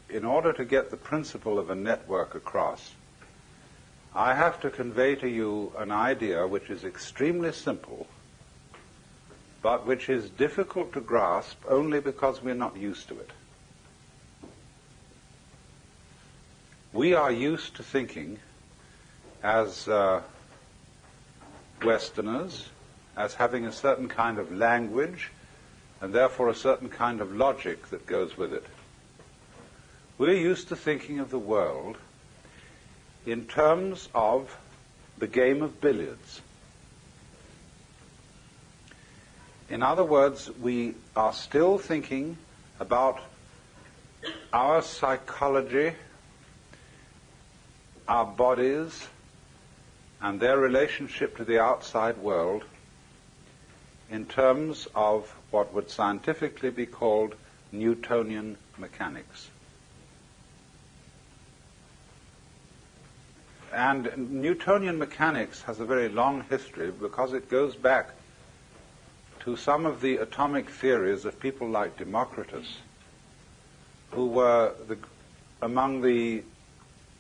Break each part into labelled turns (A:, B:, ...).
A: in order to get the principle of a network across, I have to convey to you an idea which is extremely simple, but which is difficult to grasp only because we're not used to it. We are used to thinking as Westerners, as having a certain kind of language, and therefore a certain kind of logic that goes with it. We're used to thinking of the world in terms of the game of billiards. In other words, we are still thinking about our psychology, our bodies, and their relationship to the outside world in terms of what would scientifically be called Newtonian mechanics. And Newtonian mechanics has a very long history because it goes back to some of the atomic theories of people like Democritus, who were among the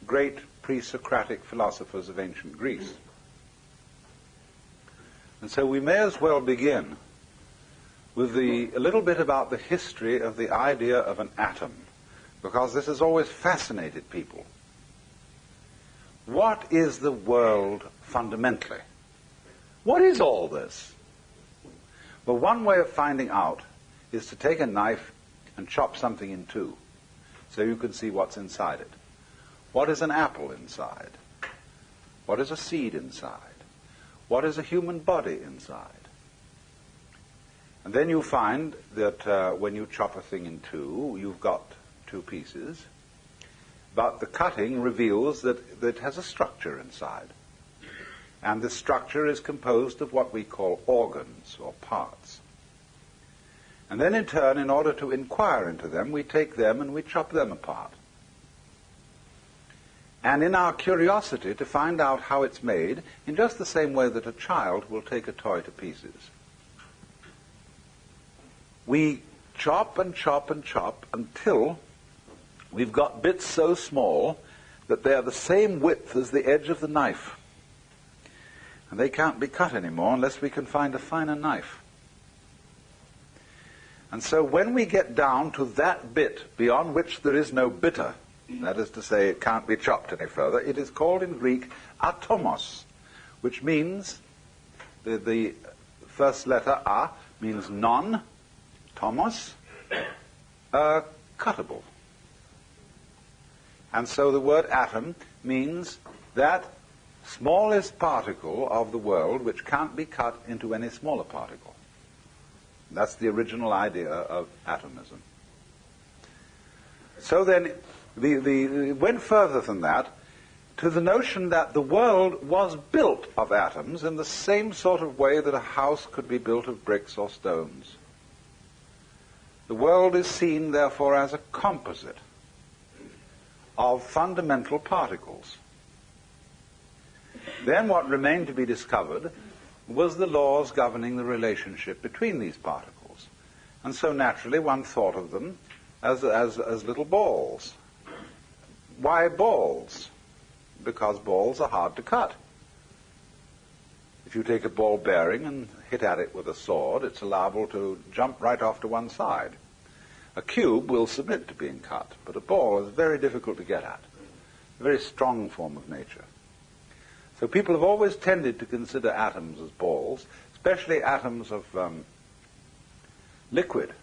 A: great pre-Socratic philosophers of ancient Greece. And so we may as well begin with a little bit about the history of the idea of an atom, because this has always fascinated people. What is the world fundamentally? What is all this? Well, one way of finding out is to take a knife and chop something in two so you can see what's inside it. What is an apple inside? What is a seed inside? What is a human body inside? And then you find that when you chop a thing in two, you've got two pieces, but the cutting reveals that it has a structure inside. And the structure is composed of what we call organs or parts. And then in turn, in order to inquire into them, we take them and we chop them apart. And in our curiosity to find out how it's made, in just the same way that a child will take a toy to pieces, we chop and chop and chop until we've got bits so small that they are the same width as the edge of the knife. And they can't be cut anymore unless we can find a finer knife. And so when we get down to that bit beyond which there is no bitter, that is to say it can't be chopped any further, it is called in Greek atomos, which means, the first letter a means non, tomos, cuttable. And so the word atom means that smallest particle of the world which can't be cut into any smaller particle. That's the original idea of atomism. So then, it went further than that to the notion that the world was built of atoms in the same sort of way that a house could be built of bricks or stones. The world is seen, therefore, as a composite of fundamental particles. Then what remained to be discovered was the laws governing the relationship between these particles. And so naturally one thought of them as little balls. Why balls? Because balls are hard to cut. If you take a ball bearing and hit at it with a sword, it's liable to jump right off to one side. A cube will submit to being cut, but a ball is very difficult to get at. A very strong form of nature. So people have always tended to consider atoms as balls, especially atoms of liquid.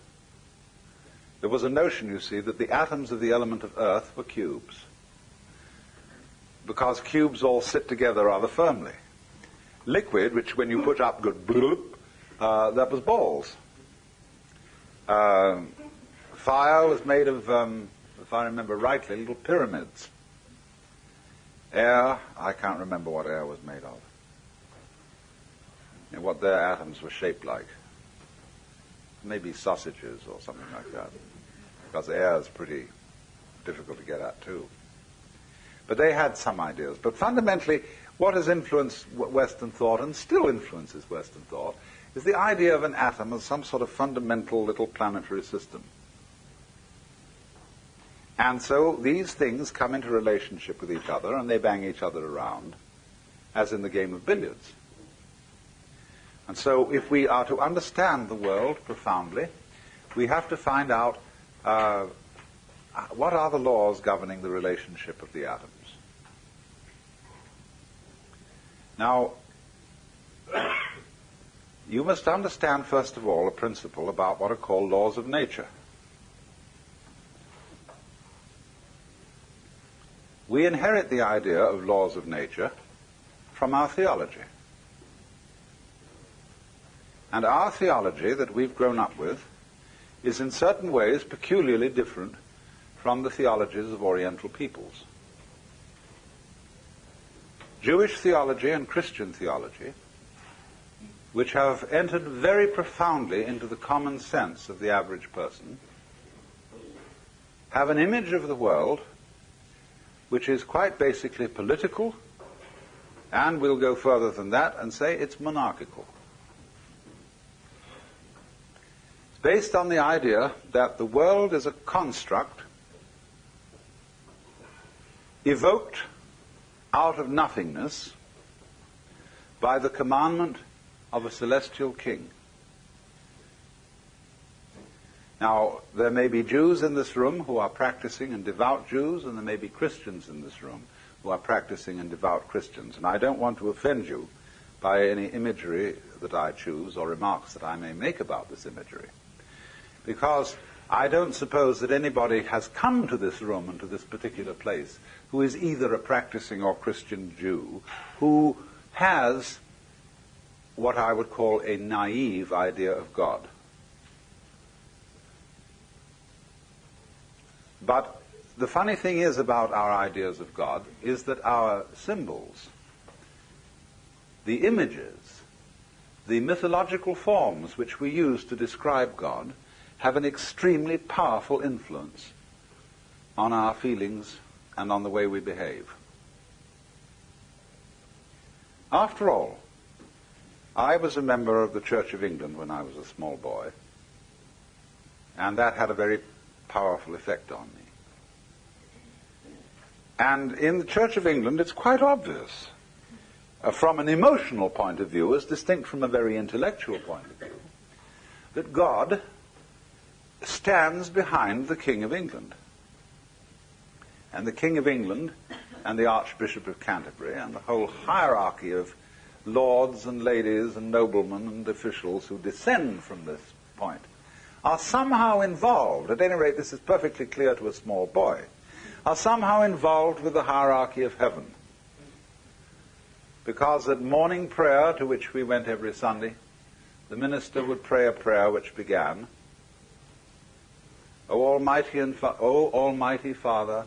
A: There was a notion, you see, that the atoms of the element of earth were cubes, because cubes all sit together rather firmly. Liquid, which when you put up good bloop, that was balls. Fire was made of, if I remember rightly, little pyramids. Air, I can't remember what air was made of, and what their atoms were shaped like. Maybe sausages or something like that, because air is pretty difficult to get at too. But they had some ideas. But fundamentally, what has influenced Western thought, and still influences Western thought, is the idea of an atom as some sort of fundamental little planetary system. And so these things come into relationship with each other and they bang each other around, as in the game of billiards. And so if we are to understand the world profoundly, we have to find out what are the laws governing the relationship of the atoms. Now, you must understand, first of all, a principle about what are called laws of nature. We inherit the idea of laws of nature from our theology. And our theology that we've grown up with is in certain ways peculiarly different from the theologies of Oriental peoples. Jewish theology and Christian theology, which have entered very profoundly into the common sense of the average person, have an image of the world which is quite basically political, and we'll go further than that and say it's monarchical. It's based on the idea that the world is a construct evoked out of nothingness by the commandment of a celestial king. Now, there may be Jews in this room who are practicing and devout Jews, and there may be Christians in this room who are practicing and devout Christians. And I don't want to offend you by any imagery that I choose or remarks that I may make about this imagery, because I don't suppose that anybody has come to this room and to this particular place who is either a practicing or Christian Jew who has what I would call a naive idea of God. But the funny thing is about our ideas of God is that our symbols, the images, the mythological forms which we use to describe God have an extremely powerful influence on our feelings and on the way we behave. After all, I was a member of the Church of England when I was a small boy, and that had a very powerful effect on me. And in the Church of England, it's quite obvious, from an emotional point of view, as distinct from a very intellectual point of view, that God stands behind the King of England. And the King of England and the Archbishop of Canterbury and the whole hierarchy of lords and ladies and noblemen and officials who descend from this point are somehow involved, at any rate this is perfectly clear to a small boy, are somehow involved with the hierarchy of heaven. Because at morning prayer, to which we went every Sunday, the minister would pray a prayer which began, O Almighty Father,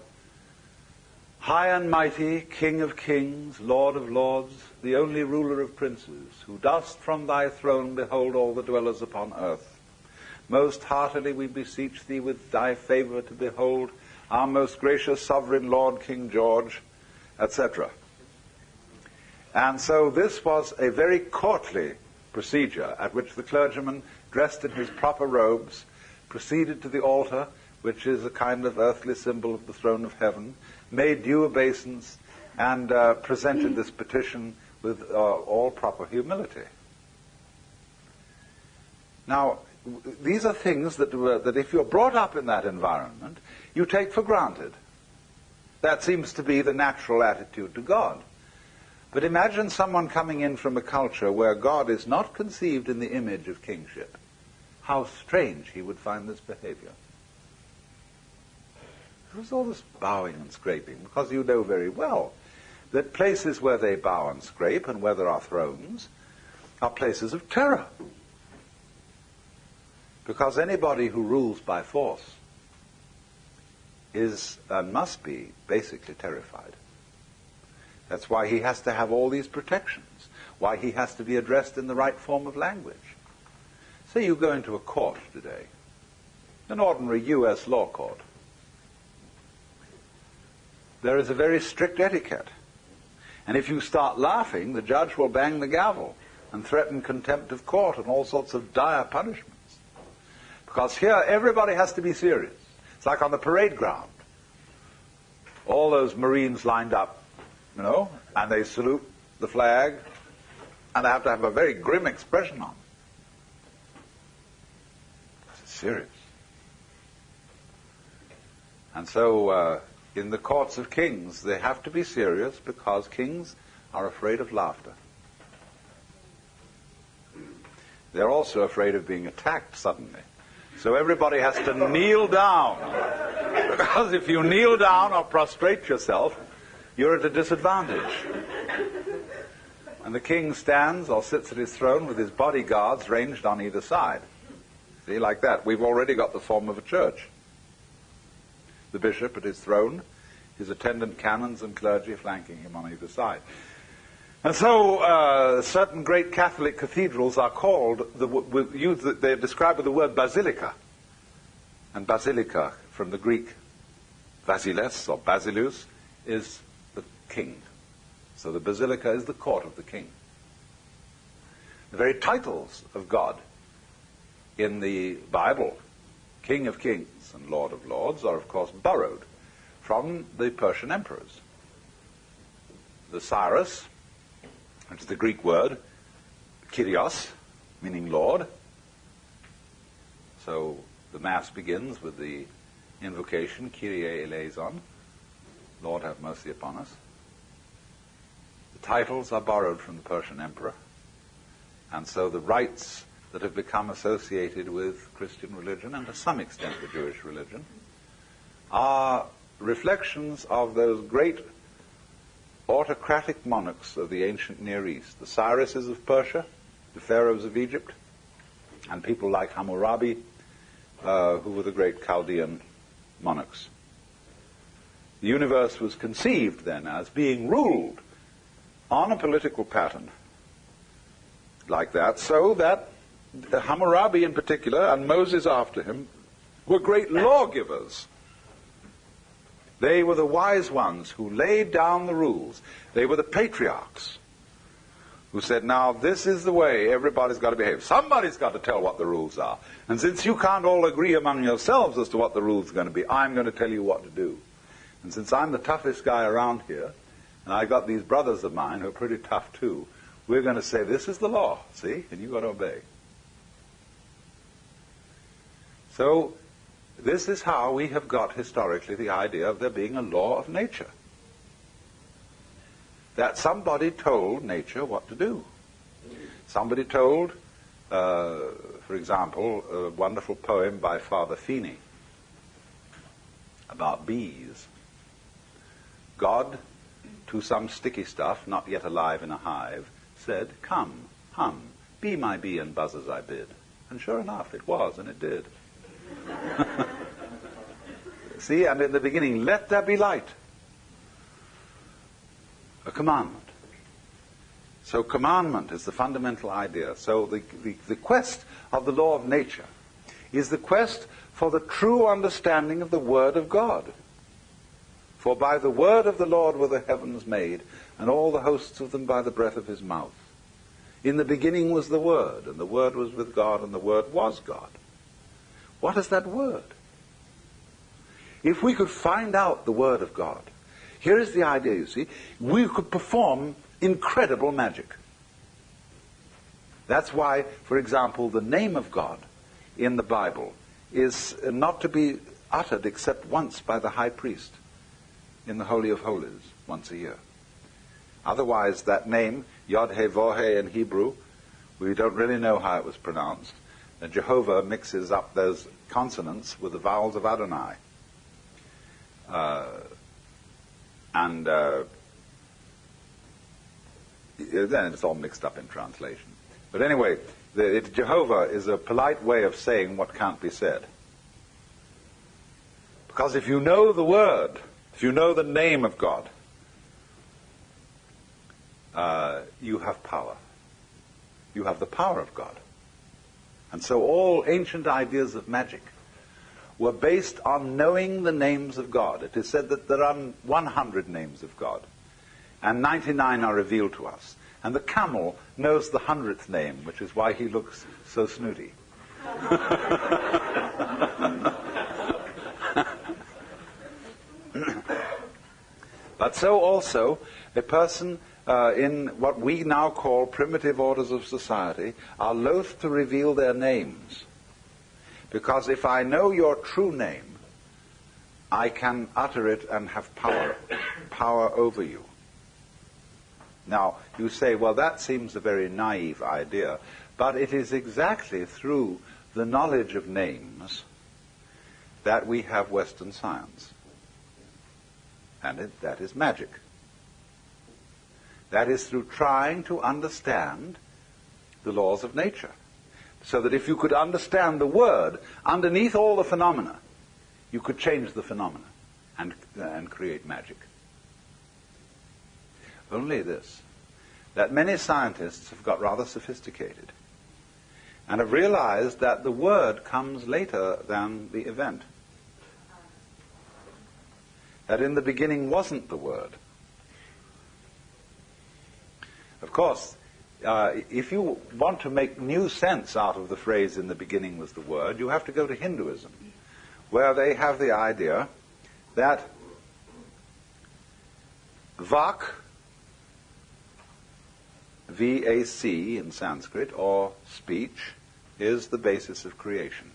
A: high and mighty, King of kings, Lord of lords, the only ruler of princes, who dost from thy throne behold all the dwellers upon earth. Most heartily we beseech thee with thy favor to behold our most gracious sovereign Lord King George, etc. And so this was a very courtly procedure at which the clergyman, dressed in his proper robes, proceeded to the altar, which is a kind of earthly symbol of the throne of heaven, made due obeisance, and presented this petition with all proper humility. Now, these are things that if you're brought up in that environment, you take for granted. That seems to be the natural attitude to God. But imagine someone coming in from a culture where God is not conceived in the image of kingship. How strange he would find this behavior. There's all this bowing and scraping, because you know very well that places where they bow and scrape and where there are thrones are places of terror. Because anybody who rules by force is and must be basically terrified. That's why he has to have all these protections, why he has to be addressed in the right form of language. Say you go into a court today, an ordinary U.S. law court. There is a very strict etiquette. And if you start laughing, the judge will bang the gavel and threaten contempt of court and all sorts of dire punishments. Because here everybody has to be serious. It's like on the parade ground. all those Marines lined up, and they salute the flag, and they have to have a very grim expression on. It's serious. And so in the courts of kings, they have to be serious because kings are afraid of laughter. They're also afraid of being attacked suddenly. So everybody has to kneel down. Because if you kneel down or prostrate yourself, you're at a disadvantage. And the king stands or sits at his throne with his bodyguards ranged on either side. See, like that. We've already got the form of a church. The bishop at his throne, his attendant canons and clergy flanking him on either side. And so certain great Catholic cathedrals are called, they're described with the word basilica. And basilica, from the Greek basiles or basilus, is the king. So the basilica is the court of the king. The very titles of God in the Bible, King of Kings and Lord of Lords, are of course borrowed from the Persian emperors. The Cyrus, which is the Greek word, Kyrios, meaning Lord. So the Mass begins with the invocation, Kyrie eleison, Lord have mercy upon us. The titles are borrowed from the Persian emperor. And so the rites that have become associated with Christian religion, and to some extent the Jewish religion, are reflections of those great autocratic monarchs of the ancient Near East, the Cyruses of Persia, the pharaohs of Egypt, and people like Hammurabi, who were the great Chaldean monarchs. The universe was conceived then as being ruled on a political pattern like that, so that Hammurabi in particular, and Moses after him, were great lawgivers. They were the wise ones who laid down the rules. They were the patriarchs who said, now this is the way everybody's got to behave. Somebody's got to tell what the rules are. And since you can't all agree among yourselves as to what the rules are going to be, I'm going to tell you what to do. And since I'm the toughest guy around here, and I got these brothers of mine who are pretty tough too, we're going to say this is the law, see, and you've got to obey. So this is how we have got historically the idea of there being a law of nature. That somebody told nature what to do. Somebody told, for example, a wonderful poem by Father Feeney about bees. God, to some sticky stuff, not yet alive in a hive, said, come, hum, be my bee and buzz as I bid. And sure enough, it was, and it did. See, and in the beginning, let there be light. A commandment. So commandment is the fundamental idea. So the quest of the law of nature is the quest for the true understanding of the Word of God. For by the word of the Lord were the heavens made, and all the hosts of them by the breath of his mouth. In the beginning was the Word, and the Word was with God, and the Word was God. What is that Word? If we could find out the Word of God, here is the idea, you see, we could perform incredible magic. That's why, for example, the name of God in the Bible is not to be uttered except once by the high priest in the Holy of Holies, once a year. Otherwise, that name, Yod-He-Vah-He in Hebrew, we don't really know how it was pronounced. And Jehovah mixes up those consonants with the vowels of Adonai. Then it's all mixed up in translation. But anyway, Jehovah is a polite way of saying what can't be said. Because if you know the word, if you know the name of God, you have power. You have the power of God. And so all ancient ideas of magic were based on knowing the names of God. It is said that there are 100 names of God, and 99 are revealed to us. And the camel knows the 100th name, which is why he looks so snooty. But so also a person in what we now call primitive orders of society are loath to reveal their names. Because if I know your true name, I can utter it and have power over you. Now, you say, well, that seems a very naive idea, but it is exactly through the knowledge of names that we have Western science. And that is magic. That is through trying to understand the laws of nature. So that if you could understand the word underneath all the phenomena, you could change the phenomena and create magic. Only this, that many scientists have got rather sophisticated and have realized that the word comes later than the event. That in the beginning wasn't the word. Of course, if you want to make new sense out of the phrase "in the beginning was the word," you have to go to Hinduism, where they have the idea that Vak, V-A-C in Sanskrit, or speech, is the basis of creation.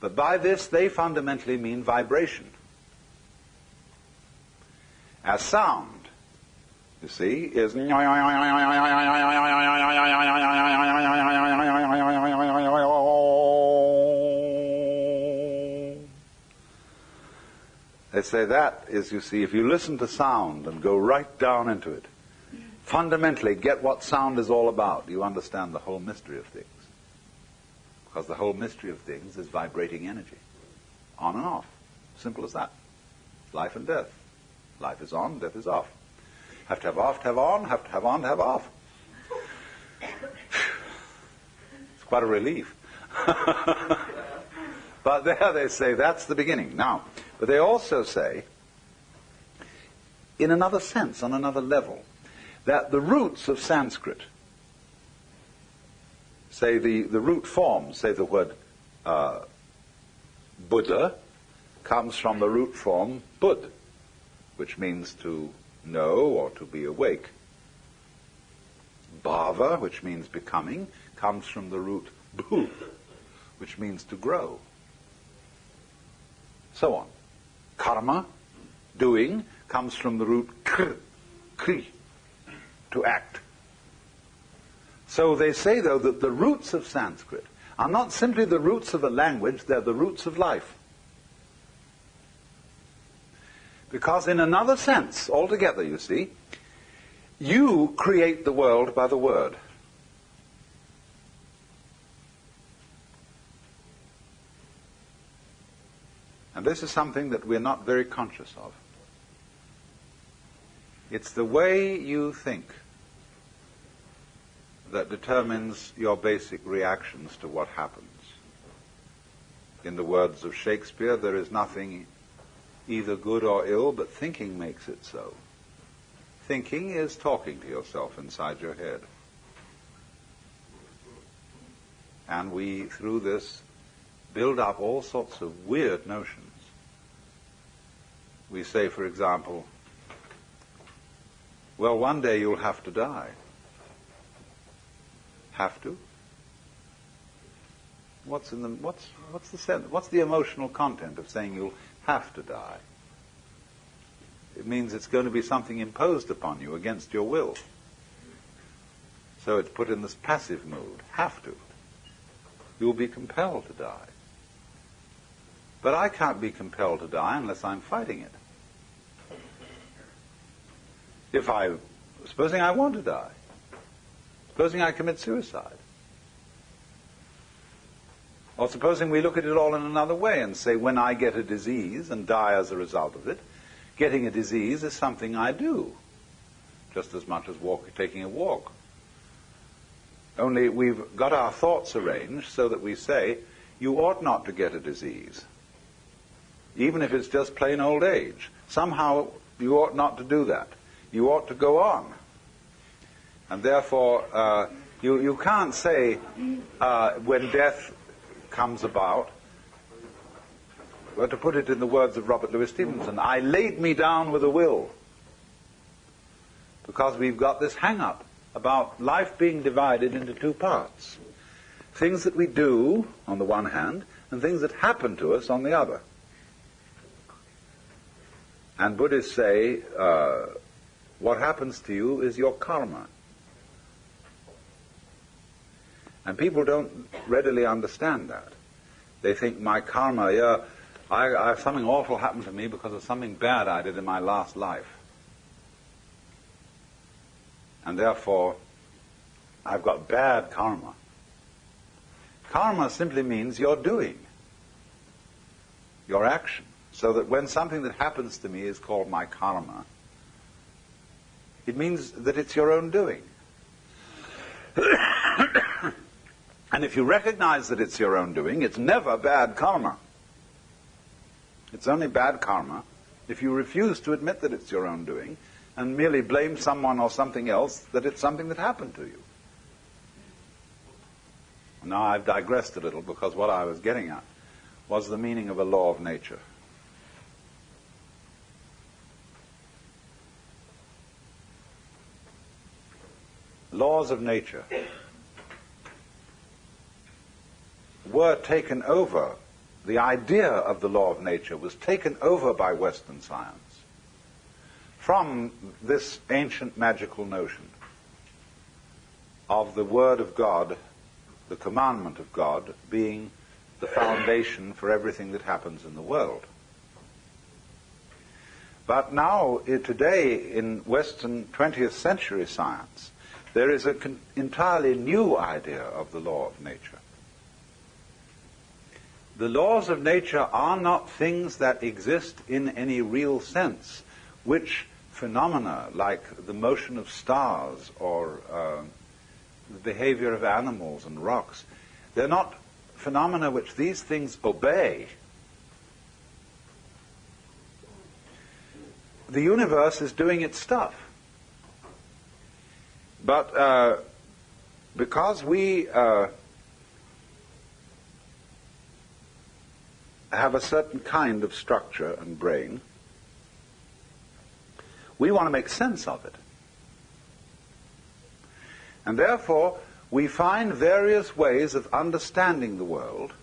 A: But by this they fundamentally mean vibration. As sound, you see, is they say that is, you see, if you listen to sound and go right down into it, fundamentally get what sound is all about, you understand the whole mystery of things. Because the whole mystery of things is vibrating energy. On and off. Simple as that. Life and death. Life is on, death is off. Have to have off to have on, have to have on to have off. It's quite a relief. But there they say that's the beginning. Now, but they also say, in another sense, on another level, that the roots of Sanskrit, say the root form, say the word Buddha, comes from the root form Bud, which means to know or to be awake. Bhava, which means becoming, comes from the root bhu, which means to grow. So on. Karma, doing, comes from the root kri, to act. So they say, though, that the roots of Sanskrit are not simply the roots of a language, they're the roots of life. Because in another sense, altogether, you see, you create the world by the word. And this is something that we're not very conscious of. It's the way you think that determines your basic reactions to what happens. In the words of Shakespeare, there is nothing either good or ill, but thinking makes it so. Thinking is talking to yourself inside your head. And we, through this, build up all sorts of weird notions. We say, for example, well, one day you'll have to die. Have to? What's the sense? What's the emotional content of saying you'll have to die? It means it's going to be something imposed upon you against your will. So it's put in this passive mood. Have to. You'll be compelled to die. But I can't be compelled to die unless I'm fighting it. Supposing I want to die. Supposing I commit suicide. Or supposing we look at it all in another way and say, when I get a disease and die as a result of it, getting a disease is something I do, just as much as taking a walk. Only we've got our thoughts arranged so that we say, you ought not to get a disease, even if it's just plain old age. Somehow you ought not to do that. You ought to go on. And therefore, you can't say, when death comes about, well, to put it in the words of Robert Louis Stevenson, I laid me down with a will. because we've got this hang-up about life being divided into two parts. Things that we do on the one hand, and things that happen to us on the other. And Buddhists say, what happens to you is your karma. And people don't readily understand that. They think my karma, something awful happened to me because of something bad I did in my last life. And therefore, I've got bad karma. Karma simply means your doing, your action. So that when something that happens to me is called my karma, it means that it's your own doing. And if you recognize that it's your own doing, it's never bad karma. It's only bad karma if you refuse to admit that it's your own doing and merely blame someone or something else that it's something that happened to you. Now I've digressed a little, because what I was getting at was the meaning of a law of nature. Laws of nature were taken over. The idea of the law of nature was taken over by Western science from this ancient magical notion of the Word of God, the commandment of God, being the foundation for everything that happens in the world. But now, today, in Western 20th century science, there is an entirely new idea of the law of nature. The laws of nature are not things that exist in any real sense, which phenomena like the motion of stars or the behavior of animals and rocks, they're not phenomena which these things obey. The universe is doing its stuff. But because we have a certain kind of structure and brain, we want to make sense of it. And therefore, we find various ways of understanding the world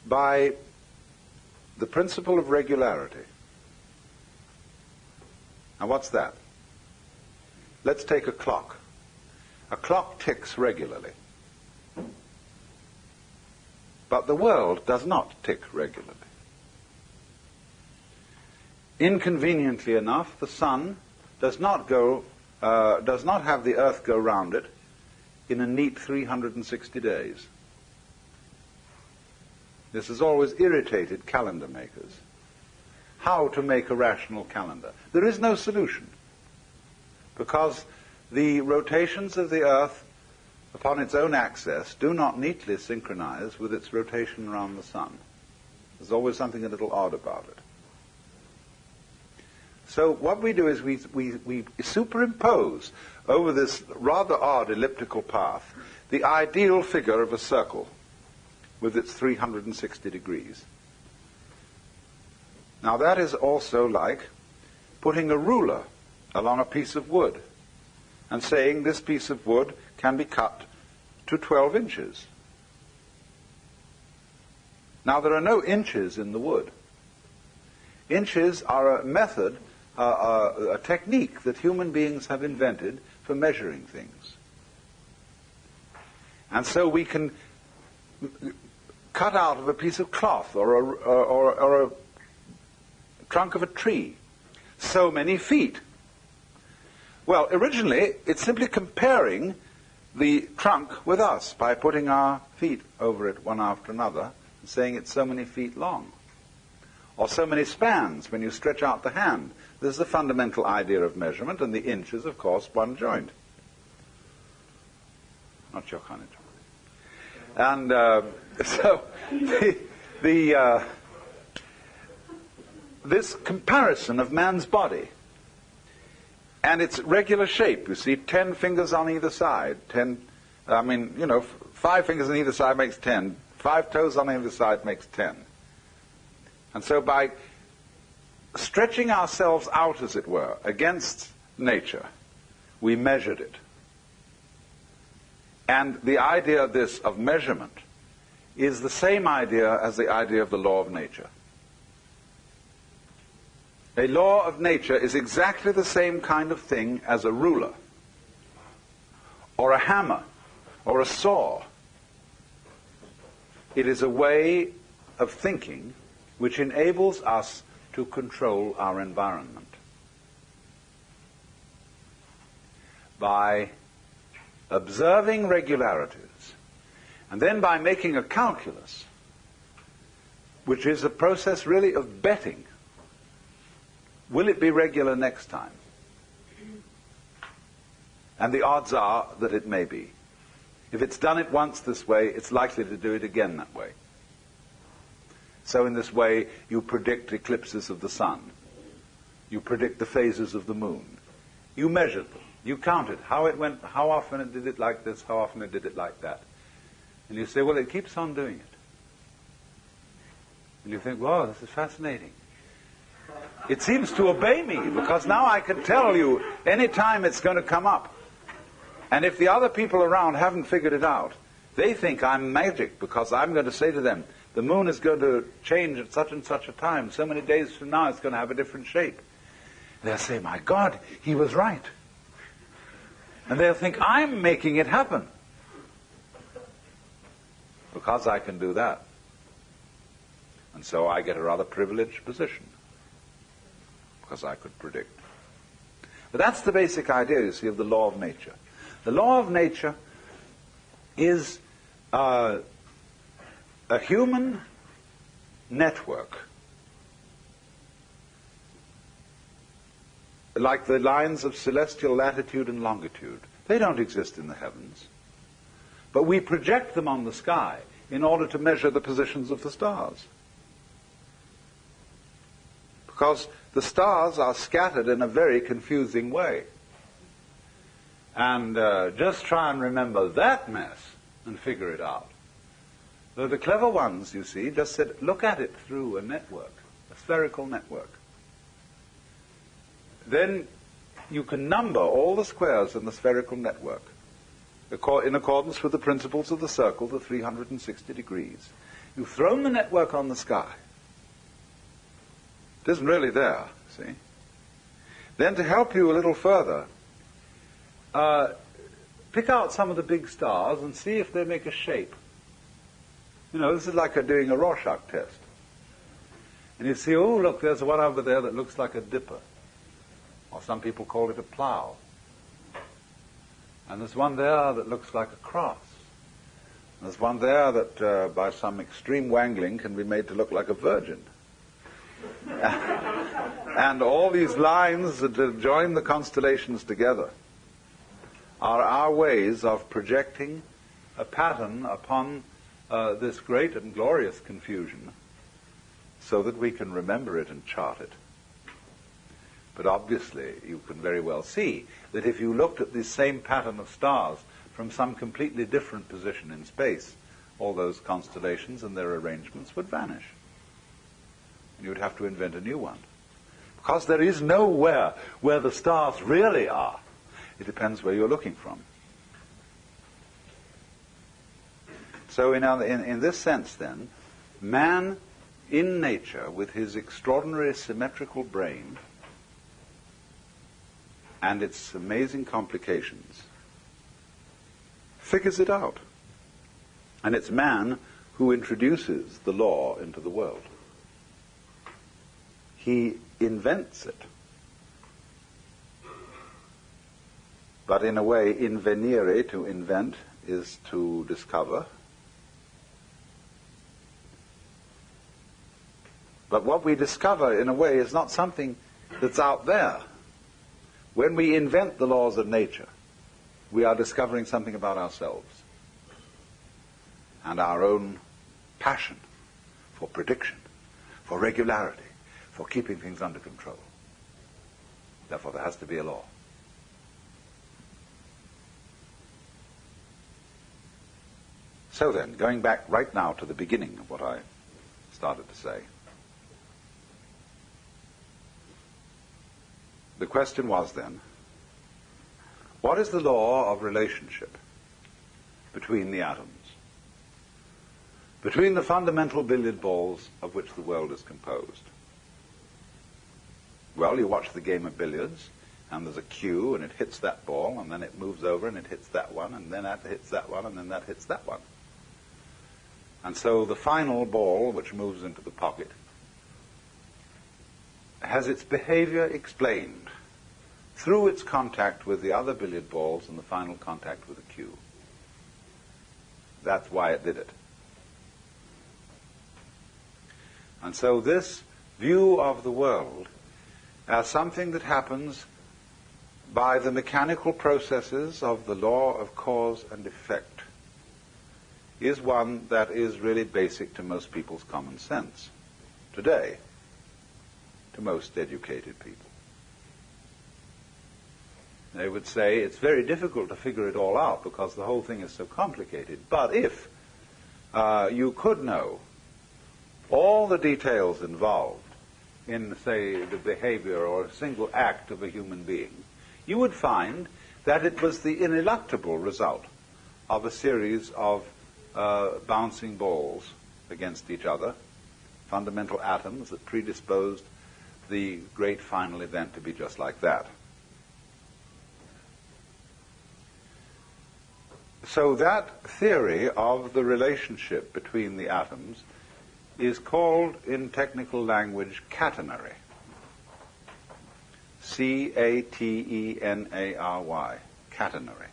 A: by the principle of regularity. Now, what's that? Let's take a clock. A clock ticks regularly. But the world does not tick regularly. Inconveniently enough, the sun does not have the earth go round it in a neat 360 days. This has always irritated calendar makers. How to make a rational calendar? There is no solution, because the rotations of the earth upon its own axis do not neatly synchronize with its rotation around the sun. There's always something a little odd about it. So what we do is we superimpose over this rather odd elliptical path the ideal figure of a circle with its 360 degrees. Now that is also like putting a ruler along a piece of wood and saying this piece of wood can be cut to 12 inches. Now there are no inches in the wood. Inches are a method, a technique that human beings have invented for measuring things. And so we can cut out of a piece of cloth or a trunk of a tree so many feet. Well, originally, it's simply comparing the trunk with us by putting our feet over it one after another and saying it's so many feet long. Or so many spans when you stretch out the hand. This is the fundamental idea of measurement, and the inch is, of course, one joint. Not your kind of joint. And so this comparison of man's body and its regular shape, you see, 10 fingers on either side, 5 fingers on either side makes 10, 5 toes on either side makes 10. And so by stretching ourselves out, as it were, against nature, we measured it. And the idea of measurement is the same idea as the idea of the law of nature. A law of nature is exactly the same kind of thing as a ruler, or a hammer, or a saw. It is a way of thinking which enables us to control our environment. By observing regularities, and then by making a calculus, which is a process really of betting. Will it be regular next time? And the odds are that it may be. If it's done it once this way, it's likely to do it again that way. So in this way, you predict eclipses of the sun. You predict the phases of the moon. You measure them. You count it. How it went, how often it did it like this, how often it did it like that. And you say, well, it keeps on doing it. And you think, wow, this is fascinating. It seems to obey me, because now I can tell you any time it's going to come up. And if the other people around haven't figured it out, they think I'm magic, because I'm going to say to them, the moon is going to change at such and such a time. So many days from now it's going to have a different shape. They'll say, my God, he was right. And they'll think I'm making it happen, because I can do that. And so I get a rather privileged position, because I could predict. But that's the basic idea, you see, of the law of nature. The law of nature is a human network, like the lines of celestial latitude and longitude. They don't exist in the heavens, but we project them on the sky in order to measure the positions of the stars. Because the stars are scattered in a very confusing way. And just try and remember that mess and figure it out. So the clever ones, you see, just said, look at it through a network, a spherical network. Then you can number all the squares in the spherical network in accordance with the principles of the circle, the 360 degrees. You've thrown the network on the sky. It isn't really there, see? Then to help you a little further, pick out some of the big stars and see if they make a shape. You know, this is like doing a Rorschach test. And you see, oh, look, there's one over there that looks like a dipper. Or some people call it a plow. And there's one there that looks like a cross. And there's one there that, by some extreme wangling, can be made to look like a virgin. And all these lines that join the constellations together are our ways of projecting a pattern upon this great and glorious confusion, so that we can remember it and chart it. But obviously, you can very well see that if you looked at this same pattern of stars from some completely different position in space, all those constellations and their arrangements would vanish. And you would have to invent a new one. Because there is nowhere where the stars really are. It depends where you're looking from. So in this sense, then, man in nature, with his extraordinary symmetrical brain and its amazing complications, figures it out. And it's man who introduces the law into the world. He invents it. But in a way, invenire, to invent, is to discover. But what we discover, in a way, is not something that's out there. When we invent the laws of nature, we are discovering something about ourselves and our own passion for prediction, for regularity, for keeping things under control. Therefore, there has to be a law. So then, going back right now to the beginning of what I started to say, the question was then, what is the law of relationship between the atoms? Between the fundamental billiard balls of which the world is composed? Well, you watch the game of billiards, and there's a cue, and it hits that ball, and then it moves over, and it hits that one, and then that hits that one, and then that hits that one. And so the final ball, which moves into the pocket, has its behavior explained through its contact with the other billiard balls and the final contact with the cue. That's why it did it. And so this view of the world as something that happens by the mechanical processes of the law of cause and effect is one that is really basic to most people's common sense today, to most educated people. They would say it's very difficult to figure it all out because the whole thing is so complicated. But if you could know all the details involved in, say, the behavior or a single act of a human being, you would find that it was the ineluctable result of a series of bouncing balls against each other, fundamental atoms that predisposed the great final event to be just like that. So that theory of the relationship between the atoms is called, in technical language, catenary. C-A-T-E-N-A-R-Y, catenary.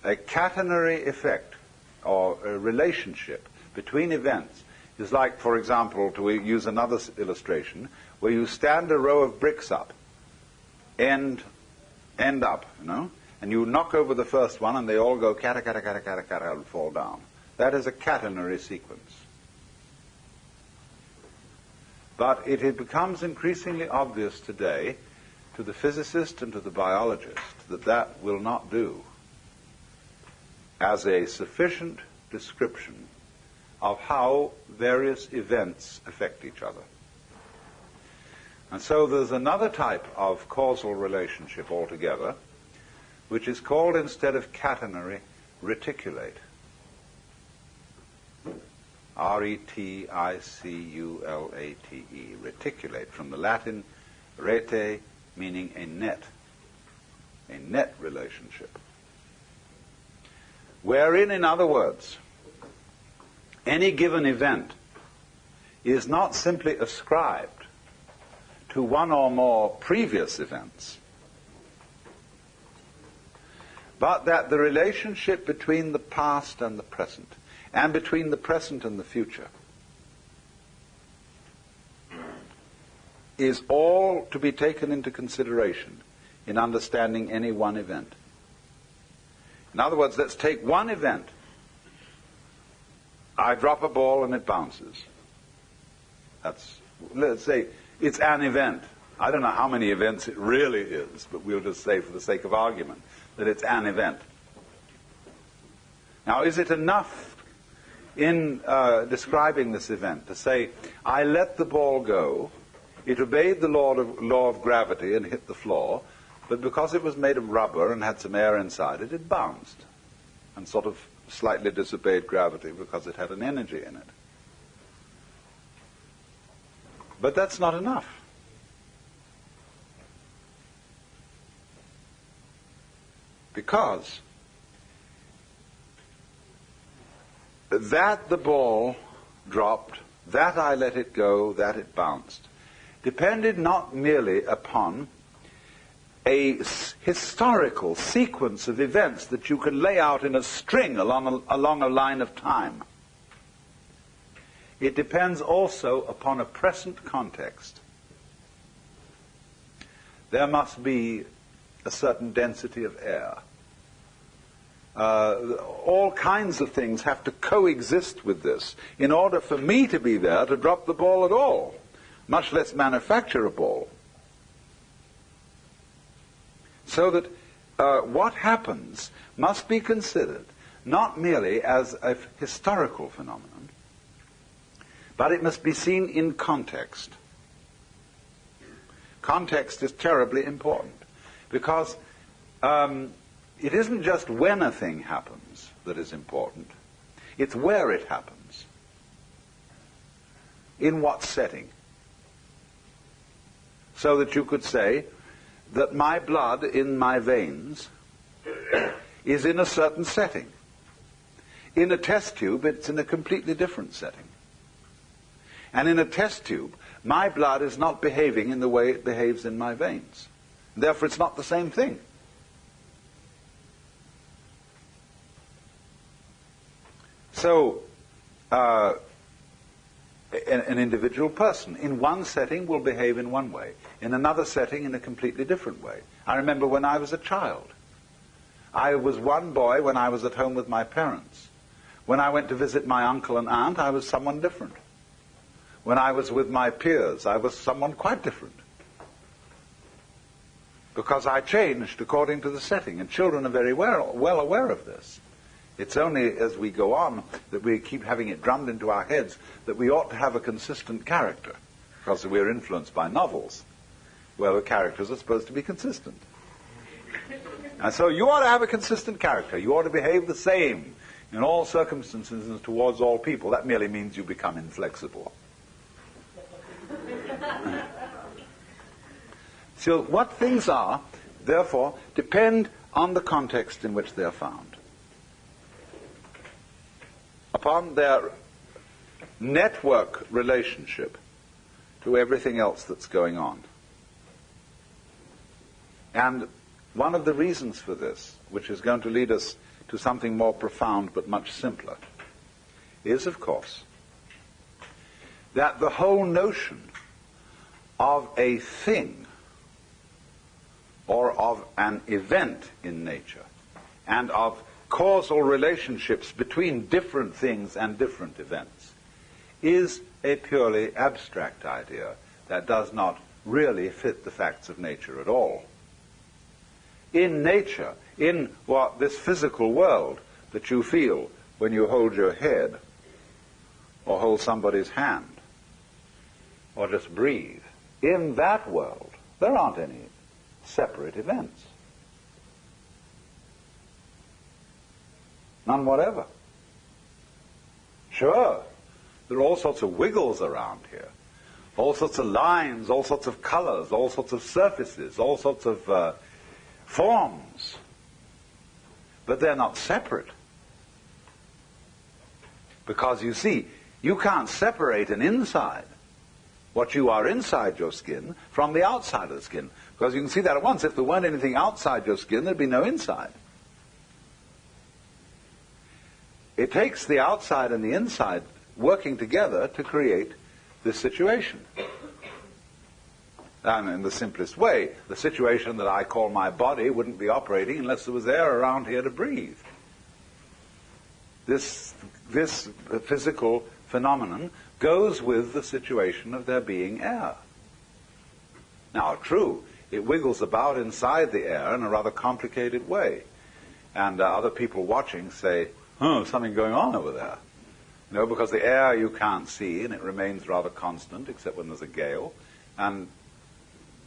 A: A catenary effect, or a relationship between events, is like, for example, to use another illustration, where you stand a row of bricks up, end up, and you knock over the first one, and they all go cata, cata, cata, cata, cata, and fall down. That is a catenary sequence. But it becomes increasingly obvious today to the physicist and to the biologist that that will not do as a sufficient description of how various events affect each other. And so there's another type of causal relationship altogether, which is called, instead of catenary, reticulate. R-E-T-I-C-U-L-A-T-E, reticulate, from the Latin rete, meaning a net relationship. Wherein, in other words, any given event is not simply ascribed to one or more previous events, but that the relationship between the past and the present, and between the present and the future, is all to be taken into consideration in understanding any one event. In other words, let's take one event. I drop a ball and it bounces. Let's say it's an event. I don't know how many events it really is, but we'll just say, for the sake of argument, that it's an event. Now, is it enough in describing this event to say, I let the ball go, it obeyed the law of gravity and hit the floor, but because it was made of rubber and had some air inside it, it bounced and sort of slightly disobeyed gravity because it had an energy in it. But that's not enough. Because that the ball dropped, that I let it go, that it bounced, depended not merely upon a historical sequence of events that you can lay out in a string along a line of time. It depends also upon a present context. There must be a certain density of air. All kinds of things have to coexist with this in order for me to be there to drop the ball at all, much less manufacture a ball. So that what happens must be considered not merely as a historical phenomenon, but it must be seen in context. Context is terribly important because it isn't just when a thing happens that is important, it's where it happens. In what setting? So that you could say that my blood in my veins is in a certain setting. In a test tube, it's in a completely different setting. And in a test tube, my blood is not behaving in the way it behaves in my veins. Therefore, it's not the same thing. So, an individual person in one setting will behave in one way, in another setting in a completely different way. I remember when I was a child. I was one boy when I was at home with my parents. When I went to visit my uncle and aunt, I was someone different. When I was with my peers, I was someone quite different. Because I changed according to the setting, and children are very well aware of this. It's only as we go on that we keep having it drummed into our heads that we ought to have a consistent character, because we're influenced by novels, where the characters are supposed to be consistent. And so you ought to have a consistent character. You ought to behave the same in all circumstances and towards all people. That merely means you become inflexible. So what things are, therefore, depend on the context in which they are found, upon their network relationship to everything else that's going on. And one of the reasons for this, which is going to lead us to something more profound but much simpler, is, of course, that the whole notion of a thing or of an event in nature and of causal relationships between different things and different events is a purely abstract idea that does not really fit the facts of nature at all. In nature, in what this physical world that you feel when you hold your head or hold somebody's hand or just breathe, in that world there aren't any separate events. None whatever. Sure, there are all sorts of wiggles around here, all sorts of lines, all sorts of colors, all sorts of surfaces, all sorts of forms, but they're not separate. Because you see, you can't separate an inside, what you are inside your skin, from the outside of the skin. Because you can see that at once. If there weren't anything outside your skin, there'd be no inside. It takes the outside and the inside working together to create this situation. And in the simplest way, the situation that I call my body wouldn't be operating unless there was air around here to breathe. This physical phenomenon goes with the situation of there being air. Now, true, it wiggles about inside the air in a rather complicated way. And other people watching say, oh, something going on over there. You know, because the air you can't see, and it remains rather constant, except when there's a gale. And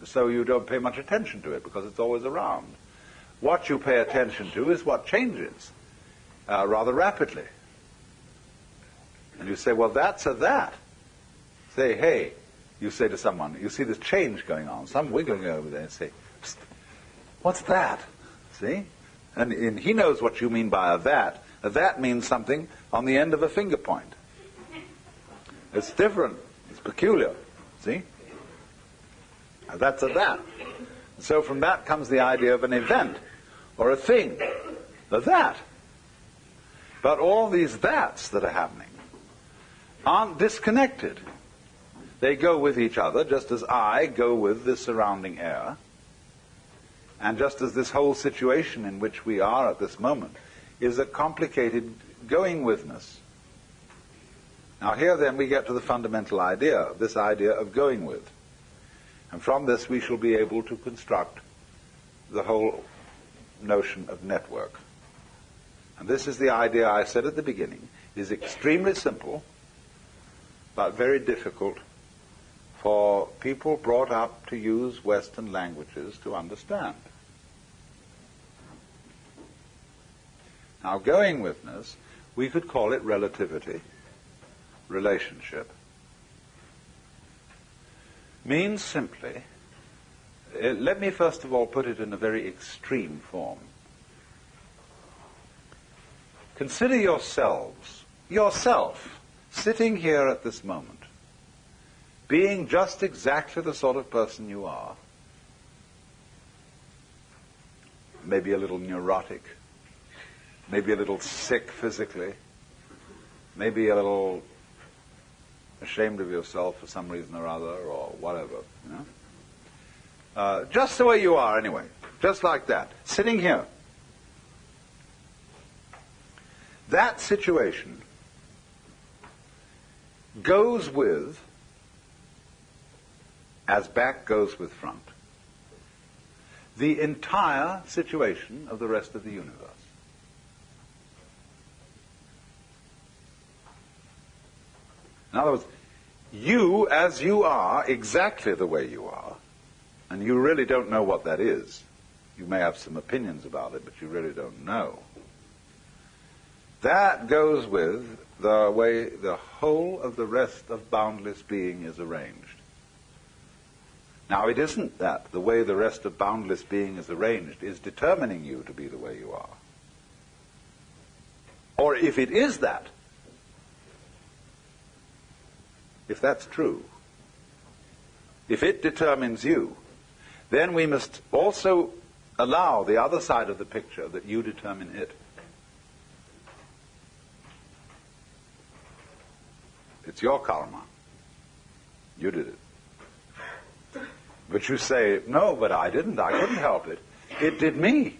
A: so you don't pay much attention to it, because it's always around. What you pay attention to is what changes rather rapidly. And you say, well, that's a that. Say, hey, you say to someone, you see this change going on, some wiggling over there, and say, what's that? See? And he knows what you mean by a that. A that means something on the end of a finger point. It's different. It's peculiar. See? Now that's a that. So from that comes the idea of an event or a thing. A that. But all these that's that are happening aren't disconnected. They go with each other, just as I go with the surrounding air. And just as this whole situation in which we are at this moment is a complicated going-withness. Now here then we get to the fundamental idea, this idea of going with. And from this we shall be able to construct the whole notion of network. And this is the idea I said at the beginning, is extremely simple, but very difficult for people brought up to use Western languages to understand. Now, going witness, we could call it relativity, relationship. Means simply, let me first of all put it in a very extreme form. Consider yourself, sitting here at this moment, being just exactly the sort of person you are. Maybe a little neurotic, maybe a little sick physically, maybe a little ashamed of yourself for some reason or other, or whatever, you know? Just the way you are anyway, just like that, sitting here. That situation goes with, as back goes with front, the entire situation of the rest of the universe. In other words, you as you are, exactly the way you are, and you really don't know what that is. You may have some opinions about it, but you really don't know. That goes with the way the whole of the rest of boundless being is arranged. Now, it isn't that the way the rest of boundless being is arranged is determining you to be the way you are. Or if it is that, if that's true, if it determines you, then we must also allow the other side of the picture that you determine it. It's your karma. You did it. But you say, no, but I didn't. I couldn't help it. It did me.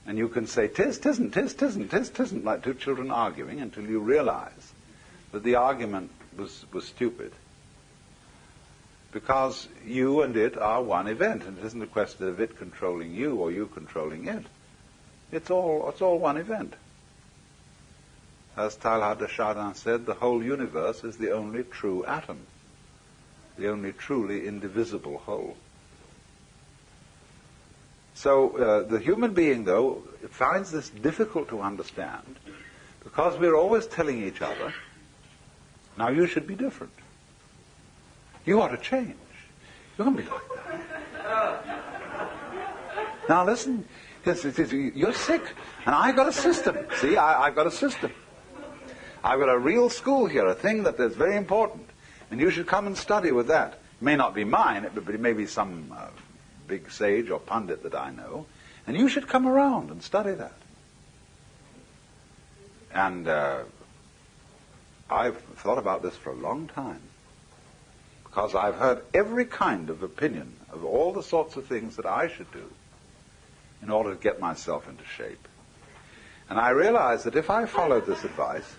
A: And you can say, tisn't, like two children arguing until you realize that the argument was stupid. Because you and it are one event, and it isn't a question of it controlling you or you controlling it. It's all one event. As Teilhard de Chardin said, the whole universe is the only true atom, the only truly indivisible whole. So the human being, though, finds this difficult to understand because we're always telling each other, now you should be different. You ought to change. You can't be like that. Now listen, you're sick, and I got a system. See, I've got a system. I've got a real school here, a thing that is very important, and you should come and study with that. It may not be mine, but it may be some big sage or pundit that I know, and you should come around and study that. And I've thought about this for a long time, because I've heard every kind of opinion of all the sorts of things that I should do in order to get myself into shape. And I realized that if I followed this advice,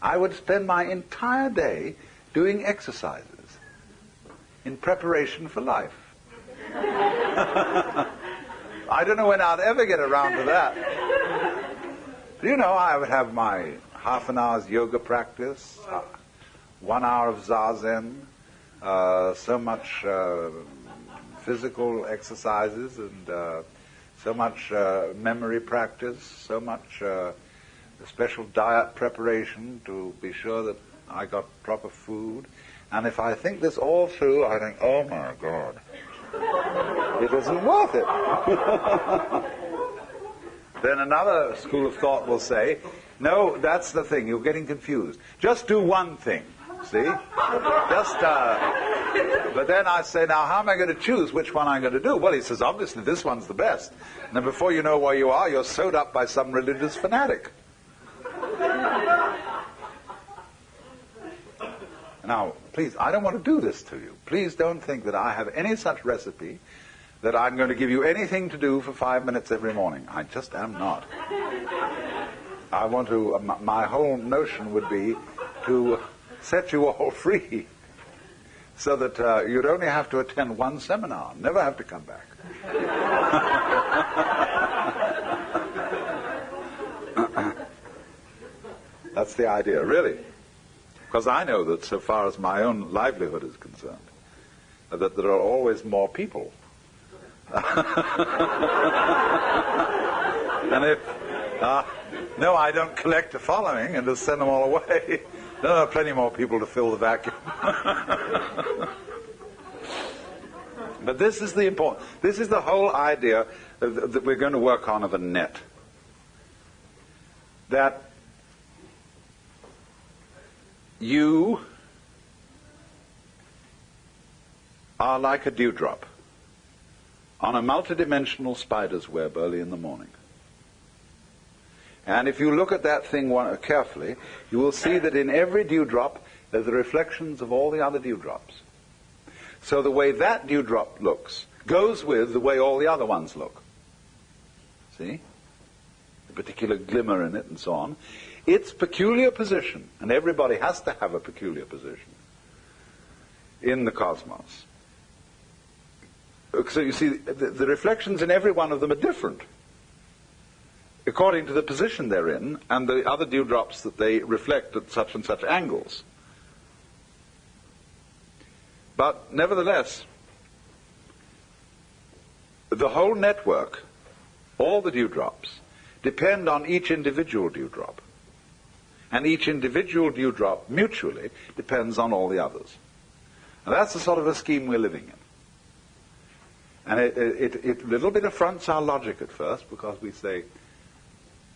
A: I would spend my entire day doing exercises in preparation for life. I don't know when I'd ever get around to that. You know, I would have my half an hour's yoga practice, 1 hour of zazen, so much physical exercises, and so much memory practice, so much special diet preparation to be sure that I got proper food. And if I think this all through, I think, oh my God, it isn't worth it. Then another school of thought will say, no, that's the thing, you're getting confused. Just do one thing, see? But then I say, now how am I going to choose which one I'm going to do? Well, he says, obviously this one's the best. And then before you know where you are, you're sewed up by some religious fanatic. Now, please, I don't want to do this to you. Please don't think that I have any such recipe that I'm going to give you anything to do for 5 minutes every morning. I just am not. I want to, my whole notion would be to set you all free so that you'd only have to attend one seminar, never have to come back. That's the idea, really. Because I know that so far as my own livelihood is concerned, that there are always more people. And if, no, I don't collect a following and just send them all away. There are plenty more people to fill the vacuum. But this is the whole idea that we're going to work on of a net. That you are like a dewdrop on a multidimensional spider's web early in the morning. And if you look at that thing carefully, you will see that in every dewdrop there's the reflections of all the other dewdrops. So the way that dewdrop looks goes with the way all the other ones look. See? The particular glimmer in it and so on. Its peculiar position, and everybody has to have a peculiar position in the cosmos. So you see, the reflections in every one of them are different according to the position they're in and the other dewdrops that they reflect at such and such angles. But nevertheless, the whole network, all the dewdrops, depend on each individual dewdrop. And each individual dewdrop mutually depends on all the others. And that's the sort of a scheme we're living in. And it a little bit affronts our logic at first, because we say,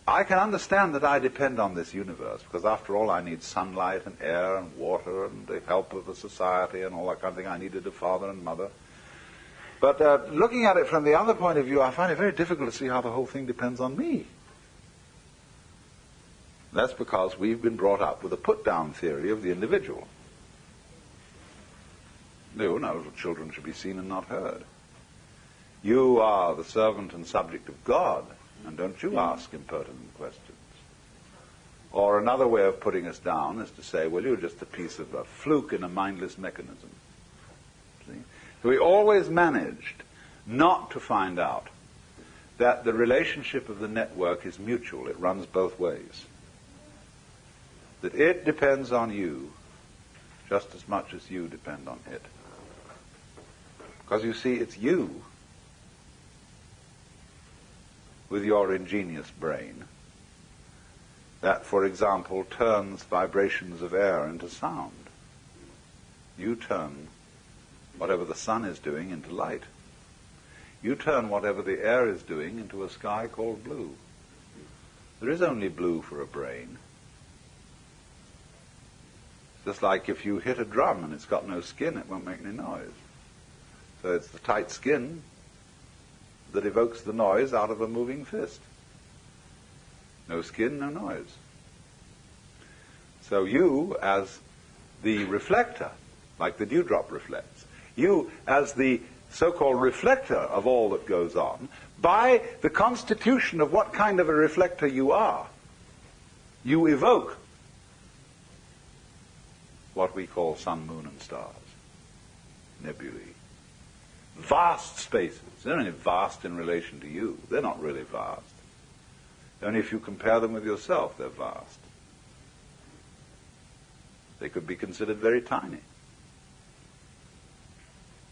A: I can understand that I depend on this universe, because after all I need sunlight and air and water and the help of a society and all that kind of thing. I needed a father and mother. But looking at it from the other point of view, I find it very difficult to see how the whole thing depends on me. That's because we've been brought up with a put-down theory of the individual. No, children should be seen and not heard. You are the servant and subject of God, and don't you ask impertinent questions. Or another way of putting us down is to say, well, you're just a piece of a fluke in a mindless mechanism. See? So we always managed not to find out that the relationship of the network is mutual. It runs both ways. That it depends on you just as much as you depend on it. Because you see, it's you, with your ingenious brain, that, for example, turns vibrations of air into sound. You turn whatever the sun is doing into light. You turn whatever the air is doing into a sky called blue. There is only blue for a brain. Just like if you hit a drum and it's got no skin, it won't make any noise. So it's the tight skin that evokes the noise out of a moving fist. No skin, no noise. So you, as the reflector, like the dewdrop reflects, you, as the so-called reflector of all that goes on, by the constitution of what kind of a reflector you are, you evoke what we call sun, moon, and stars, nebulae. Vast spaces. They're only vast in relation to you. They're not really vast. Only if you compare them with yourself, they're vast. They could be considered very tiny.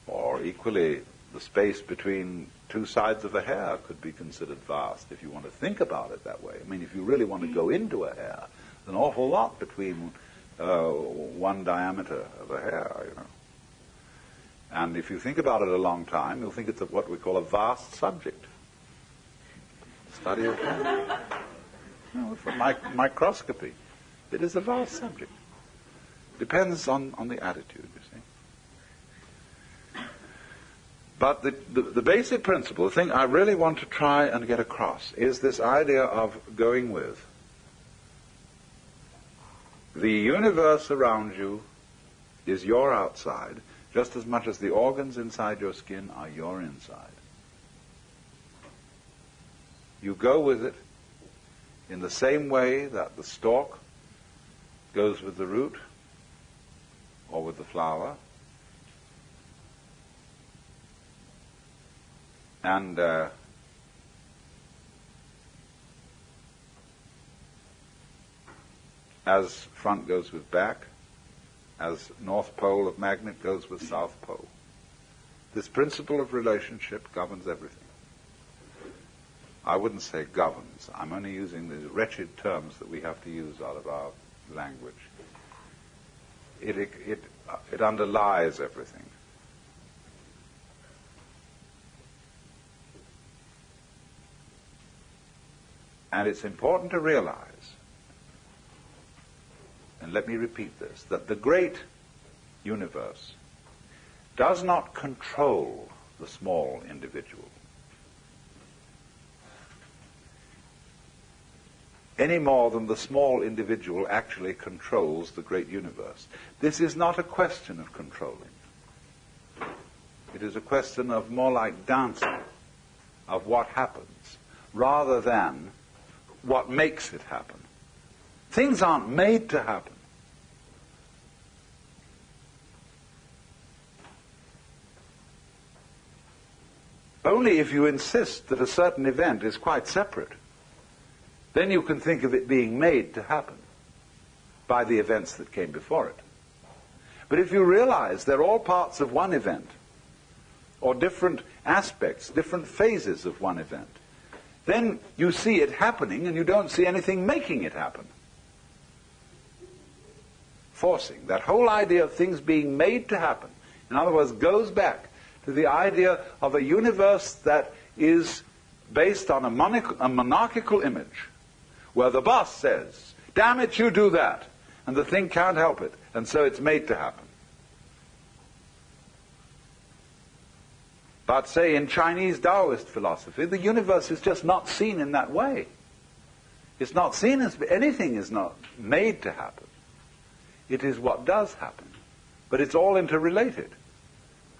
A: Or equally, the space between two sides of a hair could be considered vast if you want to think about it that way. I mean, if you really want to go into a hair, there's an awful lot between one diameter of a hair, you know. And if you think about it a long time, you'll think it's what we call a vast subject. Study of hair. No, for microscopy. It is a vast subject. Depends on the attitude, you see. But the basic principle, the thing I really want to try and get across, is this idea of going with. The universe around you is your outside, just as much as the organs inside your skin are your inside. You go with it in the same way that the stalk goes with the root or with the flower. And as front goes with back, as North Pole of magnet goes with South Pole. This principle of relationship governs everything. I wouldn't say governs. I'm only using the wretched terms that we have to use out of our language. It underlies everything. And it's important to realize, and let me repeat this, that the great universe does not control the small individual any more than the small individual actually controls the great universe. This is not a question of controlling. It is a question of more like dancing, of what happens, rather than what makes it happen. Things aren't made to happen. Only if you insist that a certain event is quite separate, then you can think of it being made to happen by the events that came before it. But if you realize they're all parts of one event, or different aspects, different phases of one event, then you see it happening and you don't see anything making it happen. Forcing. That whole idea of things being made to happen, in other words, goes back to the idea of a universe that is based on a monarchical image, where the boss says, damn it, you do that, and the thing can't help it, and so it's made to happen. But say in Chinese Taoist philosophy, the universe is just not seen in that way. It's not seen as anything is not made to happen. It is what does happen. But it's all interrelated.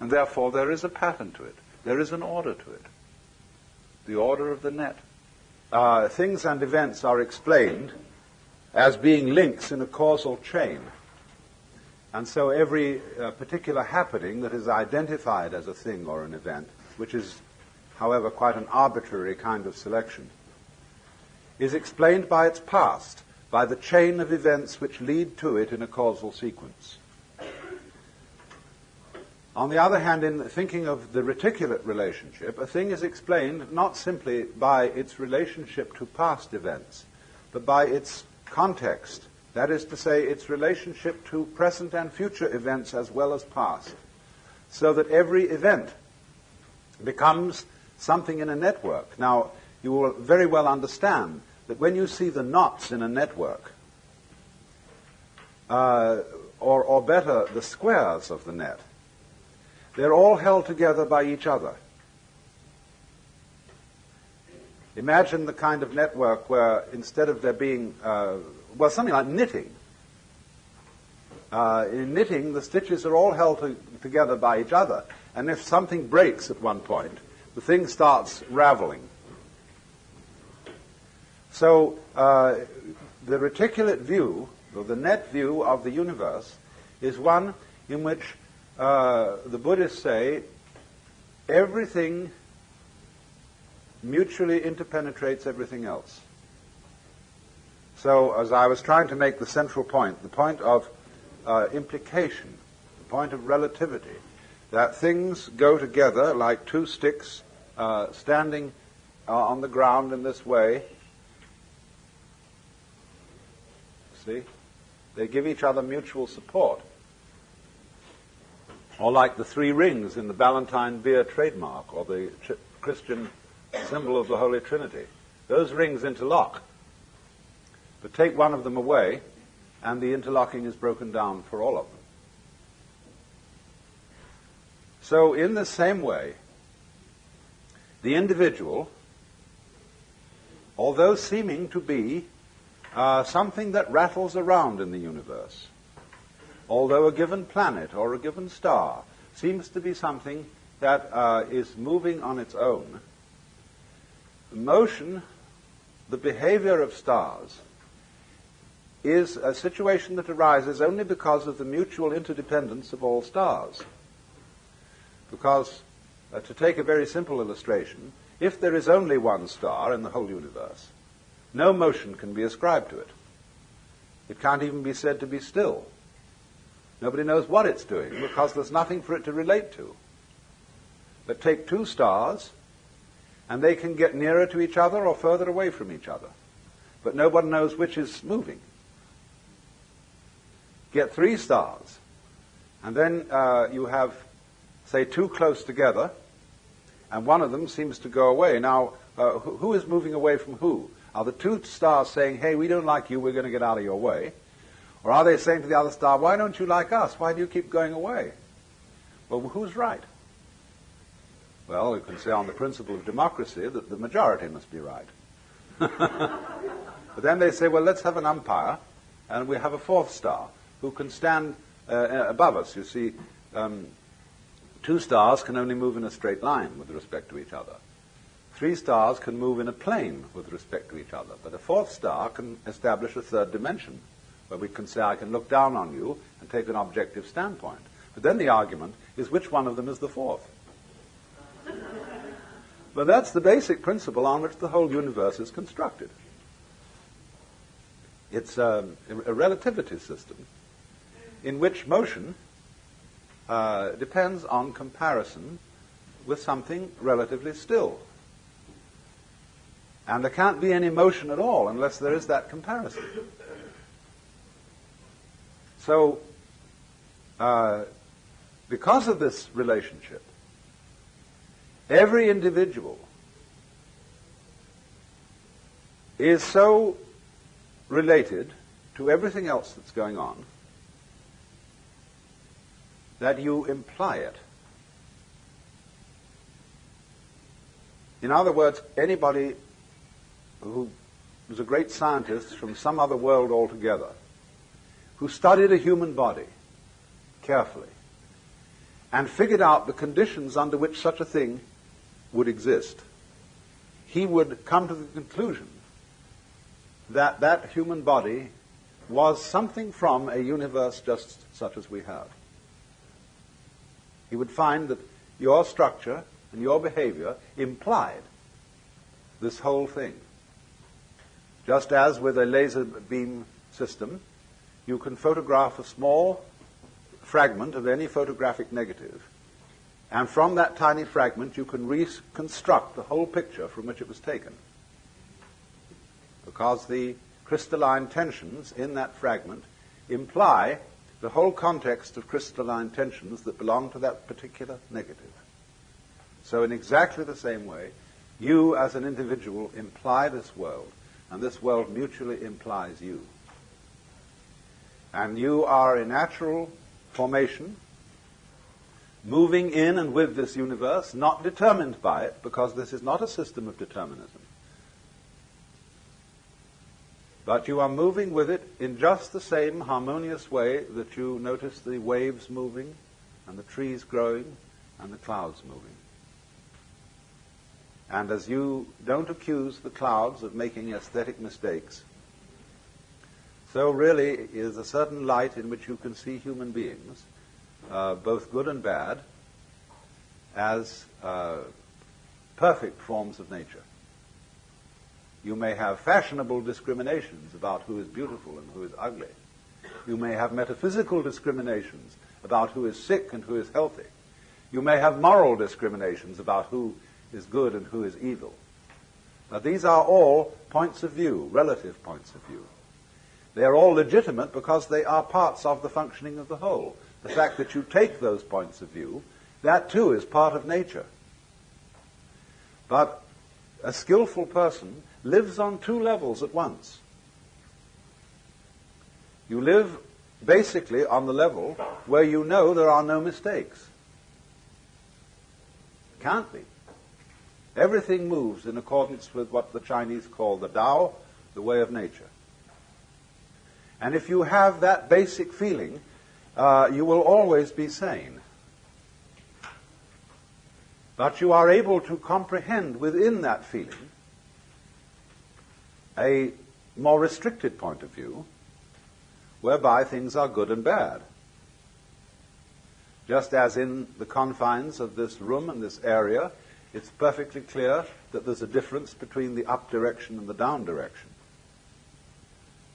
A: And therefore there is a pattern to it. There is an order to it. The order of the net. Things and events are explained as being links in a causal chain. And so every particular happening that is identified as a thing or an event, which is, however, quite an arbitrary kind of selection, is explained by its past, by the chain of events which lead to it in a causal sequence. On the other hand, in thinking of the reticulate relationship, a thing is explained not simply by its relationship to past events, but by its context, that is to say, its relationship to present and future events as well as past, so that every event becomes something in a network. Now, you will very well understand that when you see the knots in a network, or better, the squares of the net, they're all held together by each other. Imagine the kind of network where instead of there being, something like knitting. In knitting, the stitches are all held together by each other. And if something breaks at one point, the thing starts raveling. So the reticulate view, or the net view of the universe, is one in which the Buddhists say everything mutually interpenetrates everything else. So, as I was trying to make the central point, the point of implication, the point of relativity, that things go together like two sticks standing on the ground in this way. See? They give each other mutual support. Or like the three rings in the Ballantine beer trademark, or the Christian symbol of the Holy Trinity. Those rings interlock. But take one of them away, and the interlocking is broken down for all of them. So in the same way, the individual, although seeming to be something that rattles around in the universe, although a given planet or a given star seems to be something that is moving on its own, motion, the behavior of stars, is a situation that arises only because of the mutual interdependence of all stars. Because, to take a very simple illustration, if there is only one star in the whole universe, no motion can be ascribed to it. It can't even be said to be still. Nobody knows what it's doing because there's nothing for it to relate to. But take two stars, and they can get nearer to each other or further away from each other. But nobody knows which is moving. Get three stars, and then you have, say, two close together, and one of them seems to go away. Now, who is moving away from who? Are the two stars saying, hey, we don't like you, we're going to get out of your way? Or are they saying to the other star, why don't you like us? Why do you keep going away? Well, who's right? Well, you can say on the principle of democracy that the majority must be right. But then they say, well, let's have an umpire, and we have a fourth star who can stand above us. You see, two stars can only move in a straight line with respect to each other. Three stars can move in a plane with respect to each other. But a fourth star can establish a third dimension, where we can say, I can look down on you and take an objective standpoint. But then the argument is which one of them is the fourth. But that's the basic principle on which the whole universe is constructed. It's a relativity system in which motion depends on comparison with something relatively still. And there can't be any motion at all unless there is that comparison. So, because of this relationship, every individual is so related to everything else that's going on that you imply it. In other words, anybody who was a great scientist from some other world altogether, who studied a human body carefully and figured out the conditions under which such a thing would exist, he would come to the conclusion that that human body was something from a universe just such as we have. He would find that your structure and your behavior implied this whole thing. Just as with a laser beam system, you can photograph a small fragment of any photographic negative, and from that tiny fragment you can reconstruct the whole picture from which it was taken, because the crystalline tensions in that fragment imply the whole context of crystalline tensions that belong to that particular negative. So in exactly the same way, you as an individual imply this world, and this world mutually implies you. And you are a natural formation, moving in and with this universe, not determined by it, because this is not a system of determinism. But you are moving with it in just the same harmonious way that you notice the waves moving, and the trees growing, and the clouds moving. And as you don't accuse the clouds of making aesthetic mistakes, so really is a certain light in which you can see human beings, both good and bad, as perfect forms of nature. You may have fashionable discriminations about who is beautiful and who is ugly. You may have metaphysical discriminations about who is sick and who is healthy. You may have moral discriminations about who is good and who is evil. Now, these are all points of view, relative points of view. They are all legitimate because they are parts of the functioning of the whole. The fact that you take those points of view, that too is part of nature. But a skillful person lives on two levels at once. You live basically on the level where you know there are no mistakes. Can't be. Everything moves in accordance with what the Chinese call the Tao, the way of nature. And if you have that basic feeling, you will always be sane. But you are able to comprehend within that feeling a more restricted point of view, whereby things are good and bad. Just as in the confines of this room and this area, it's perfectly clear that there's a difference between the up direction and the down direction.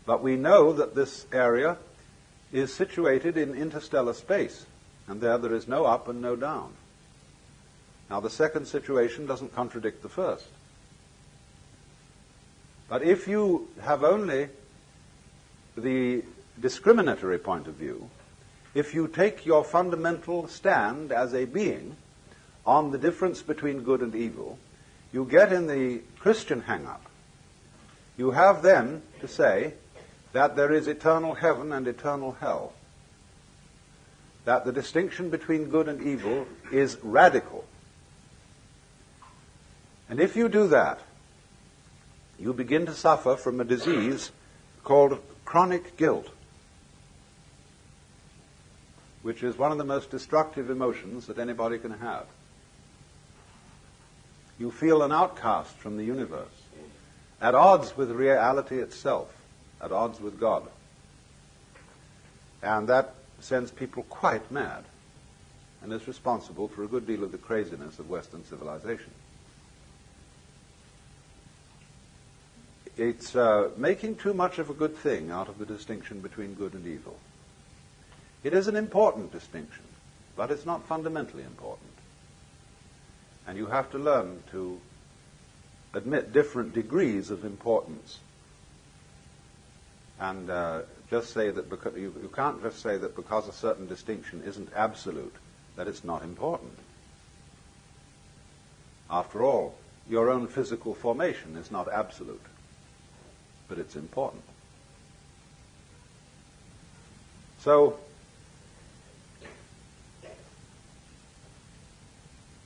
A: But we know that this area is situated in interstellar space, and there is no up and no down. Now, the second situation doesn't contradict the first. But if you have only the discriminatory point of view, if you take your fundamental stand as a being on the difference between good and evil, you get in the Christian hang-up. You have then to say that there is eternal heaven and eternal hell, that the distinction between good and evil is radical. And if you do that, you begin to suffer from a disease called chronic guilt, which is one of the most destructive emotions that anybody can have. You feel an outcast from the universe, at odds with reality itself, at odds with God. And that sends people quite mad, and is responsible for a good deal of the craziness of Western civilization. It's making too much of a good thing out of the distinction between good and evil. It is an important distinction, but it's not fundamentally important. And you have to learn to admit different degrees of importance. And just say that because you can't just say that because a certain distinction isn't absolute, that it's not important. After all, your own physical formation is not absolute, but it's important. So,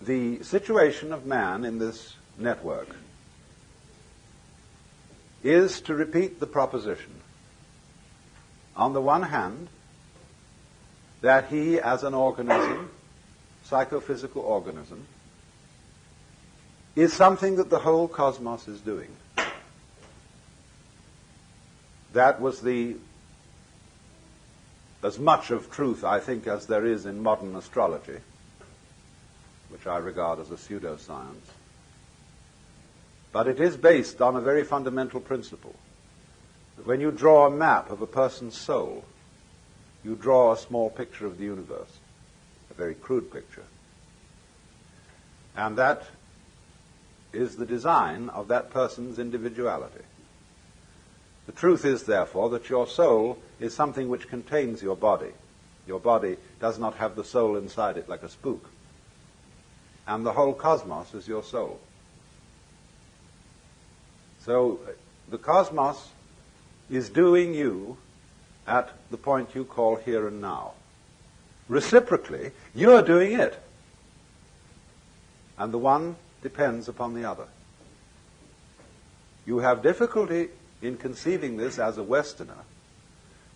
A: the situation of man in this network is to repeat the proposition, on the one hand, that he as an organism, psychophysical organism, is something that the whole cosmos is doing. That was as much of truth, I think, as there is in modern astrology, which I regard as a pseudoscience. But it is based on a very fundamental principle. That when you draw a map of a person's soul, you draw a small picture of the universe, a very crude picture. And that is the design of that person's individuality. The truth is, therefore, that your soul is something which contains your body. Your body does not have the soul inside it like a spook. And the whole cosmos is your soul. So the cosmos is doing you at the point you call here and now. Reciprocally, you're doing it. And the one depends upon the other. You have difficulty in conceiving this as a Westerner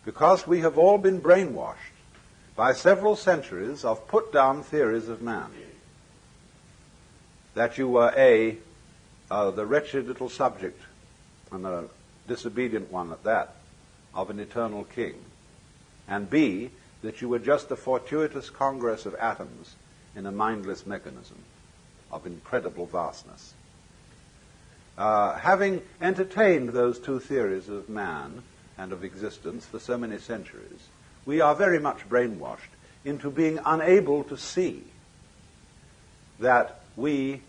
A: because we have all been brainwashed by several centuries of put-down theories of man. That you were the wretched little subject, and a disobedient one at that, of an eternal king, and B, that you were just a fortuitous congress of atoms in a mindless mechanism of incredible vastness. Having entertained those two theories of man and of existence for so many centuries, we are very much brainwashed into being unable to see that we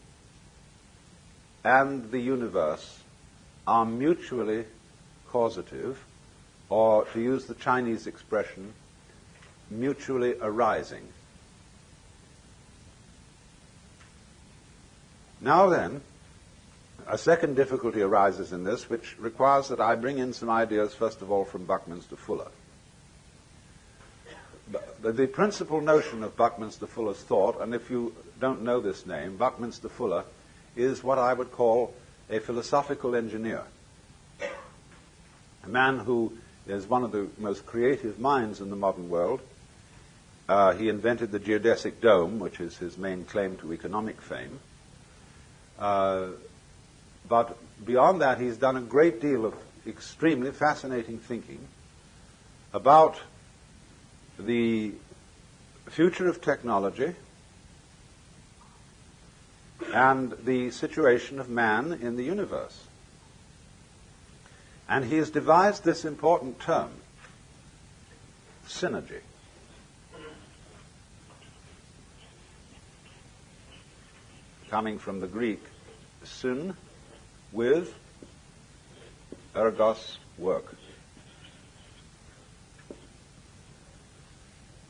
A: and the universe are mutually causative, or, to use the Chinese expression, mutually arising. Now then, a second difficulty arises in this, which requires that I bring in some ideas, first of all, from Buckminster Fuller. The principal notion of Buckminster Fuller's thought, and if you don't know this name, Buckminster Fuller is what I would call a philosophical engineer. A man who is one of the most creative minds in the modern world. He invented the geodesic dome, which is his main claim to economic fame. But beyond that, he's done a great deal of extremely fascinating thinking about the future of technology and the situation of man in the universe. And he has devised this important term, synergy. Coming from the Greek, syn, with, ergos, work.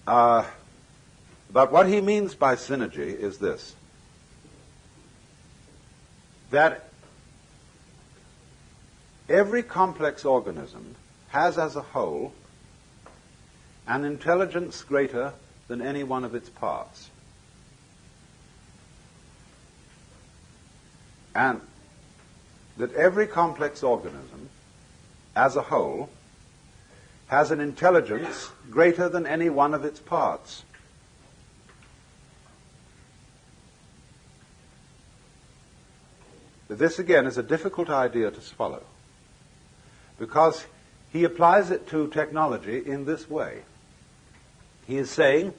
A: But what he means by synergy is this, that every complex organism has as a whole an intelligence greater than any one of its parts. And that every complex organism as a whole has an intelligence greater than any one of its parts. This, again, is a difficult idea to swallow, because he applies it to technology in this way. He is saying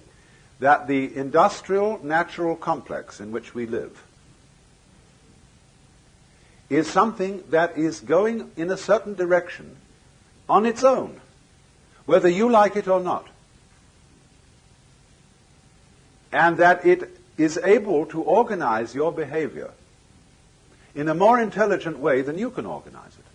A: that the industrial natural complex in which we live is something that is going in a certain direction on its own, whether you like it or not, and that it is able to organize your behavior in a more intelligent way than you can organize it.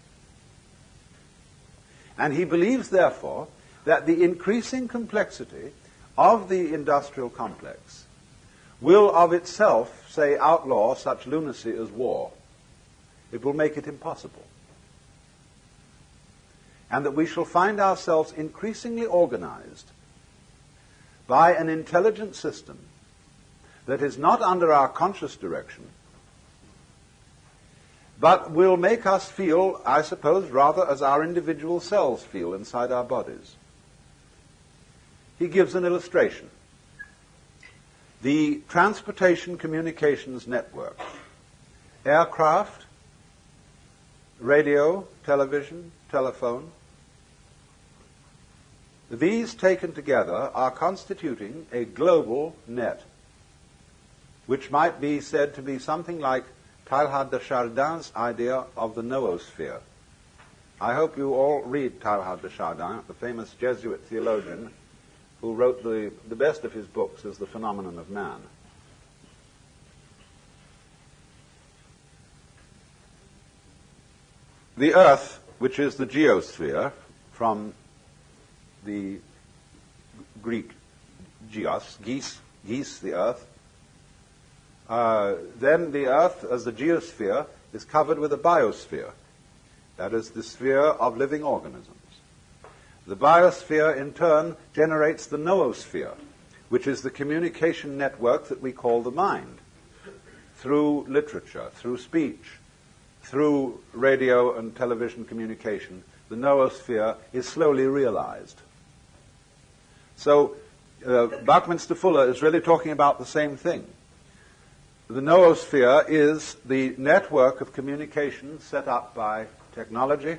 A: And he believes, therefore, that the increasing complexity of the industrial complex will of itself, say, outlaw such lunacy as war. It will make it impossible. And that we shall find ourselves increasingly organized by an intelligent system that is not under our conscious direction, but will make us feel, I suppose, rather as our individual selves feel inside our bodies. He gives an illustration. The transportation communications network, aircraft, radio, television, telephone, these taken together are constituting a global net, which might be said to be something like Teilhard de Chardin's idea of the noosphere. I hope you all read Teilhard de Chardin, the famous Jesuit theologian who wrote the best of his books is The Phenomenon of Man. The Earth, which is the geosphere, from the Greek geos, geese, the Earth, then the Earth, as the geosphere, is covered with a biosphere. That is the sphere of living organisms. The biosphere, in turn, generates the noosphere, which is the communication network that we call the mind, through literature, through speech, through radio and television communication. The noosphere is slowly realized. So Buckminster Fuller is really talking about the same thing. The noosphere is the network of communication set up by technology.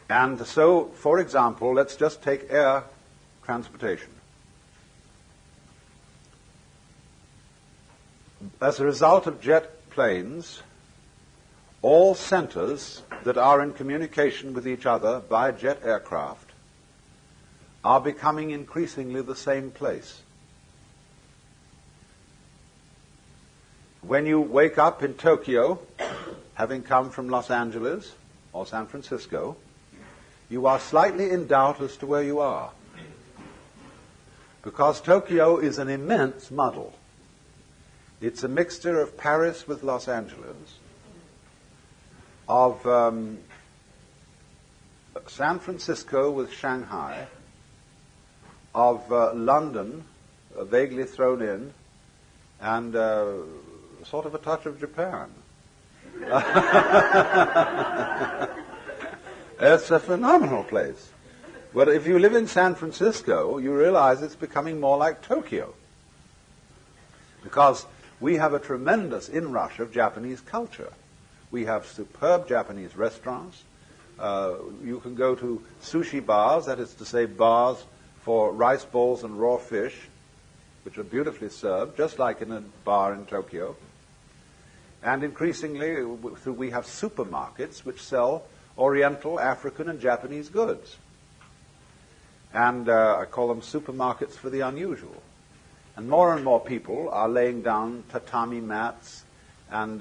A: And so, for example, let's just take air transportation. As a result of jet planes, all centers that are in communication with each other by jet aircraft are becoming increasingly the same place. When you wake up in Tokyo, having come from Los Angeles or San Francisco, you are slightly in doubt as to where you are, because Tokyo is an immense muddle. It's a mixture of Paris with Los Angeles, of San Francisco with Shanghai, of London vaguely thrown in, and sort of a touch of Japan. It's a phenomenal place. But if you live in San Francisco, you realize it's becoming more like Tokyo, because we have a tremendous inrush of Japanese culture. We have superb Japanese restaurants. You can go to sushi bars, that is to say bars for rice balls and raw fish, which are beautifully served, just like in a bar in Tokyo. And increasingly, we have supermarkets which sell Oriental, African, and Japanese goods. And I call them supermarkets for the unusual. And more people are laying down tatami mats and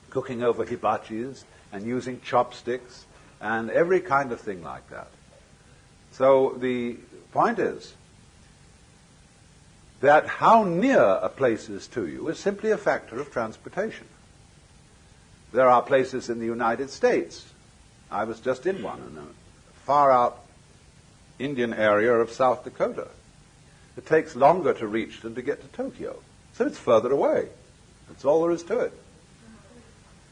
A: cooking over hibachis and using chopsticks and every kind of thing like that. So the point is that how near a place is to you is simply a factor of transportation. There are places in the United States. I was just in one, in a far out Indian area of South Dakota. It takes longer to reach than to get to Tokyo. So it's further away. That's all there is to it,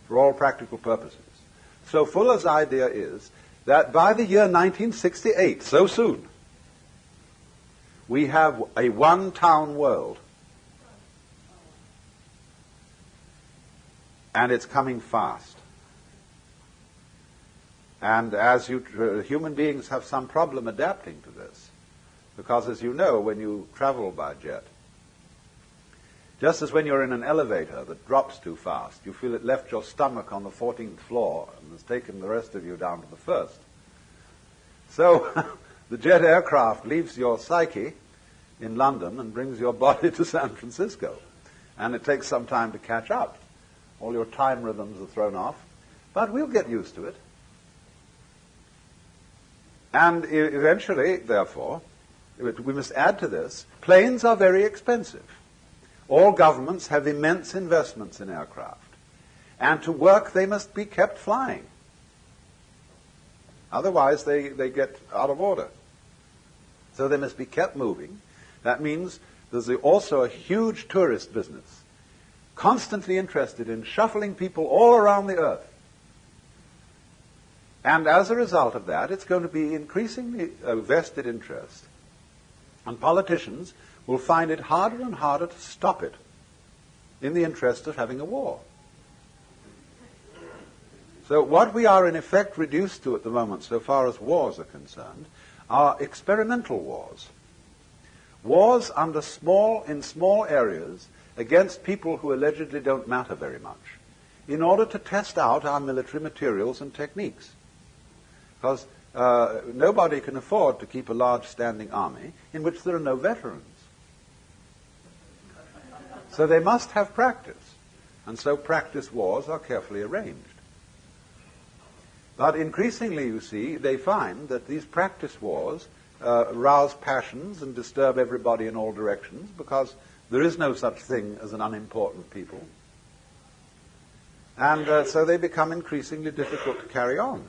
A: for all practical purposes. So Fuller's idea is that by the year 1968, so soon, we have a one-town world. And it's coming fast. And as human beings have some problem adapting to this, because as you know, when you travel by jet, just as when you're in an elevator that drops too fast, you feel it left your stomach on the 14th floor and has taken the rest of you down to the first. So the jet aircraft leaves your psyche in London and brings your body to San Francisco. And it takes some time to catch up. All your time rhythms are thrown off. But we'll get used to it. And eventually, therefore, we must add to this, planes are very expensive. All governments have immense investments in aircraft. And to work, they must be kept flying. Otherwise, they get out of order. So they must be kept moving. That means there's also a huge tourist business, constantly interested in shuffling people all around the earth. And as a result of that, it's going to be increasingly a vested interest. And politicians will find it harder and harder to stop it in the interest of having a war. So what we are in effect reduced to at the moment, so far as wars are concerned, are experimental wars. Wars in small areas against people who allegedly don't matter very much, in order to test out our military materials and techniques. Because nobody can afford to keep a large standing army in which there are no veterans. So they must have practice. And so practice wars are carefully arranged. But increasingly, you see, they find that these practice wars rouse passions and disturb everybody in all directions, because there is no such thing as an unimportant people. And so they become increasingly difficult to carry on.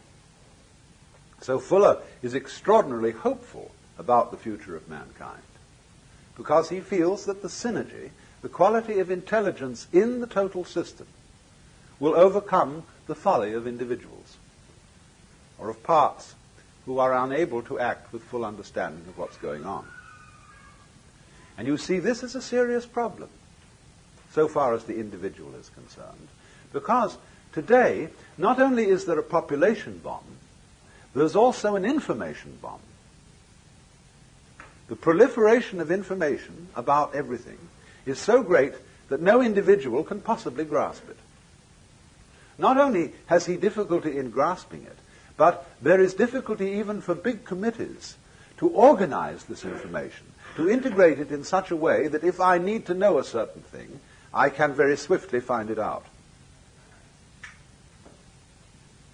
A: So Fuller is extraordinarily hopeful about the future of mankind, because he feels that the synergy, the quality of intelligence in the total system, will overcome the folly of individuals, or of parts who are unable to act with full understanding of what's going on. And you see, this is a serious problem, so far as the individual is concerned, because today, not only is there a population bomb, there's also an information bomb. The proliferation of information about everything is so great that no individual can possibly grasp it. Not only has he difficulty in grasping it, but there is difficulty even for big committees to organize this information, to integrate it in such a way that if I need to know a certain thing, I can very swiftly find it out.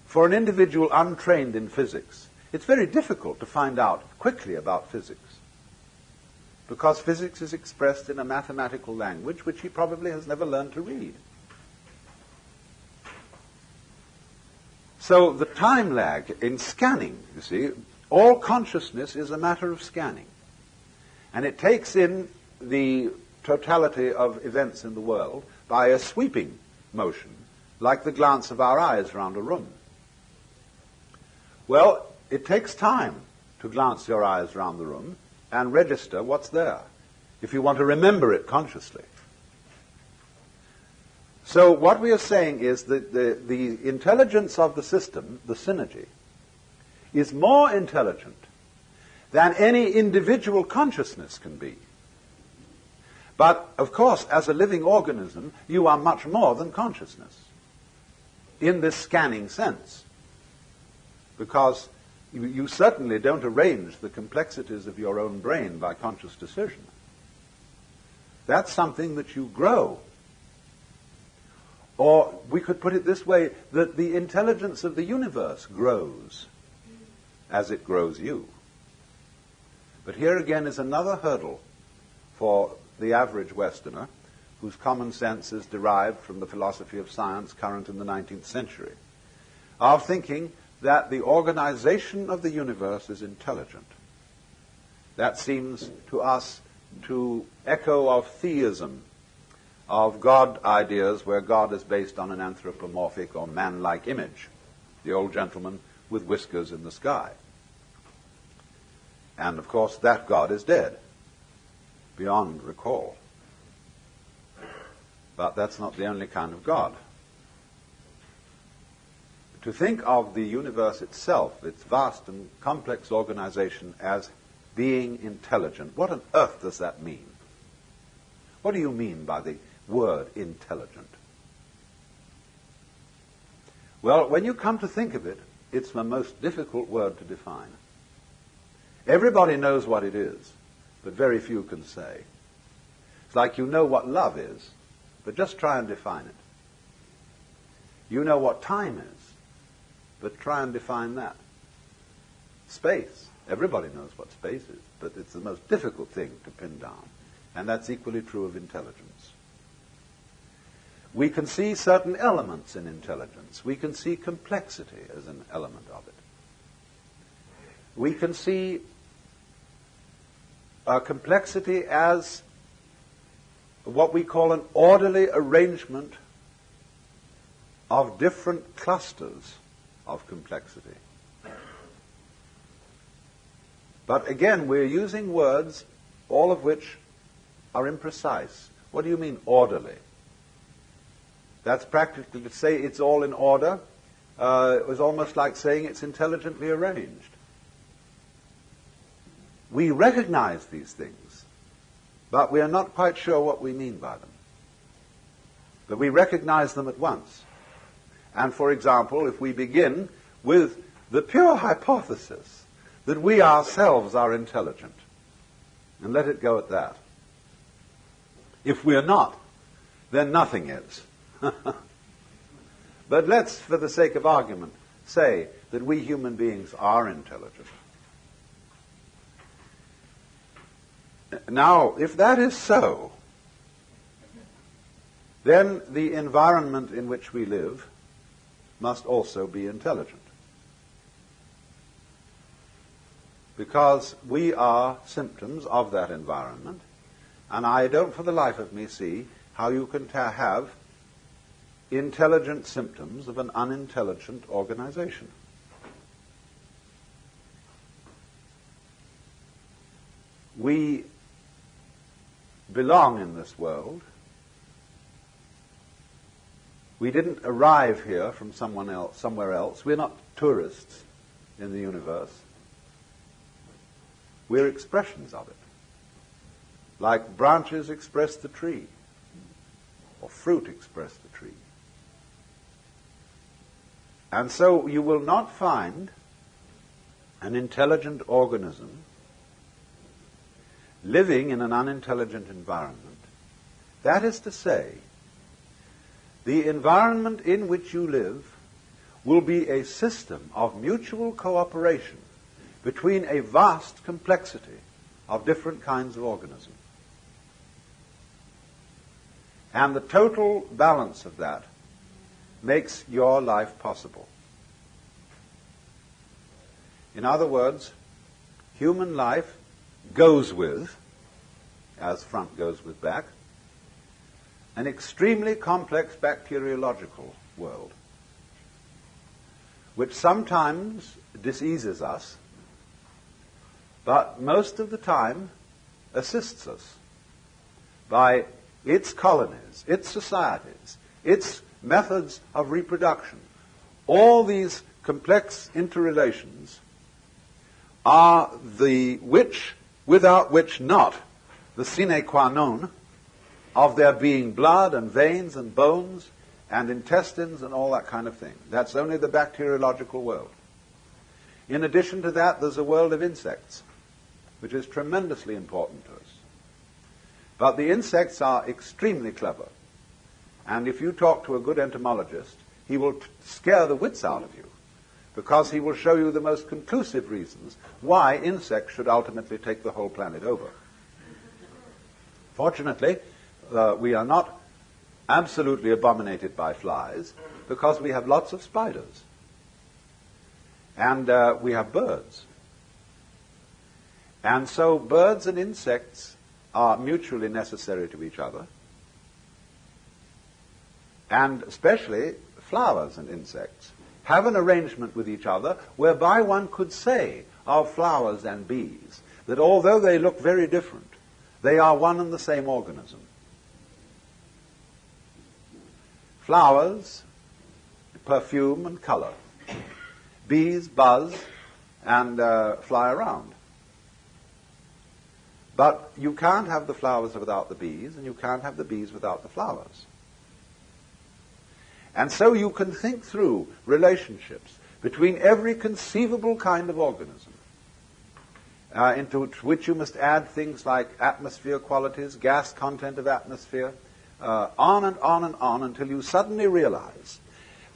A: For an individual untrained in physics, it's very difficult to find out quickly about physics, because physics is expressed in a mathematical language which he probably has never learned to read. So the time lag in scanning, you see, all consciousness is a matter of scanning. And it takes in the totality of events in the world by a sweeping motion, like the glance of our eyes around a room. Well, it takes time to glance your eyes around the room and register what's there, if you want to remember it consciously. So what we are saying is that the intelligence of the system, the synergy, is more intelligent than any individual consciousness can be. But, of course, as a living organism, you are much more than consciousness in this scanning sense, because You certainly don't arrange the complexities of your own brain by conscious decision. That's something that you grow. Or we could put it this way, that the intelligence of the universe grows as it grows you. But here again is another hurdle for the average Westerner, whose common sense is derived from the philosophy of science current in the 19th century, of thinking that the organization of the universe is intelligent. That seems to us to echo of theism, of God ideas where God is based on an anthropomorphic or man-like image, the old gentleman with whiskers in the sky. And of course that God is dead, beyond recall. But that's not the only kind of God. To think of the universe itself, its vast and complex organization, as being intelligent, what on earth does that mean? What do you mean by the word intelligent? Well, when you come to think of it, it's the most difficult word to define. Everybody knows what it is, but very few can say. It's like you know what love is, but just try and define it. You know what time is, but try and define that. Space. Everybody knows what space is, but it's the most difficult thing to pin down. And that's equally true of intelligence. We can see certain elements in intelligence. We can see complexity as an element of it. We can see complexity as what we call an orderly arrangement of different clusters of complexity. But again, we're using words, all of which are imprecise. What do you mean, orderly? That's practically to say it's all in order. It was almost like saying it's intelligently arranged. We recognize these things, but we are not quite sure what we mean by them. But we recognize them at once. And for example, if we begin with the pure hypothesis that we ourselves are intelligent, and let it go at that. If we're not, then nothing is. But let's, for the sake of argument, say that we human beings are intelligent. Now, if that is so, then the environment in which we live must also be intelligent. Because we are symptoms of that environment, and I don't for the life of me see how you can have intelligent symptoms of an unintelligent organization. We belong in this world. We didn't arrive here from somewhere else. We're not tourists in the universe. We're expressions of it. Like branches express the tree, or fruit express the tree. And so you will not find an intelligent organism living in an unintelligent environment. That is to say, the environment in which you live will be a system of mutual cooperation between a vast complexity of different kinds of organisms. And the total balance of that makes your life possible. In other words, human life goes with, as front goes with back, an extremely complex bacteriological world, which sometimes diseases us, but most of the time assists us by its colonies, its societies, its methods of reproduction. All these complex interrelations are the which, without which not, the sine qua non of there being blood and veins and bones and intestines and all that kind of thing. That's only the bacteriological world. In addition to that, there's a world of insects, which is tremendously important to us. But the insects are extremely clever. And if you talk to a good entomologist, he will scare the wits out of you, because he will show you the most conclusive reasons why insects should ultimately take the whole planet over. Fortunately, we are not absolutely abominated by flies, because we have lots of spiders. And we have birds. And so birds and insects are mutually necessary to each other. And especially flowers and insects have an arrangement with each other whereby one could say of flowers and bees that although they look very different, they are one and the same organism. Flowers perfume and color. Bees buzz and fly around. But you can't have the flowers without the bees, and you can't have the bees without the flowers. And so you can think through relationships between every conceivable kind of organism, into which you must add things like atmosphere qualities, gas content of atmosphere, on and on and on, until you suddenly realize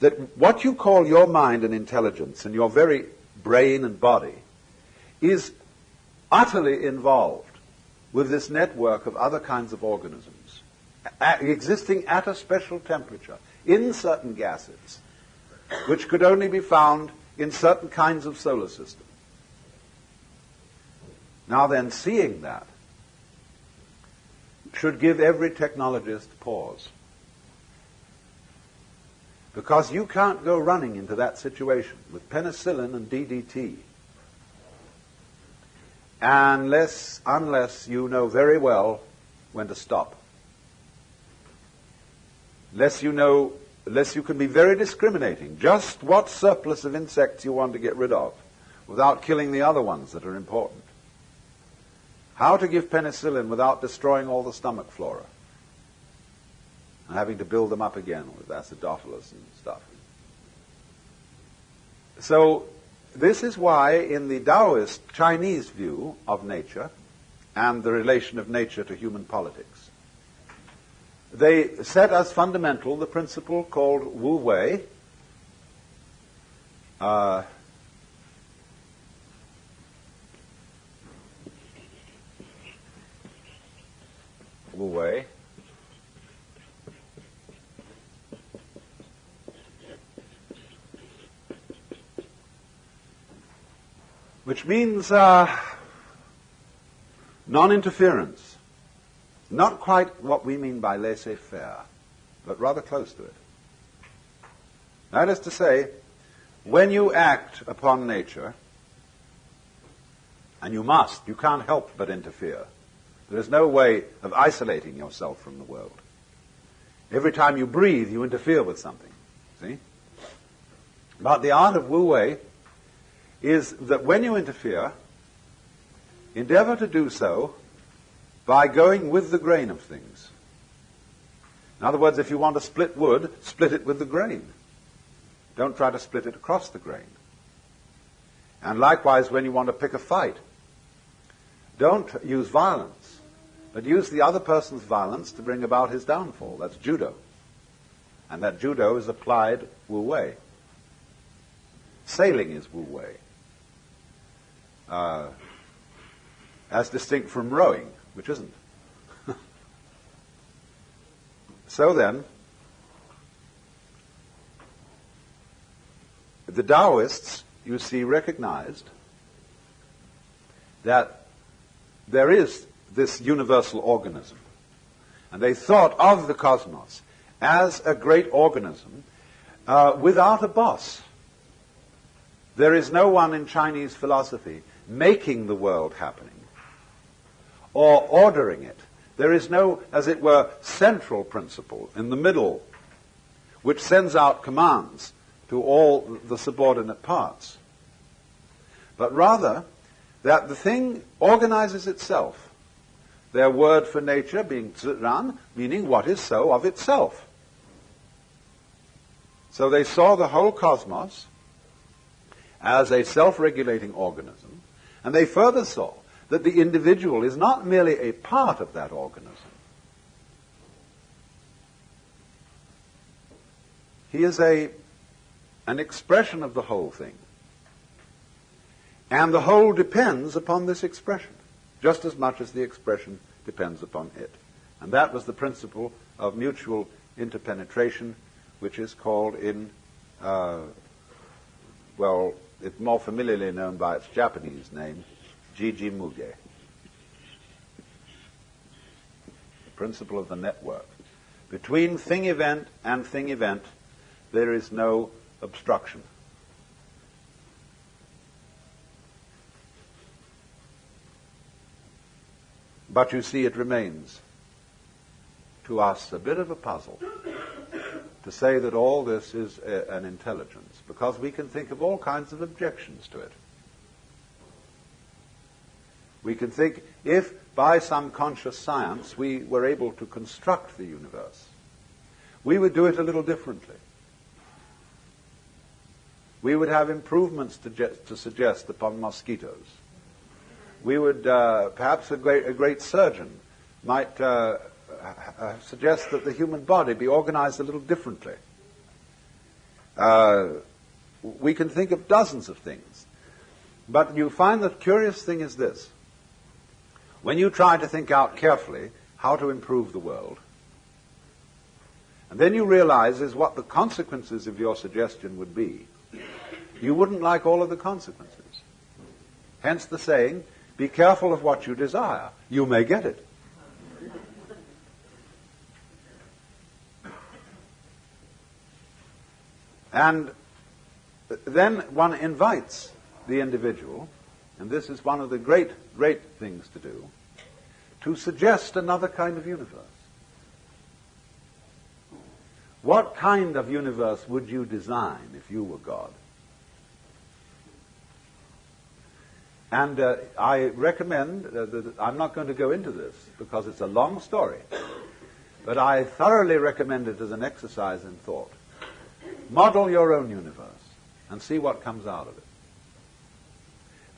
A: that what you call your mind and intelligence and your very brain and body is utterly involved with this network of other kinds of organisms, existing at a special temperature, in certain gases, which could only be found in certain kinds of solar system. Now then, seeing that should give every technologist pause. Because you can't go running into that situation with penicillin and DDT unless you know very well when to stop. Unless you can be very discriminating, just what surplus of insects you want to get rid of, without killing the other ones that are important. How to give penicillin without destroying all the stomach flora, and having to build them up again with acidophilus and stuff. So this is why in the Taoist Chinese view of nature and the relation of nature to human politics, they set as fundamental the principle called Wu Wei, Wu Wei, which means non-interference. Not quite what we mean by laissez-faire, but rather close to it. That is to say, when you act upon nature, and you can't help but interfere. There is no way of isolating yourself from the world. Every time you breathe, you interfere with something. See? But the art of Wu Wei is that when you interfere, endeavor to do so by going with the grain of things. In other words, if you want to split wood, split it with the grain. Don't try to split it across the grain. And likewise, when you want to pick a fight, don't use violence, but use the other person's violence to bring about his downfall. That's judo. And that judo is applied Wu Wei. Sailing is Wu Wei. As distinct from rowing, which isn't. So then, the Taoists, you see, recognized that there is this universal organism. And they thought of the cosmos as a great organism without a boss. There is no one in Chinese philosophy making the world happening or ordering it. There is no, as it were, central principle in the middle which sends out commands to all the subordinate parts. But rather, that the thing organizes itself. Their word for nature being zran, meaning what is so of itself. So they saw the whole cosmos as a self-regulating organism, and they further saw that the individual is not merely a part of that organism. He is an expression of the whole thing. And the whole depends upon this expression, just as much as the expression depends upon it. And that was the principle of mutual interpenetration, which is called it's more familiarly known by its Japanese name, Jiji Muge. The principle of the network. Between thing-event and thing-event, there is no obstruction. But you see, it remains to us a bit of a puzzle to say that all this is an intelligence, because we can think of all kinds of objections to it. We can think, if by some conscious science we were able to construct the universe, we would do it a little differently. We would have improvements to suggest upon mosquitoes. We would, perhaps a great surgeon might suggest that the human body be organized a little differently. We can think of dozens of things. But you find the curious thing is this. When you try to think out carefully how to improve the world, and then you realize is what the consequences of your suggestion would be, you wouldn't like all of the consequences. Hence the saying, be careful of what you desire. You may get it. And then one invites the individual, and this is one of the great things to do, to suggest another kind of universe. What kind of universe would you design if you were God? And I recommend, I'm not going to go into this because it's a long story, but I thoroughly recommend it as an exercise in thought. Model your own universe and see what comes out of it.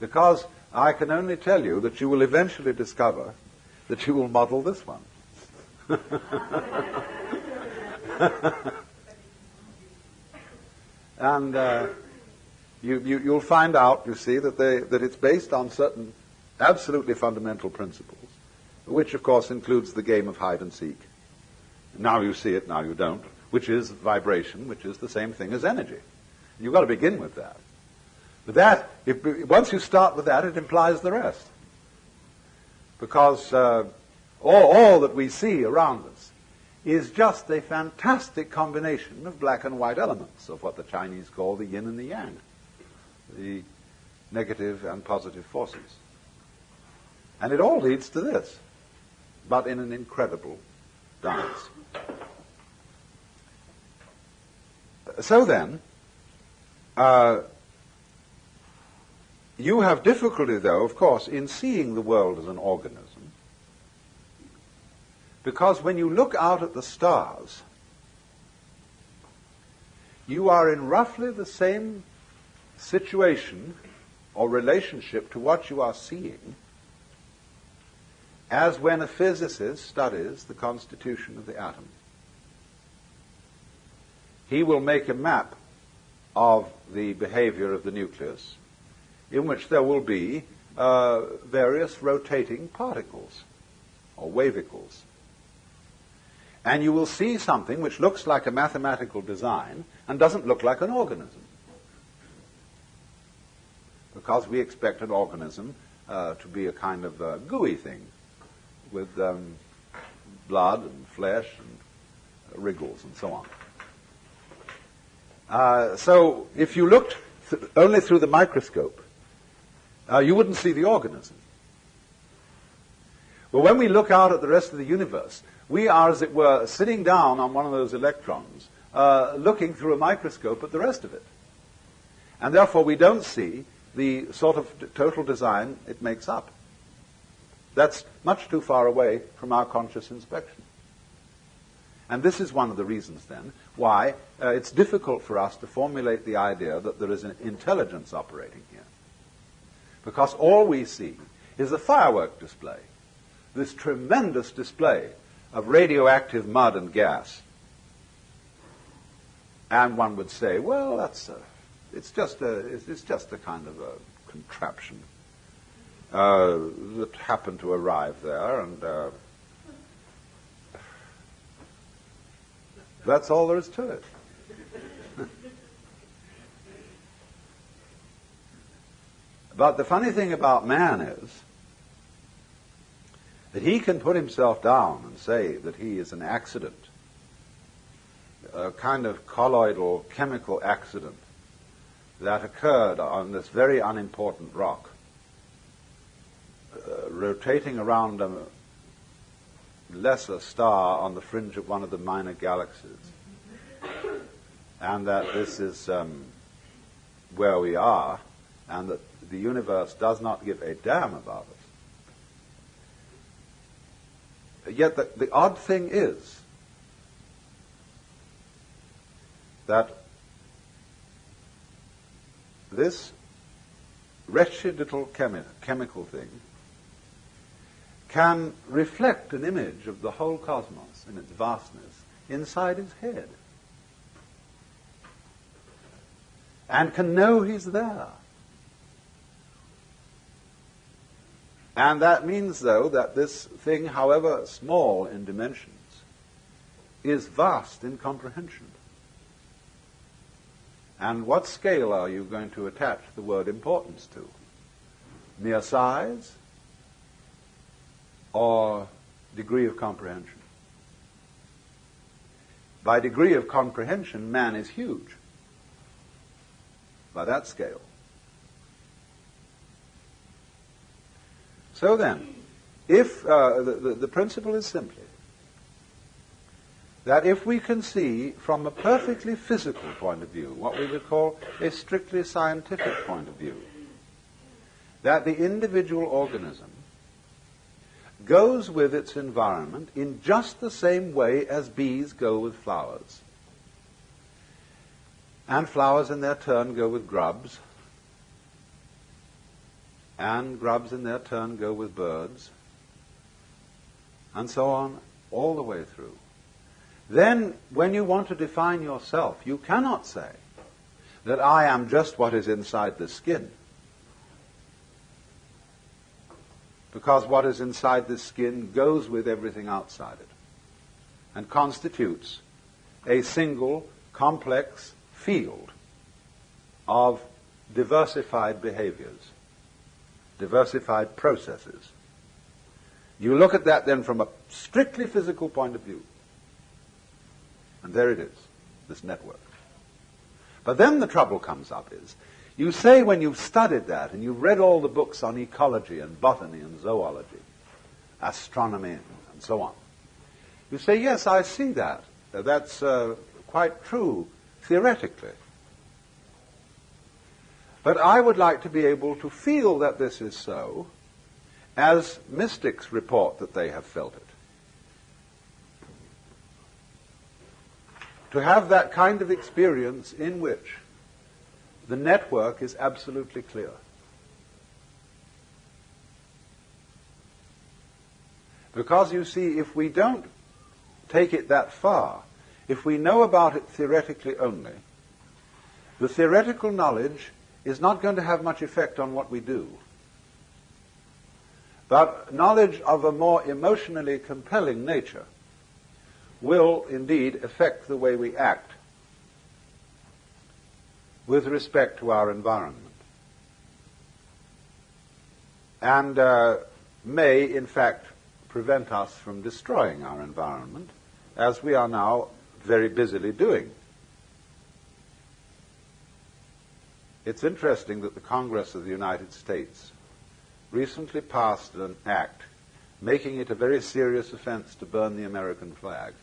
A: Because I can only tell you that you will eventually discover that you will model this one. And you'll find out, you see, that it's based on certain absolutely fundamental principles, which, of course, includes the game of hide and seek. Now you see it, now you don't, which is vibration, which is the same thing as energy. You've got to begin with that. But once you start with that, it implies the rest. Because all that we see around us is just a fantastic combination of black and white elements, of what the Chinese call the yin and the yang, the negative and positive forces. And it all leads to this, but in an incredible dance. So then, you have difficulty, though, of course, in seeing the world as an organism, because when you look out at the stars, you are in roughly the same situation or relationship to what you are seeing as when a physicist studies the constitution of the atom. He will make a map of the behavior of the nucleus in which there will be various rotating particles or wavicles. And you will see something which looks like a mathematical design and doesn't look like an organism. Because we expect an organism to be a kind of gooey thing with blood and flesh and wriggles and so on. So if you looked only through the microscope, you wouldn't see the organism. But when we look out at the rest of the universe, we are, as it were, sitting down on one of those electrons, looking through a microscope at the rest of it. And therefore we don't see the sort of total design it makes up. That's much too far away from our conscious inspection. And this is one of the reasons, then, why it's difficult for us to formulate the idea that there is an intelligence operating here. Because all we see is a firework display, this tremendous display of radioactive mud and gas. And one would say, well, it's just a kind of a contraption that happened to arrive there, and that's all there is to it. But the funny thing about man is that he can put himself down and say that he is an accident, a kind of colloidal chemical accident that occurred on this very unimportant rock, rotating around a lesser star on the fringe of one of the minor galaxies, and that this is where we are, and that the universe does not give a damn about us. Yet the odd thing is that this wretched little chemical thing can reflect an image of the whole cosmos in its vastness inside his head, and can know he's there. And that means, though, that this thing, however small in dimensions, is vast in comprehension. And what scale are you going to attach the word importance to? Mere size or degree of comprehension? By degree of comprehension, man is huge. By that scale. So then, if the principle is simply that if we can see from a perfectly physical point of view, what we would call a strictly scientific point of view, that the individual organism goes with its environment in just the same way as bees go with flowers, and flowers in their turn go with grubs, and grubs in their turn go with birds, and so on, all the way through. Then, when you want to define yourself, you cannot say that I am just what is inside the skin. Because what is inside the skin goes with everything outside it, and constitutes a single, complex field of diversified behaviors, diversified processes. You look at that then from a strictly physical point of view, and there it is, this network. But then the trouble comes up is, you say when you've studied that, and you've read all the books on ecology and botany and zoology, astronomy and so on, you say, yes, I see that. That's quite true theoretically. But I would like to be able to feel that this is so, as mystics report that they have felt it. To have that kind of experience in which the network is absolutely clear. Because, you see, if we don't take it that far, if we know about it theoretically only, the theoretical knowledge is not going to have much effect on what we do. But knowledge of a more emotionally compelling nature will indeed affect the way we act with respect to our environment, and may, in fact, prevent us from destroying our environment, as we are now very busily doing. It's interesting that the Congress of the United States recently passed an act making it a very serious offense to burn the American flag.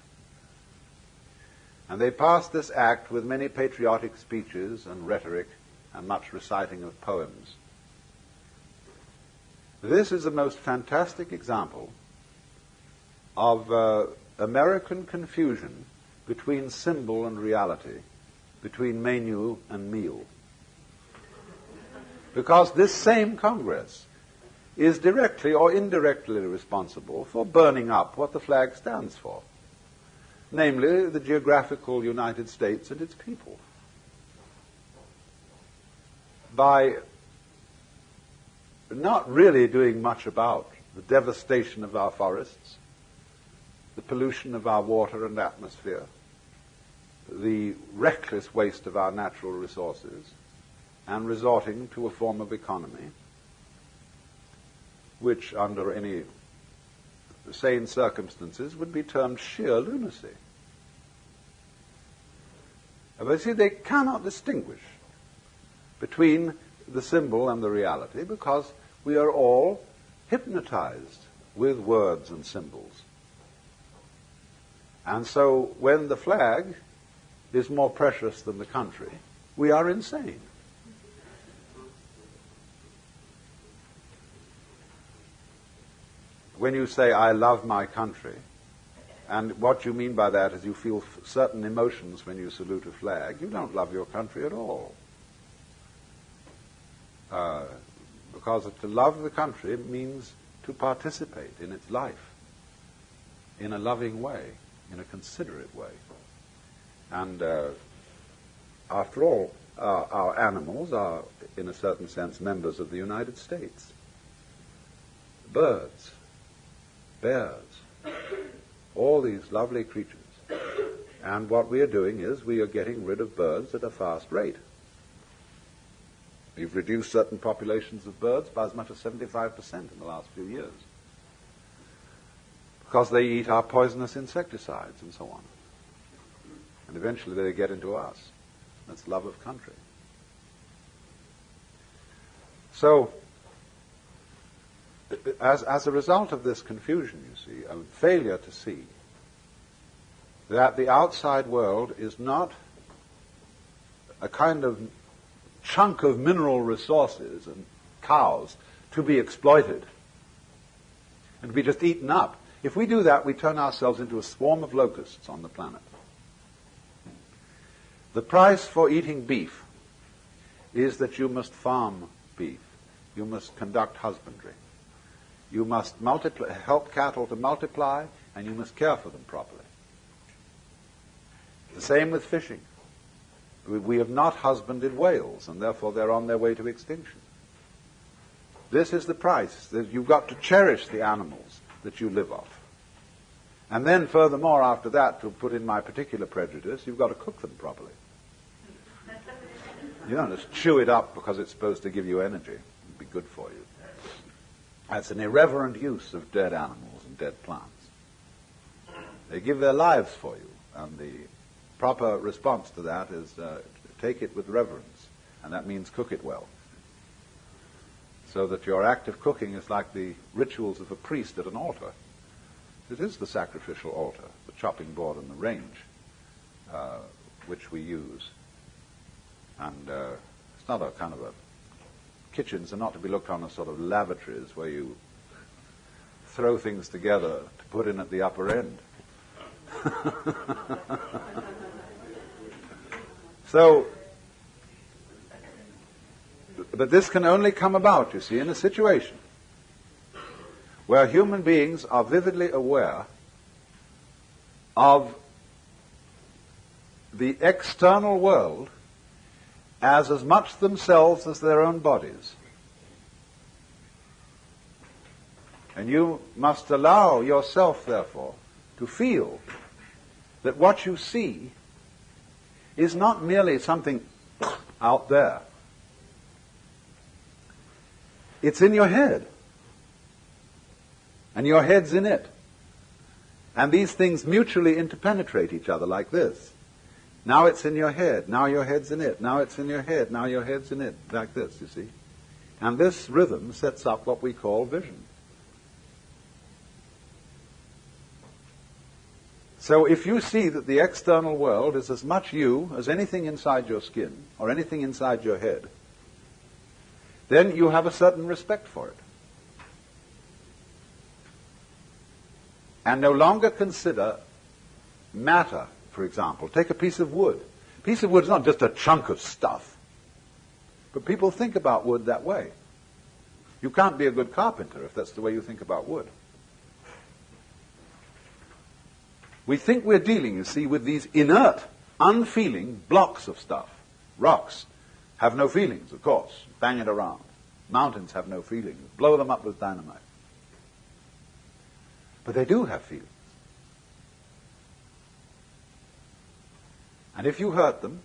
A: And they passed this act with many patriotic speeches and rhetoric and much reciting of poems. This is the most fantastic example of American confusion between symbol and reality, between menu and meal. Because this same Congress is directly or indirectly responsible for burning up what the flag stands for, namely the geographical United States and its people. By not really doing much about the devastation of our forests, the pollution of our water and atmosphere, the reckless waste of our natural resources, and resorting to a form of economy which, under any sane circumstances, would be termed sheer lunacy. But see, they cannot distinguish between the symbol and the reality because we are all hypnotized with words and symbols. And so when the flag is more precious than the country, we are insane. When you say, I love my country, and what you mean by that is you feel certain emotions when you salute a flag, you don't love your country at all. Because to love the country means to participate in its life in a loving way, in a considerate way. And after all, our animals are, in a certain sense, members of the United States. Birds, bears, all these lovely creatures. And what we are doing is we are getting rid of birds at a fast rate. We've reduced certain populations of birds by as much as 75% in the last few years because they eat our poisonous insecticides and so on. And eventually they get into us. That's love of country. So, as a result of this confusion, you see, a failure to see that the outside world is not a kind of chunk of mineral resources and cows to be exploited and to be just eaten up. If we do that, we turn ourselves into a swarm of locusts on the planet. The price for eating beef is that you must farm beef. You must conduct husbandry. You must help cattle to multiply, and you must care for them properly. The same with fishing. We have not husbanded whales, and therefore they're on their way to extinction. This is the price. You've got to cherish the animals that you live off. And then furthermore, after that, to put in my particular prejudice, you've got to cook them properly. You don't just chew it up because it's supposed to give you energy. It'd be good for you. That's an irreverent use of dead animals and dead plants. They give their lives for you, and the proper response to that is take it with reverence, and that means cook it well. So that your act of cooking is like the rituals of a priest at an altar. It is the sacrificial altar, the chopping board and the range, which we use. And it's not a kind of a... Kitchens are not to be looked on as sort of lavatories where you throw things together to put in at the upper end. So, but this can only come about, you see, in a situation where human beings are vividly aware of the external world as much themselves as their own bodies. And you must allow yourself, therefore, to feel that what you see is not merely something out there. It's in your head. And your head's in it. And these things mutually interpenetrate each other like this. Now it's in your head, now your head's in it, now it's in your head, now your head's in it, like this, you see. And this rhythm sets up what we call vision. So if you see that the external world is as much you as anything inside your skin or anything inside your head, then you have a certain respect for it. And no longer consider matter, for example. Take a piece of wood. A piece of wood is not just a chunk of stuff, but people think about wood that way. You can't be a good carpenter if that's the way you think about wood. We think we're dealing, you see, with these inert, unfeeling blocks of stuff. Rocks have no feelings, of course. Bang it around. Mountains have no feelings. Blow them up with dynamite. But they do have feelings. And if you hurt them,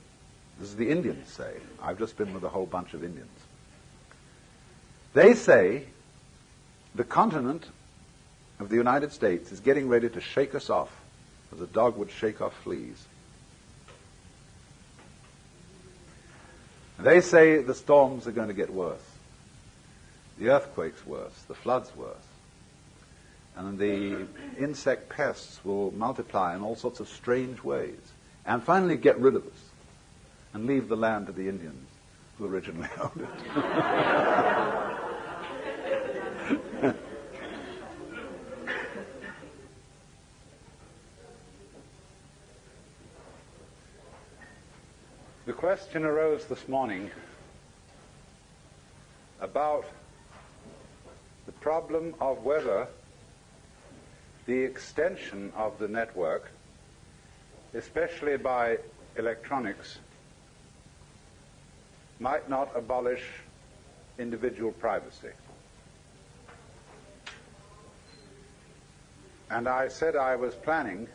A: this is the Indians say. I've just been with a whole bunch of Indians. They say the continent of the United States is getting ready to shake us off as a dog would shake off fleas. They say the storms are going to get worse, the earthquakes worse, the floods worse, and the insect pests will multiply in all sorts of strange ways, and finally get rid of us and leave the land to the Indians who originally owned it. The question arose this morning about the problem of whether the extension of the network, especially by electronics, might not abolish individual privacy. And I said I was planning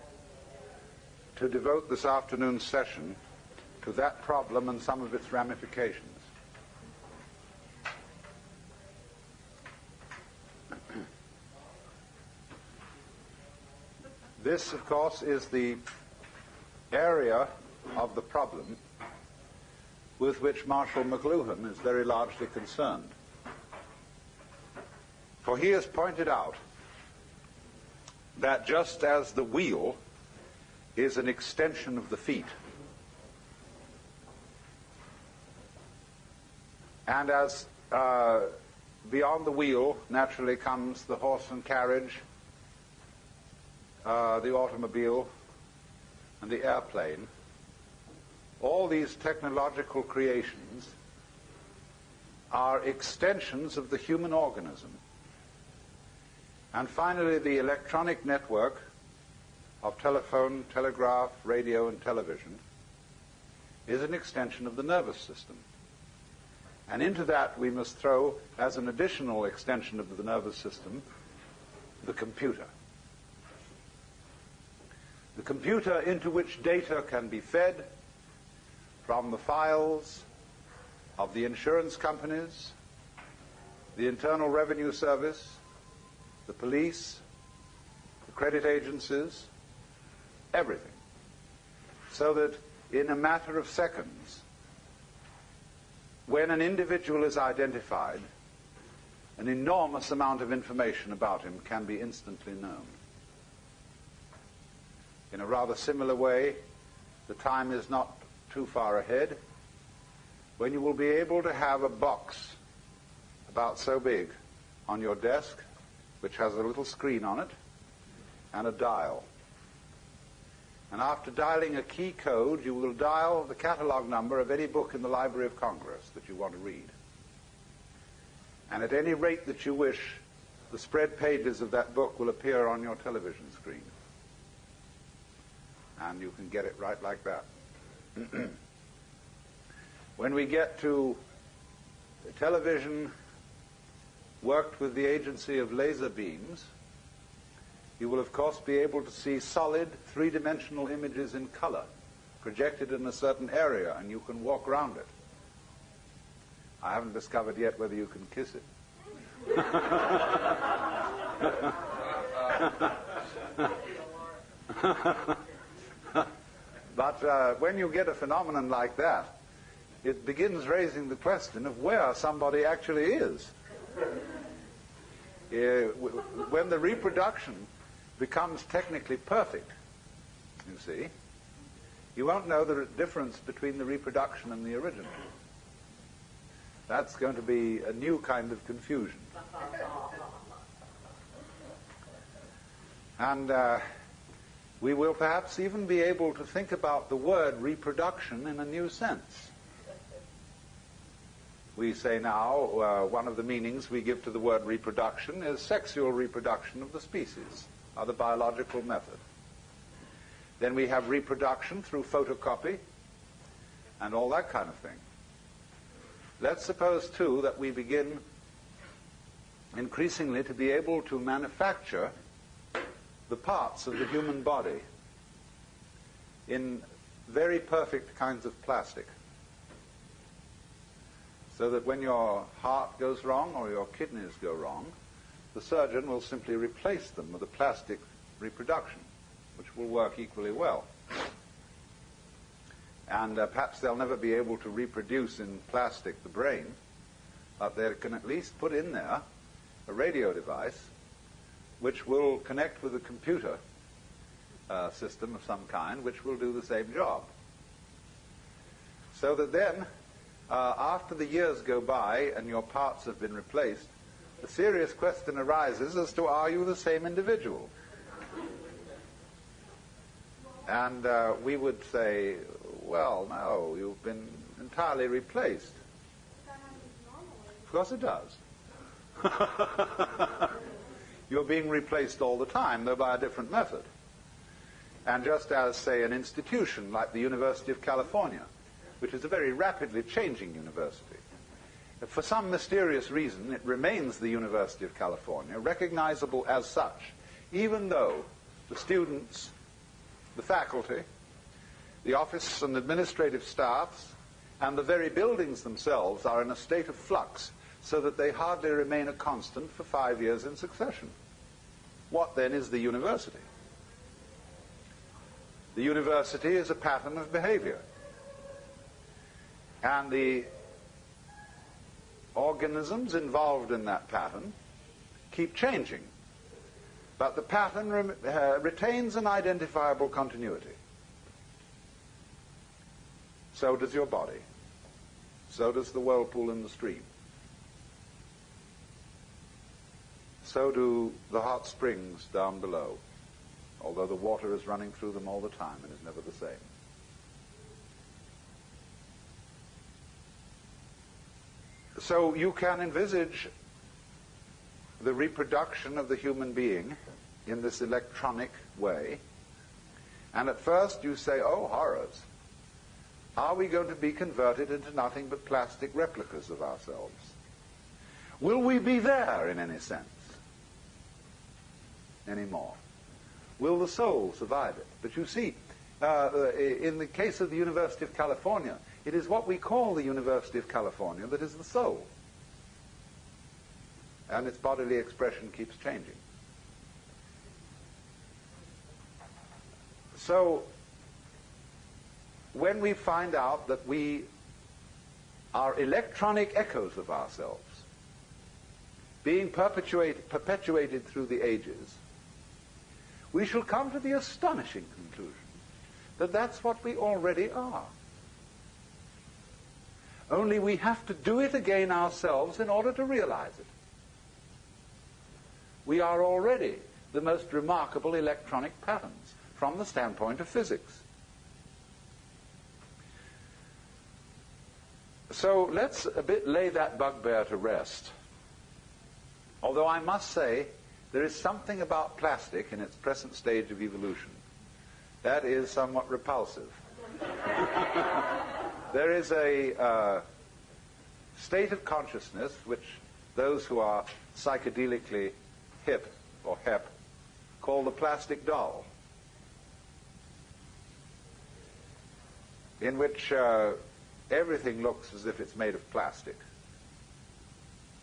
A: to devote this afternoon's session to that problem and some of its ramifications. This, of course, is the area of the problem with which Marshall McLuhan is very largely concerned. For he has pointed out that just as the wheel is an extension of the feet, and as beyond the wheel naturally comes the horse and carriage, the automobile, and the airplane, all these technological creations are extensions of the human organism. And finally, the electronic network of telephone, telegraph, radio, and television is an extension of the nervous system. And into that we must throw, as an additional extension of the nervous system, the computer. The computer into which data can be fed from the files of the insurance companies, the Internal Revenue Service, the police, the credit agencies, everything. So that in a matter of seconds, when an individual is identified, an enormous amount of information about him can be instantly known. In a rather similar way, the time is not too far ahead when you will be able to have a box about so big on your desk, which has a little screen on it and a dial. And after dialing a key code, you will dial the catalog number of any book in the Library of Congress that you want to read. And at any rate that you wish, the spread pages of that book will appear on your television screen. And you can get it right like that. When we get to television worked with the agency of laser beams, you will, of course, be able to see solid, three-dimensional images in color projected in a certain area, and you can walk around it. I haven't discovered yet whether you can kiss it. But when you get a phenomenon like that, it begins raising the question of where somebody actually is. When the reproduction becomes technically perfect, you see, you won't know the difference between the reproduction and the original. That's going to be a new kind of confusion. We will perhaps even be able to think about the word reproduction in a new sense. We say now one of the meanings we give to the word reproduction is sexual reproduction of the species, or the biological method. Then we have reproduction through photocopy and all that kind of thing. Let's suppose, too, that we begin increasingly to be able to manufacture the parts of the human body in very perfect kinds of plastic, so that when your heart goes wrong or your kidneys go wrong, the surgeon will simply replace them with a plastic reproduction, which will work equally well. And perhaps they'll never be able to reproduce in plastic the brain, but they can at least put in there a radio device which will connect with a computer system of some kind, which will do the same job. So that then, after the years go by and your parts have been replaced, the serious question arises as to, are you the same individual? And we would say, well, no, you've been entirely replaced. Of course it does. You're being replaced all the time, though by a different method. And just as, say, an institution like the University of California, which is a very rapidly changing university, for some mysterious reason it remains the University of California, recognizable as such, even though the students, the faculty, the office and administrative staffs, and the very buildings themselves are in a state of flux, so that they hardly remain a constant for 5 years in succession. What then is the university? The university is a pattern of behavior. And the organisms involved in that pattern keep changing. But the pattern retains an identifiable continuity. So does your body. So does the whirlpool in the stream. So do the hot springs down below, although the water is running through them all the time and is never the same. So you can envisage the reproduction of the human being in this electronic way, and at first you say, oh, horrors. Are we going to be converted into nothing but plastic replicas of ourselves? Will we be there in any sense anymore? Will the soul survive it? But you see, in the case of the University of California, it is what we call the University of California that is the soul. And its bodily expression keeps changing. So, when we find out that we are electronic echoes of ourselves, being perpetuated through the ages, we shall come to the astonishing conclusion that that's what we already are. Only we have to do it again ourselves in order to realize it. We are already the most remarkable electronic patterns from the standpoint of physics. So let's a bit lay that bugbear to rest. Although I must say, there is something about plastic in its present stage of evolution that is somewhat repulsive. There is a state of consciousness which those who are psychedelically hip or hep call the plastic doll, in which everything looks as if it's made of plastic,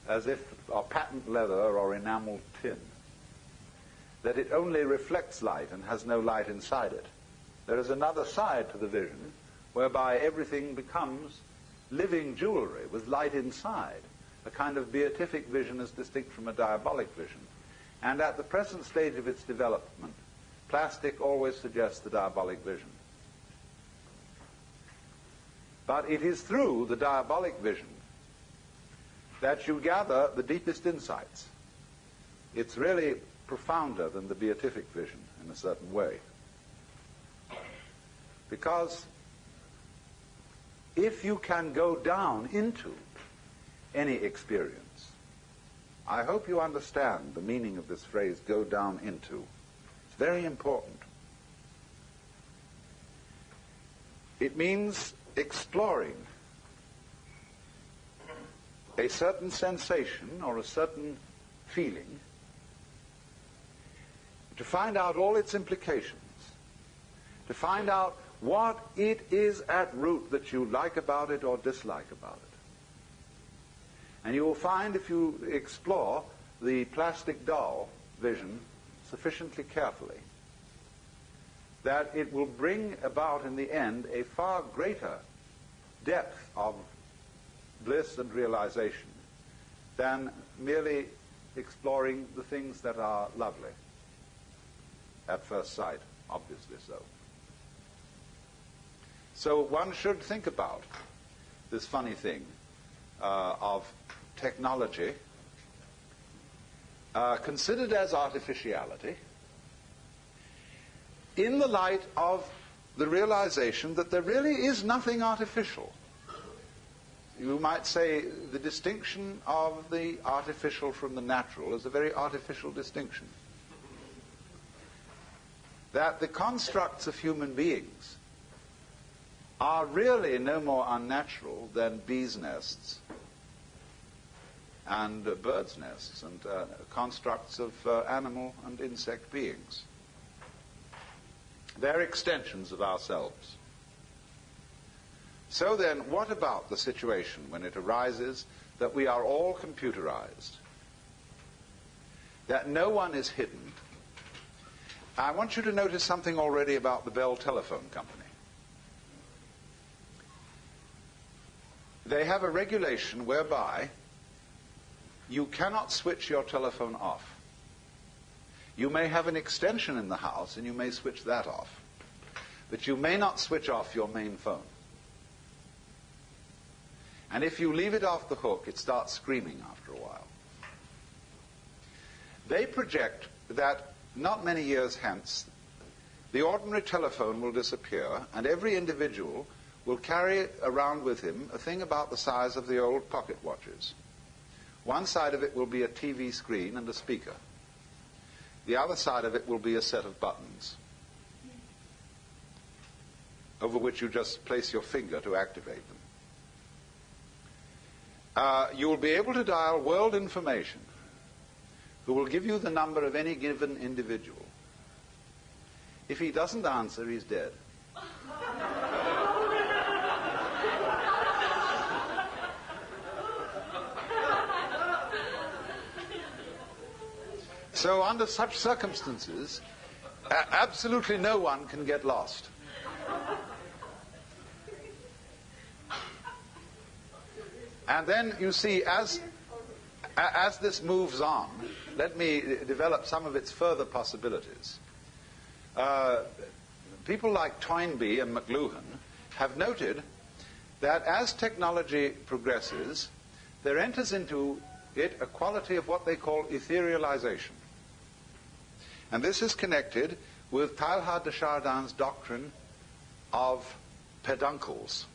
A: as if or patent leather or enameled tin, that it only reflects light and has no light inside it. There is another side to the vision whereby everything becomes living jewelry with light inside, a kind of beatific vision as distinct from a diabolic vision. And at the present stage of its development, plastic always suggests the diabolic vision. But it is through the diabolic vision that you gather the deepest insights. It's really profounder than the beatific vision in a certain way. Because if you can go down into any experience, I hope you understand the meaning of this phrase, go down into. It's very important. It means exploring a certain sensation or a certain feeling to find out all its implications, to find out what it is at root that you like about it or dislike about it. And you will find, if you explore the plastic doll vision sufficiently carefully, that it will bring about in the end a far greater depth of bliss and realization than merely exploring the things that are lovely at first sight, obviously so. So one should think about this funny thing of technology considered as artificiality in the light of the realization that there really is nothing artificial. You might say the distinction of the artificial from the natural is a very artificial distinction. That the constructs of human beings are really no more unnatural than bees' nests and birds' nests and constructs of animal and insect beings. They're extensions of ourselves. So then, what about the situation when it arises that we are all computerized, that no one is hidden? I want you to notice something already about the Bell Telephone Company. They have a regulation whereby you cannot switch your telephone off. You may have an extension in the house and you may switch that off, but you may not switch off your main phone. And if you leave it off the hook, it starts screaming after a while. They project that not many years hence, the ordinary telephone will disappear, and every individual will carry around with him a thing about the size of the old pocket watches. One side of it will be a TV screen and a speaker. The other side of it will be a set of buttons over which you just place your finger to activate them. You will be able to dial world information, who will give you the number of any given individual. If he doesn't answer, he's dead. So under such circumstances, absolutely no one can get lost. And then you see, as this moves on, let me develop some of its further possibilities. People like Toynbee and McLuhan have noted that as technology progresses, there enters into it a quality of what they call etherealization. And this is connected with Teilhard de Chardin's doctrine of peduncles.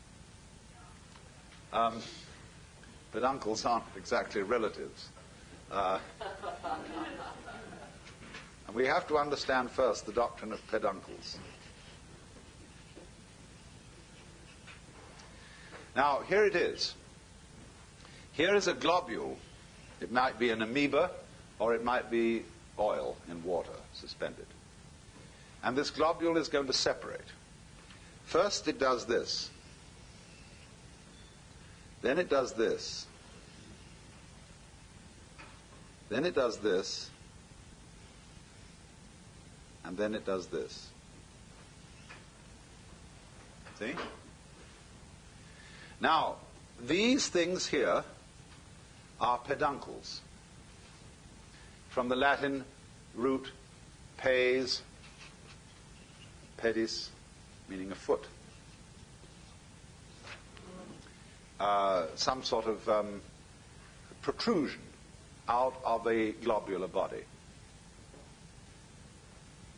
A: Peduncles aren't exactly relatives. And we have to understand first the doctrine of peduncles. Now, here it is. Here is a globule. It might be an amoeba, or it might be oil in water suspended. And this globule is going to separate. First it does this. Then it does this. Then it does this. And then it does this. See? Now, these things here are peduncles, from the Latin root pes, pedis, meaning a foot. Some sort of protrusion out of a globular body.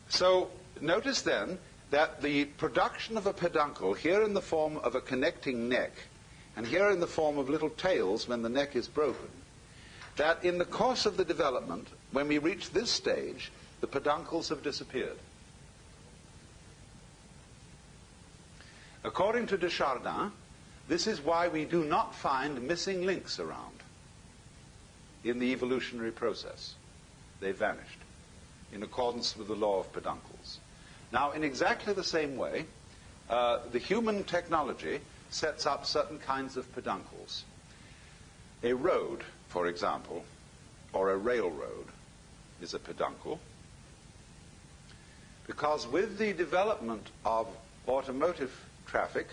A: So notice then that the production of a peduncle, here in the form of a connecting neck, and here in the form of little tails when the neck is broken, that in the course of the development, when we reach this stage, the peduncles have disappeared. According to Desjardins, this is why we do not find missing links around in the evolutionary process. They vanished in accordance with the law of peduncles. Now, in exactly the same way, the human technology sets up certain kinds of peduncles. A road, for example, or a railroad is a peduncle, because with the development of automotive traffic,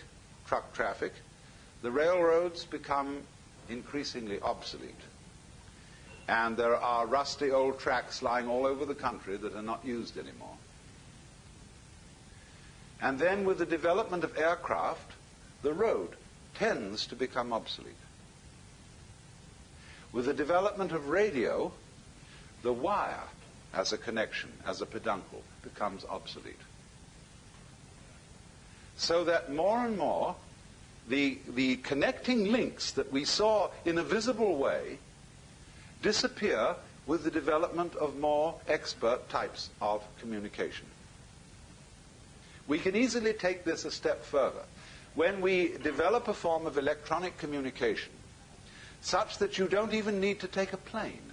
A: truck traffic, the railroads become increasingly obsolete. And there are rusty old tracks lying all over the country that are not used anymore. And then with the development of aircraft, the road tends to become obsolete. With the development of radio, the wire as a connection, as a peduncle, becomes obsolete. So that more and more, the connecting links that we saw in a visible way disappear with the development of more expert types of communication. We can easily take this a step further. When we develop a form of electronic communication, such that you don't even need to take a plane.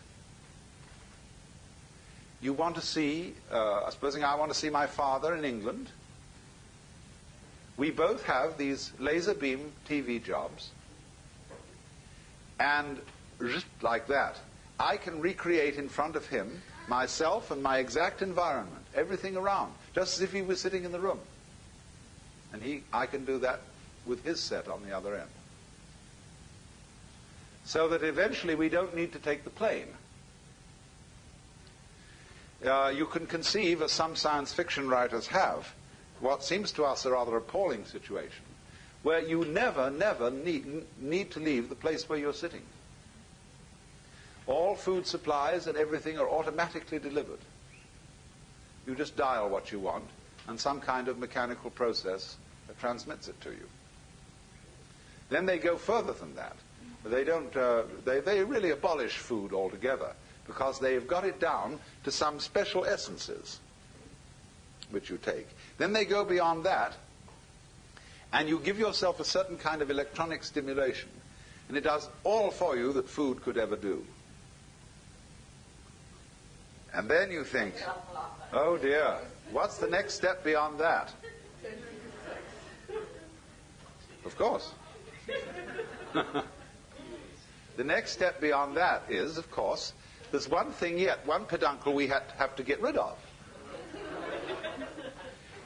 A: You want to see, supposing I want to see my father in England. We both have these laser beam TV jobs, and just like that, I can recreate in front of him myself and my exact environment, everything around, just as if he was sitting in the room. And I can do that with his set on the other end. So that eventually we don't need to take the plane. You can conceive, as some science fiction writers have, what seems to us a rather appalling situation, where you never need to leave the place where you're sitting. All food supplies and everything are automatically delivered. You just dial what you want, and some kind of mechanical process transmits it to you. Then they go further than that. They don't. They really abolish food altogether, because they've got it down to some special essences which you take. Then they go beyond that, and you give yourself a certain kind of electronic stimulation, and it does all for you that food could ever do. And then you think, oh dear, what's the next step beyond that? Of course. The next step beyond that is, of course, there's one thing yet, one peduncle we have to get rid of.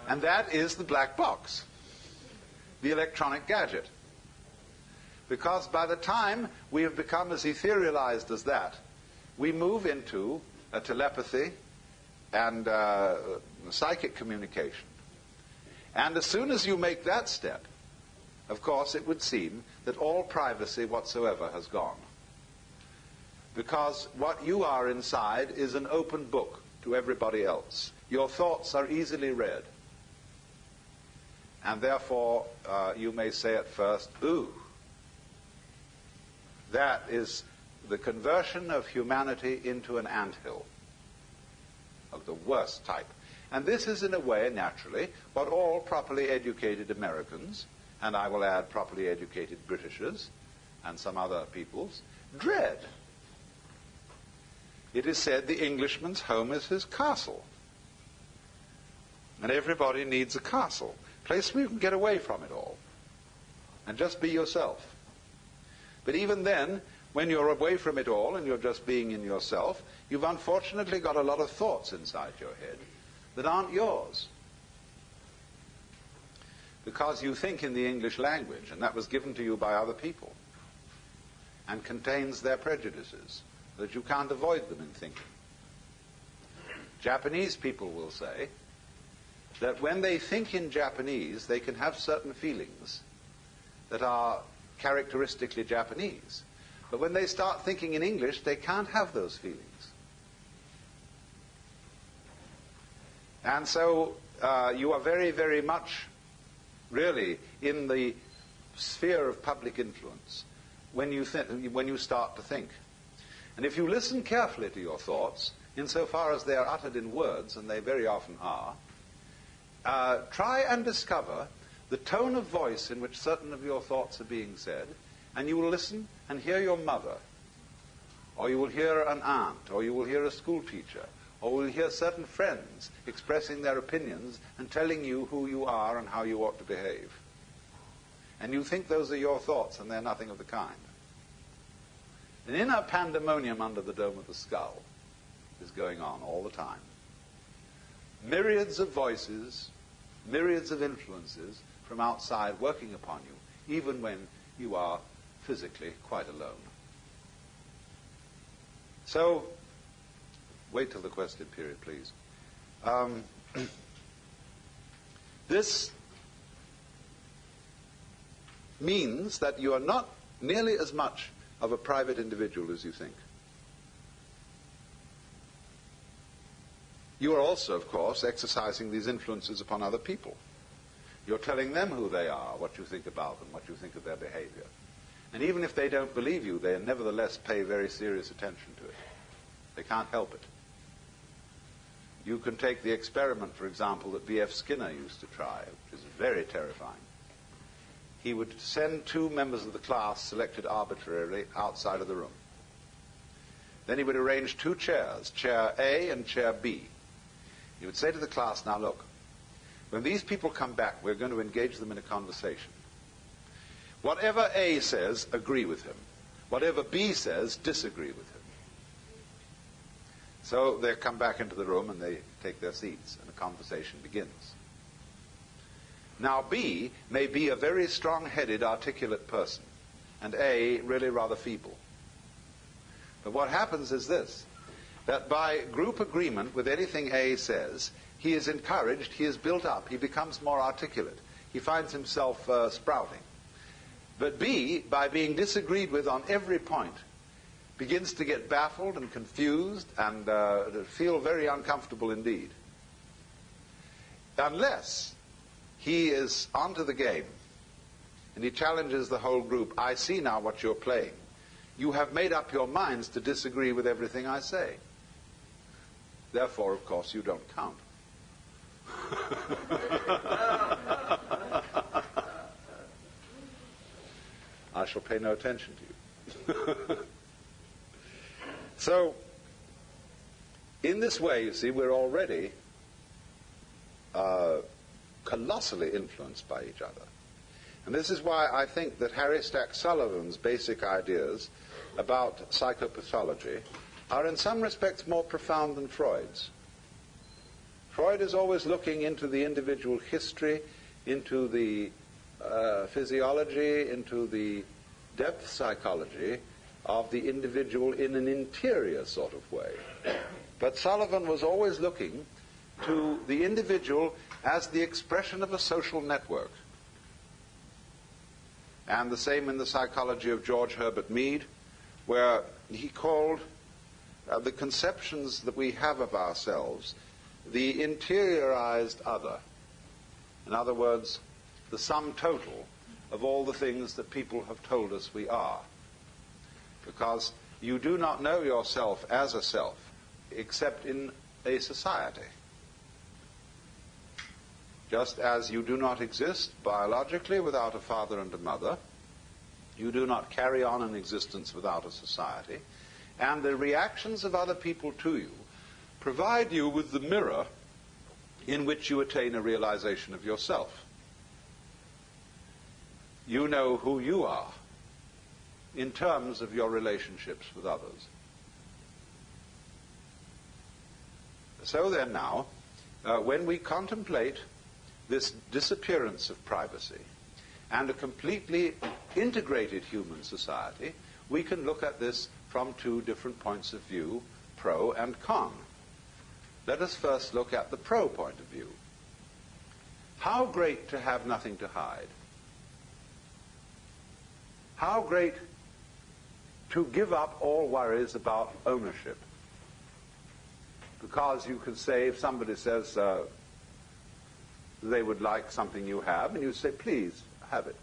A: And that is the black box, the electronic gadget. Because by the time we have become as etherealized as that, we move into a telepathy and psychic communication. And as soon as you make that step, of course, it would seem that all privacy whatsoever has gone. Because what you are inside is an open book to everybody else. Your thoughts are easily read. And therefore, you may say at first, ooh, that is the conversion of humanity into an anthill of the worst type. And this is, in a way, naturally, what all properly educated Americans, and I will add properly educated Britishers and some other peoples, dread. It is said the Englishman's home is his castle. And everybody needs a castle, a place where you can get away from it all and just be yourself. But even then, when you're away from it all and you're just being in yourself, you've unfortunately got a lot of thoughts inside your head that aren't yours. Because you think in the English language, and that was given to you by other people, and contains their prejudices, that you can't avoid them in thinking. Japanese people will say that when they think in Japanese, they can have certain feelings that are characteristically Japanese. But when they start thinking in English, they can't have those feelings. And so you are very, very much really in the sphere of public influence when you start to think. And if you listen carefully to your thoughts, insofar as they are uttered in words, and they very often are, try and discover the tone of voice in which certain of your thoughts are being said, and you will listen and hear your mother, or you will hear an aunt, or you will hear a school teacher, or you will hear certain friends expressing their opinions and telling you who you are and how you ought to behave. And you think those are your thoughts, and they're nothing of the kind. An inner pandemonium under the dome of the skull is going on all the time. Myriads of voices, myriads of influences from outside working upon you, even when you are physically quite alone. So, wait till the question period, please. This means that you are not nearly as much of a private individual as you think. You are also, of course, exercising these influences upon other people. You're telling them who they are, what you think about them, what you think of their behavior. And even if they don't believe you, they nevertheless pay very serious attention to it. They can't help it. You can take the experiment, for example, that B.F. Skinner used to try, which is very terrifying. He would send two members of the class, selected arbitrarily, outside of the room. Then he would arrange two chairs, chair A and chair B. He would say to the class, now look, when these people come back, we're going to engage them in a conversation. Whatever A says, agree with him. Whatever B says, disagree with him. So they come back into the room and they take their seats, and the conversation begins. Now, B may be a very strong-headed, articulate person, and A really rather feeble. But what happens is this, that by group agreement with anything A says, he is encouraged, he is built up, he becomes more articulate, he finds himself sprouting. But B, by being disagreed with on every point, begins to get baffled and confused and feel very uncomfortable indeed. Unless he is onto the game and he challenges the whole group, I see now what you're playing. You have made up your minds to disagree with everything I say. Therefore, of course, you don't count. I shall pay no attention to you. So, in this way, you see, we're already colossally influenced by each other. And this is why I think that Harry Stack Sullivan's basic ideas about psychopathology are in some respects more profound than Freud's. Freud is always looking into the individual history, into the physiology, into the depth psychology of the individual in an interior sort of way. But Sullivan was always looking to the individual as the expression of a social network. And the same in the psychology of George Herbert Mead, where he called the conceptions that we have of ourselves the interiorized other. In other words, the sum total of all the things that people have told us we are. Because you do not know yourself as a self except in a society. Just as you do not exist biologically without a father and a mother, you do not carry on an existence without a society, and the reactions of other people to you provide you with the mirror in which you attain a realization of yourself. You know who you are in terms of your relationships with others. So then now, when we contemplate this disappearance of privacy and a completely integrated human society, we can look at this from two different points of view, pro and con. Let us first look at the pro point of view. How great to have nothing to hide. How great to give up all worries about ownership. Because you can say, if somebody says, they would like something you have, and you say, please, have it.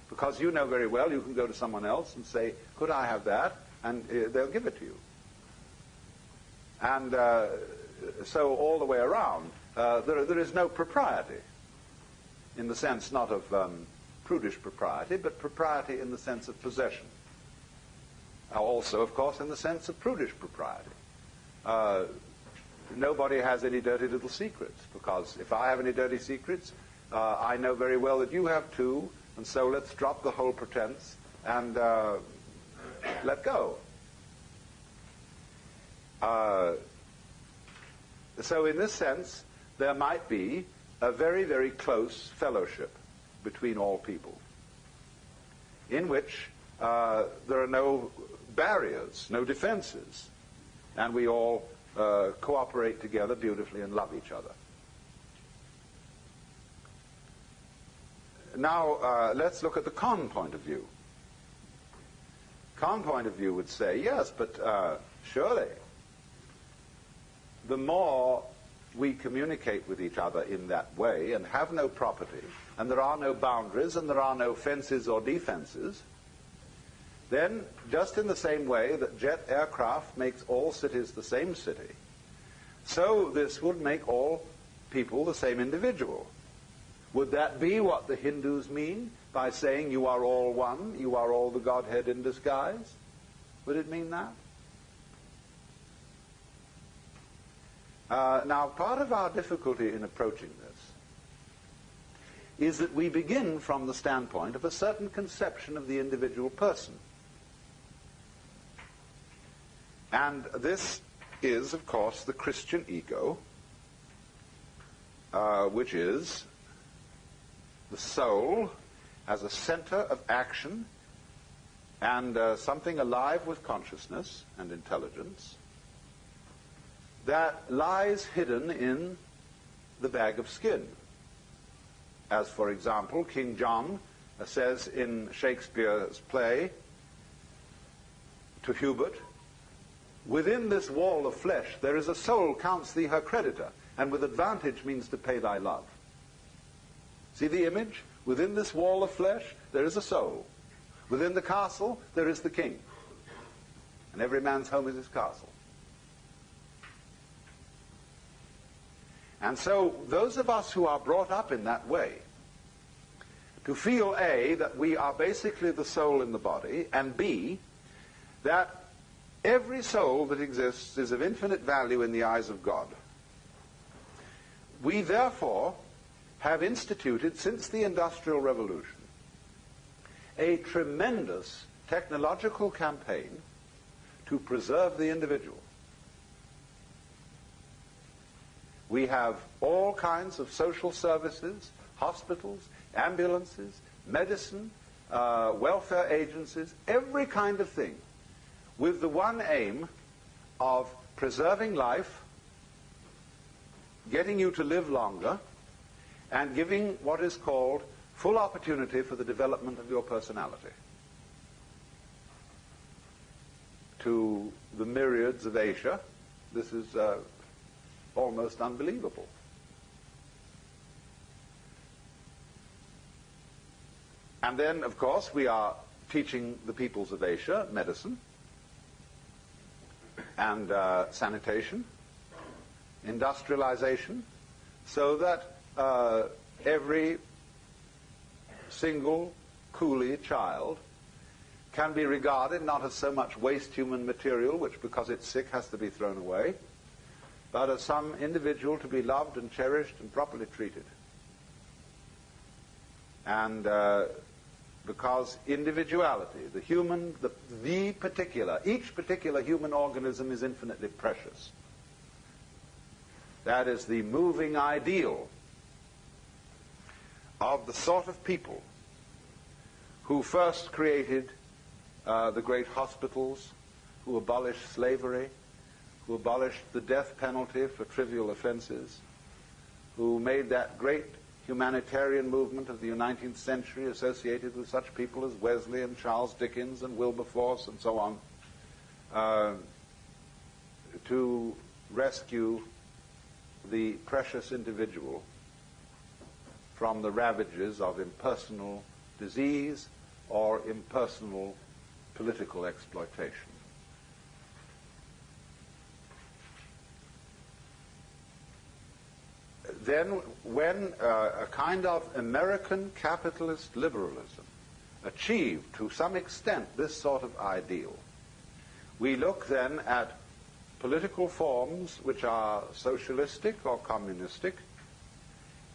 A: Because you know very well you can go to someone else and say, could I have that? And they'll give it to you. And so all the way around, there is no propriety, in the sense not of prudish propriety, but propriety in the sense of possession. Also, of course, in the sense of prudish propriety. Nobody has any dirty little secrets, because if I have any dirty secrets, I know very well that you have too, and so let's drop the whole pretense and let go. So in this sense, there might be a very, very close fellowship between all people, in which there are no barriers, no defenses, and we all cooperate together beautifully and love each other. Now, let's look at the con point of view. Con point of view would say, yes, but surely, the more we communicate with each other in that way and have no property, and there are no boundaries, and there are no fences or defenses, then, just in the same way that jet aircraft makes all cities the same city, so this would make all people the same individual. Would that be what the Hindus mean by saying you are all one, you are all the Godhead in disguise? Would it mean that? Now, part of our difficulty in approaching this is that we begin from the standpoint of a certain conception of the individual person. And this is, of course, the Christian ego, which is the soul as a center of action and something alive with consciousness and intelligence that lies hidden in the bag of skin. As, for example, King John says in Shakespeare's play to Hubert, within this wall of flesh there is a soul counts thee her creditor, and with advantage means to pay thy love. See the image? Within this wall of flesh there is a soul. Within the castle there is the king. And every man's home is his castle. And so those of us who are brought up in that way, to feel A, that we are basically the soul in the body, and B, that every soul that exists is of infinite value in the eyes of God. We therefore have instituted, since the Industrial Revolution, a tremendous technological campaign to preserve the individual. We have all kinds of social services, hospitals, ambulances, medicine, welfare agencies, every kind of thing, with the one aim of preserving life, getting you to live longer, and giving what is called full opportunity for the development of your personality. To the myriads of Asia, this is almost unbelievable. And then, of course, we are teaching the peoples of Asia medicine and sanitation, industrialization, so that every single coolie child can be regarded not as so much waste human material, which because it's sick has to be thrown away, but as some individual to be loved and cherished and properly treated. And because individuality, the human, the particular, each particular human organism is infinitely precious. That is the moving ideal of the sort of people who first created the great hospitals, who abolished slavery, who abolished the death penalty for trivial offenses, who made that great humanitarian movement of the 19th century associated with such people as Wesley and Charles Dickens and Wilberforce and so on, to rescue the precious individual from the ravages of impersonal disease or impersonal political exploitation. Then, when a kind of American capitalist liberalism achieved to some extent this sort of ideal, we look then at political forms which are socialistic or communistic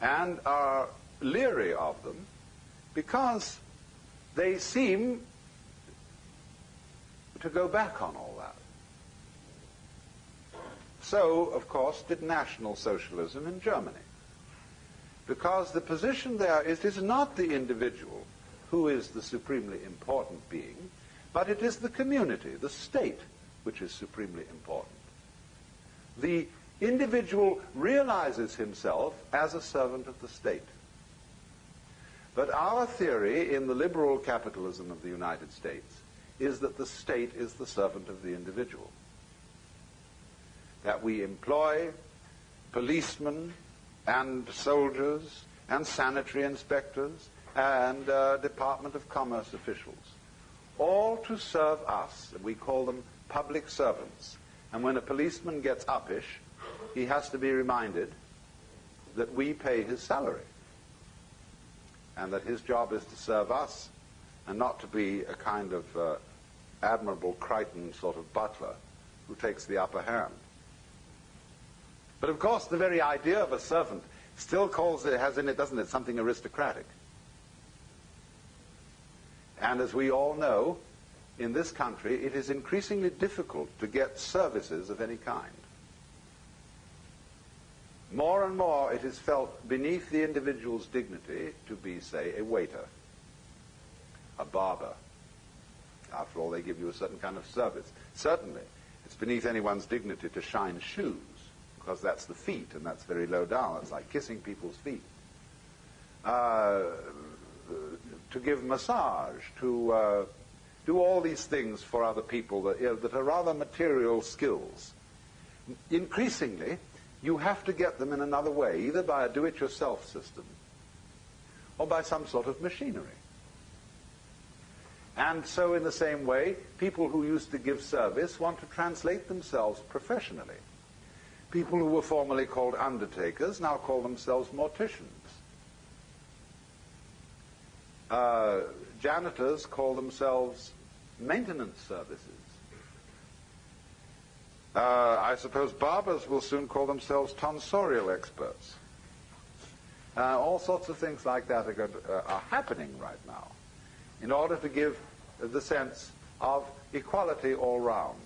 A: and are leery of them because they seem to go back on all that. So, of course, did National Socialism in Germany. Because the position there is, it is not the individual who is the supremely important being, but it is the community, the state, which is supremely important. The individual realizes himself as a servant of the state. But our theory in the liberal capitalism of the United States is that the state is the servant of the individual. That we employ policemen and soldiers and sanitary inspectors and Department of Commerce officials, all to serve us. We call them public servants. And when a policeman gets uppish, he has to be reminded that we pay his salary and that his job is to serve us and not to be a kind of Admirable Crichton sort of butler who takes the upper hand. But of course, the very idea of a servant still has in it, doesn't it, something aristocratic. And as we all know, in this country, it is increasingly difficult to get services of any kind. More and more, it is felt beneath the individual's dignity to be, say, a waiter, a barber. After all, they give you a certain kind of service. Certainly, it's beneath anyone's dignity to shine shoes, because that's the feet, and that's very low down. It's like kissing people's feet. To give massage, to do all these things for other people that are rather material skills. Increasingly, you have to get them in another way, either by a do-it-yourself system or by some sort of machinery. And so in the same way, people who used to give service want to translate themselves professionally. People who were formerly called undertakers now call themselves morticians. Janitors call themselves maintenance services. I suppose barbers will soon call themselves tonsorial experts. All sorts of things like that are happening right now in order to give the sense of equality all round.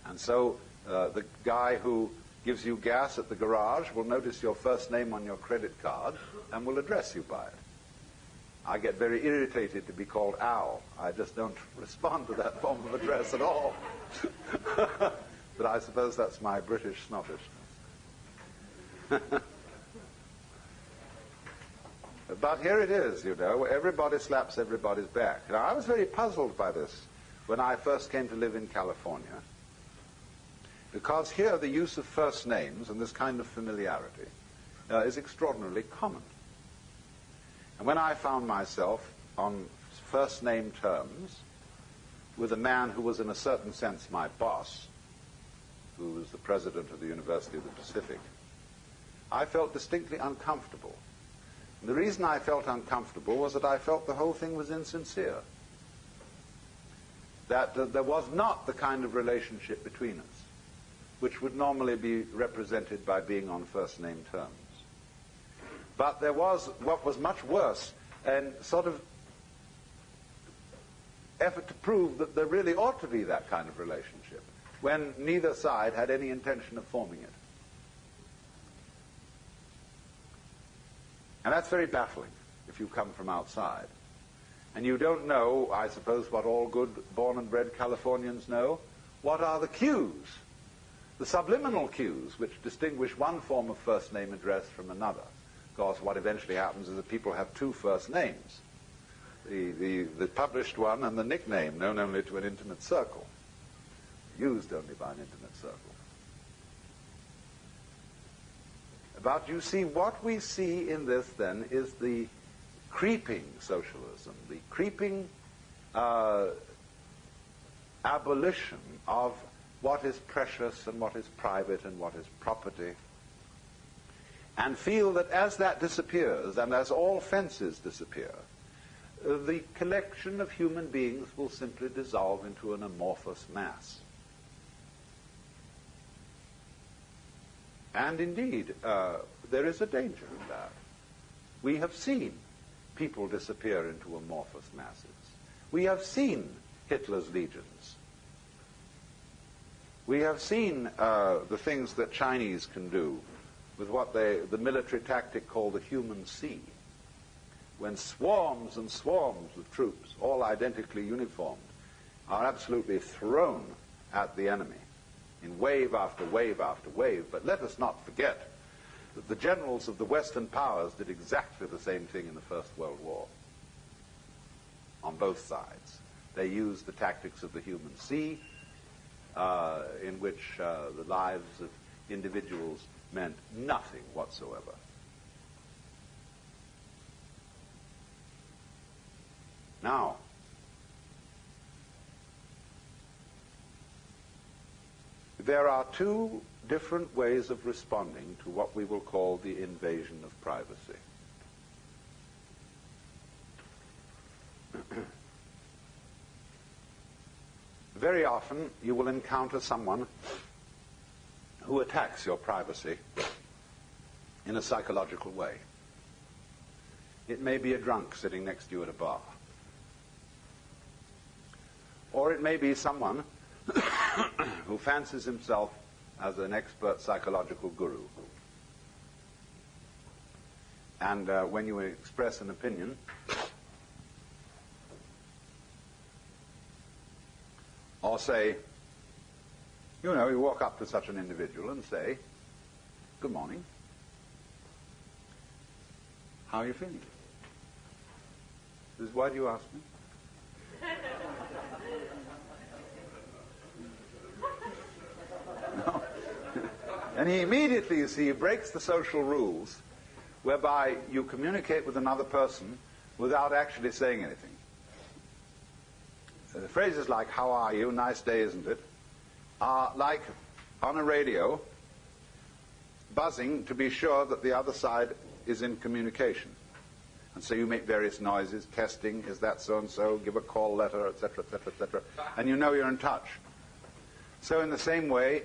A: And so the guy who gives you gas at the garage will notice your first name on your credit card and will address you by it. I get very irritated to be called Al. I just don't respond to that form of address at all. But I suppose that's my British snobbishness. But here it is, you know, everybody slaps everybody's back. Now, I was very puzzled by this when I first came to live in California, because here the use of first names and this kind of familiarity is extraordinarily common. And when I found myself on first name terms with a man who was in a certain sense my boss, who was the president of the University of the Pacific, I felt distinctly uncomfortable. And the reason I felt uncomfortable was that I felt the whole thing was insincere. That there was not the kind of relationship between us which would normally be represented by being on first name terms. But there was what was much worse, and sort of effort to prove that there really ought to be that kind of relationship, when neither side had any intention of forming it. And that's very baffling if you come from outside. And you don't know, I suppose, what all good born and bred Californians know. What are the cues? The subliminal cues which distinguish one form of first name address from another. Of course, what eventually happens is that people have two first names. The published one and the nickname, known only to an intimate circle. Used only by an intimate circle. But you see, what we see in this then is the creeping socialism, the creeping abolition of what is precious and what is private and what is property, and feel that as that disappears and as all fences disappear, the collection of human beings will simply dissolve into an amorphous mass. And indeed, there is a danger in that. We have seen people disappear into amorphous masses. We have seen Hitler's legions. We have seen the things that Chinese can do with what the military tactic called the human sea, when swarms and swarms of troops, all identically uniformed, are absolutely thrown at the enemy in wave after wave after wave. But let us not forget that the generals of the Western powers did exactly the same thing in the First World War on both sides. They used the tactics of the human sea, in which the lives of individuals meant nothing whatsoever. Now, there are two different ways of responding to what we will call the invasion of privacy. Very often you will encounter someone who attacks your privacy in a psychological way. It may be a drunk sitting next to you at a bar. Or it may be someone who fancies himself as an expert psychological guru. And when you express an opinion, or say, you walk up to such an individual and say, "Good morning. How are you feeling?" He says, "Why do you ask me?" No. And he immediately, you see, breaks the social rules whereby you communicate with another person without actually saying anything. Phrases like, "How are you? Nice day, isn't it?" are like on a radio buzzing to be sure that the other side is in communication. And so you make various noises, testing, is that so-and-so, give a call letter, etc., etc., etc., and you know you're in touch. So in the same way,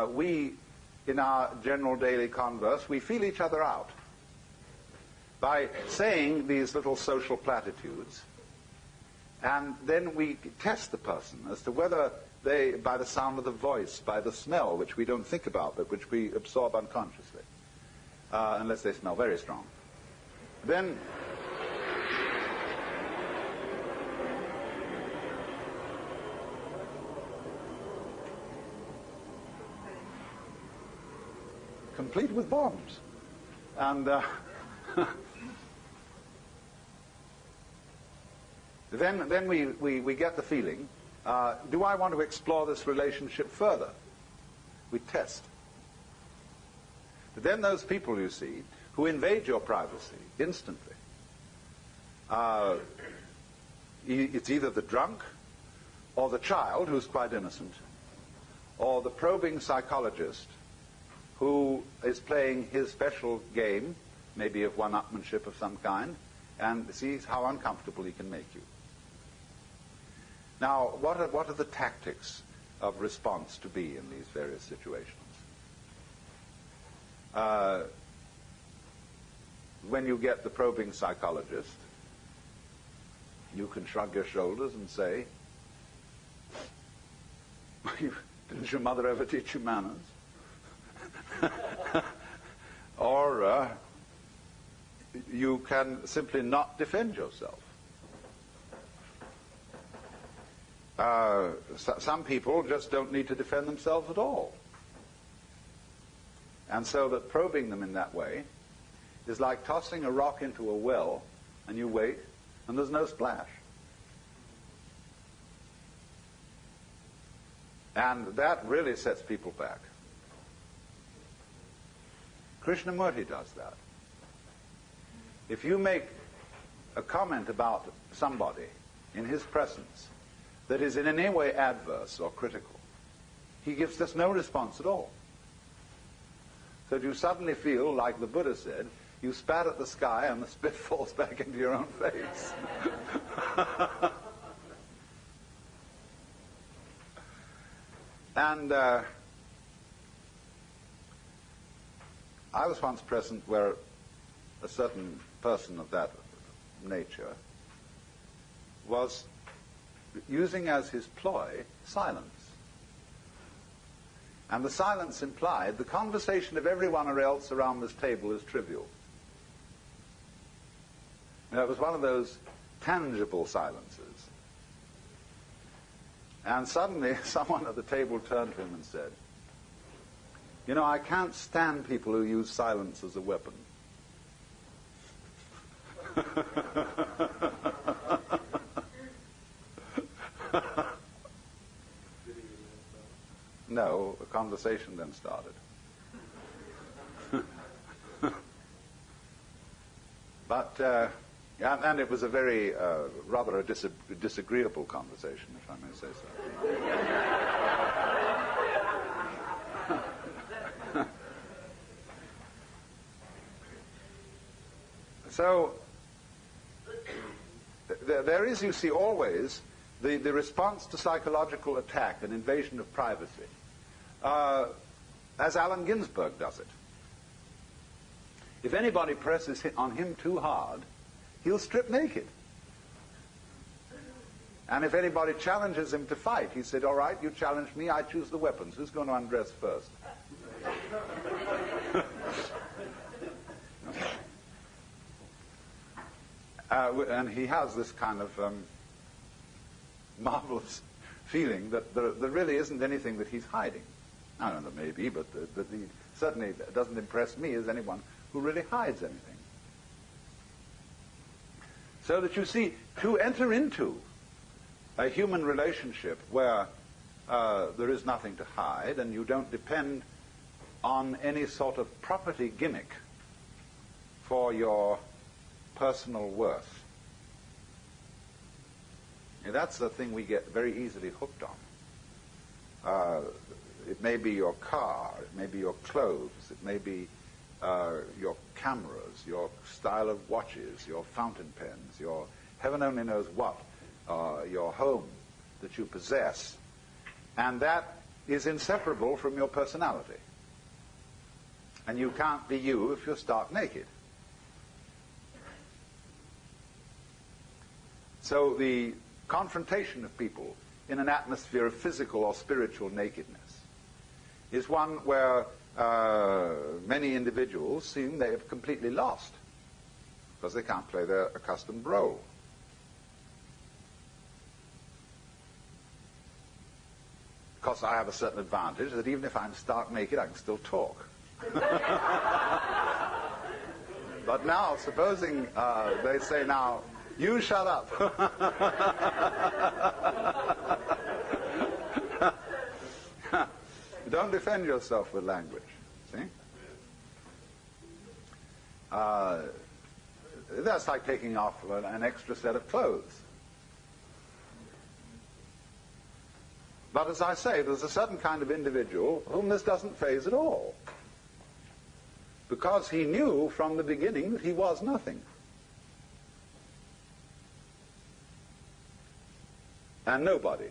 A: we, in our general daily converse, we feel each other out by saying these little social platitudes, and then we test the person as to whether they, by the sound of the voice, by the smell, which we don't think about, but which we absorb unconsciously, unless they smell very strong, then complete with bombs. And then we get the feeling, do I want to explore this relationship further? We test. But then those people, you see, who invade your privacy instantly, it's either the drunk or the child who's quite innocent, or the probing psychologist who is playing his special game, maybe of one-upmanship of some kind, and sees how uncomfortable he can make you. Now, what are the tactics of response to be in these various situations? When you get the probing psychologist, you can shrug your shoulders and say, "Didn't your mother ever teach you manners?" Or you can simply not defend yourself. Some people just don't need to defend themselves at all. And so that probing them in that way is like tossing a rock into a well, and you wait, and there's no splash. And that really sets people back. Krishnamurti does that. If you make a comment about somebody in his presence that is in any way adverse or critical, he gives just no response at all. So you suddenly feel, like the Buddha said, you spat at the sky and the spit falls back into your own face. And I was once present where a certain person of that nature was using as his ploy silence. And the silence implied the conversation of everyone else around this table is trivial. Now, it was one of those tangible silences. And suddenly someone at the table turned to him and said, "You know, I can't stand people who use silence as a weapon." No, a conversation then started. But, and it was a very, rather a disagreeable conversation, if I may say so. So, there is, you see, always the response to psychological attack, an invasion of privacy, as Allen Ginsberg does it. If anybody presses on him too hard, he'll strip naked. And if anybody challenges him to fight, he said, "All right, you challenge me, I choose the weapons. Who's going to undress first?" And he has this kind of marvelous feeling that there really isn't anything that he's hiding. I don't know, maybe, but he certainly doesn't impress me as anyone who really hides anything. So that you see, to enter into a human relationship where there is nothing to hide and you don't depend on any sort of property gimmick for your personal worth. That's the thing we get very easily hooked on. It may be your car, it may be your clothes, it may be your cameras, your style of watches, your fountain pens, your heaven only knows what, your home that you possess. And that is inseparable from your personality. And you can't be you if you're stark naked. So the confrontation of people in an atmosphere of physical or spiritual nakedness is one where many individuals seem they have completely lost because they can't play their accustomed role. Because I have a certain advantage that even if I'm stark naked, I can still talk. But now, supposing they say now, "You shut up." Don't defend yourself with language. See? That's like taking off an extra set of clothes. But as I say, there's a certain kind of individual whom this doesn't faze at all. Because he knew from the beginning that he was nothing. And nobody.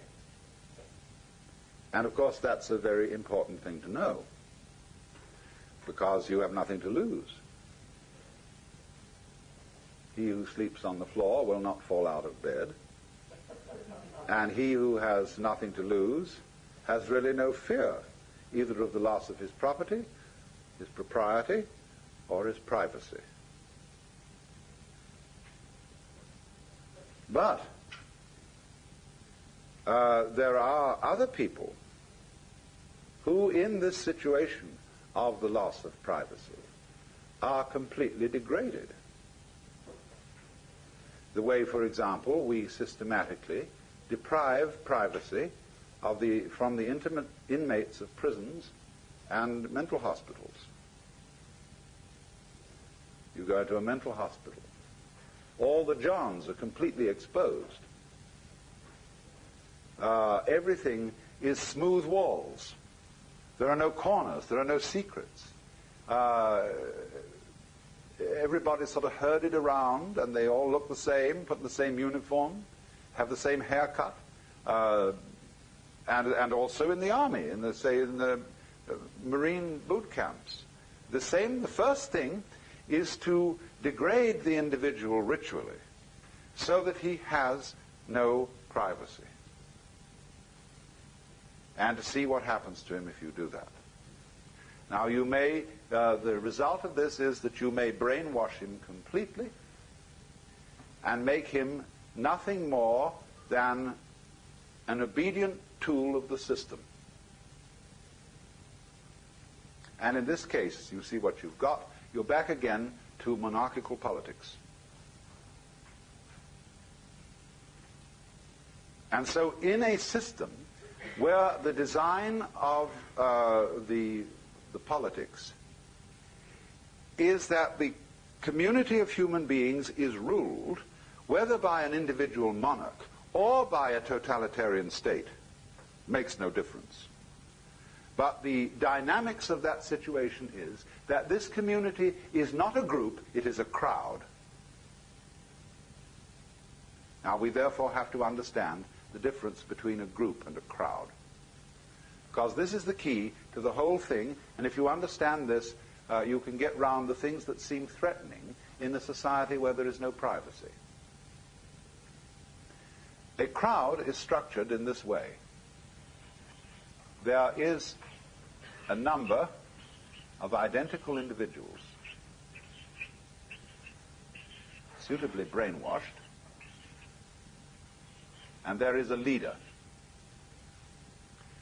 A: And of course that's a very important thing to know, because you have nothing to lose. He who sleeps on the floor will not fall out of bed, and he who has nothing to lose has really no fear, either of the loss of his property, his propriety, or his privacy. But there are other people who, in this situation of the loss of privacy, are completely degraded. The way, for example, we systematically deprive privacy from the intimate inmates of prisons and mental hospitals. go into a mental hospital. All the Johns are completely exposed. Everything is smooth walls. There are no corners. There are no secrets. Everybody's sort of herded around, and they all look the same, put in the same uniform, have the same haircut, and also in the army, in the Marine boot camps. The first thing is to degrade the individual ritually so that he has no privacy. And to see what happens to him if you do that. Now you may, the result of this is that you may brainwash him completely and make him nothing more than an obedient tool of the system. And in this case, you see what you've got. You're back again to monarchical politics. And so in a system where the design of the politics is that the community of human beings is ruled, whether by an individual monarch or by a totalitarian state, makes no difference. But the dynamics of that situation is that this community is not a group, it is a crowd. Now we therefore have to understand the difference between a group and a crowd. Because this is the key to the whole thing, and if you understand this, you can get round the things that seem threatening in a society where there is no privacy. A crowd is structured in this way. There is a number of identical individuals, suitably brainwashed, and there is a leader.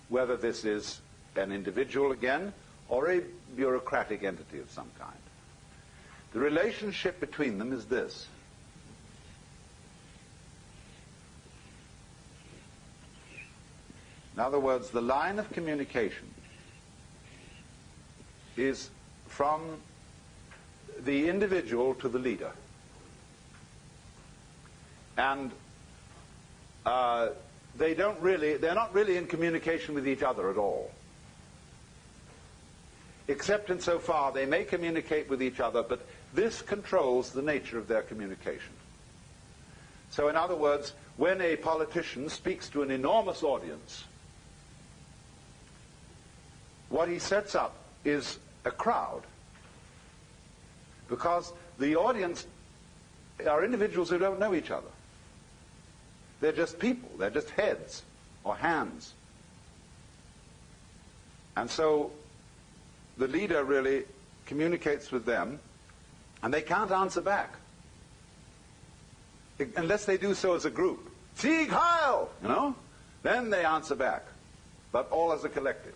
A: Whether this is an individual again or a bureaucratic entity of some kind. The relationship between them is this. In other words, the line of communication is from the individual to the leader. And they're not really in communication with each other at all. Except insofar they may communicate with each other, but this controls the nature of their communication. So in other words, when a politician speaks to an enormous audience, what he sets up is a crowd. Because the audience are individuals who don't know each other. They're just people. They're just heads or hands. And so the leader really communicates with them, and they can't answer back. Unless they do so as a group. Sieg Heil! You know? Then they answer back. But all as a collective.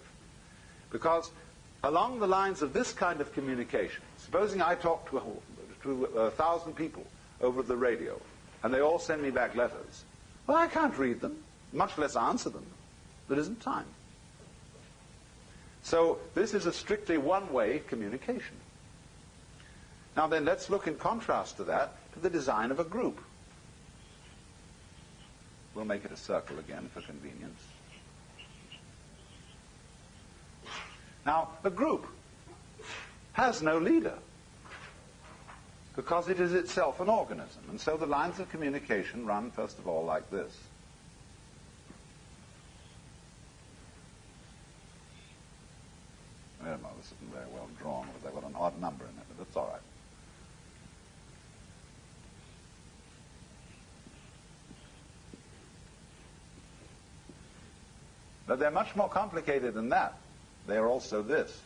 A: Because along the lines of this kind of communication, supposing I talk to 1,000 people over the radio, and they all send me back letters, well, I can't read them, much less answer them. There isn't time. So this is a strictly one-way communication. Now then, let's look in contrast to that, to the design of a group. We'll make it a circle again for convenience. Now, a group has no leader because it is itself an organism. And so the lines of communication run, first of all, like this. Well, no, this isn't very well drawn, because I've got an odd number in it, but that's all right. But they're much more complicated than that. They are also this.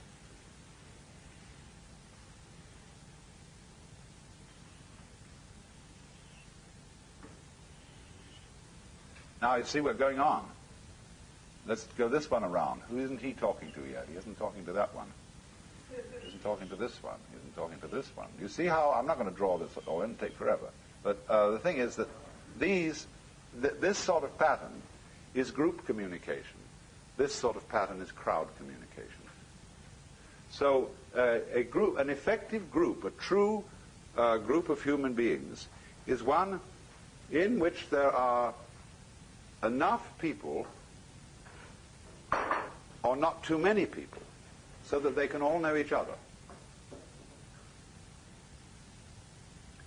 A: Now, you see what's going on. Let's go this one around. Who isn't he talking to yet? He isn't talking to that one. He isn't talking to this one. He isn't talking to this one. You see how, I'm not going to draw this, or it'll take forever. But the thing is that this sort of pattern is group communication. This sort of pattern is crowd communication. So an effective group, a true group of human beings is one in which there are enough people, or not too many people, so that they can all know each other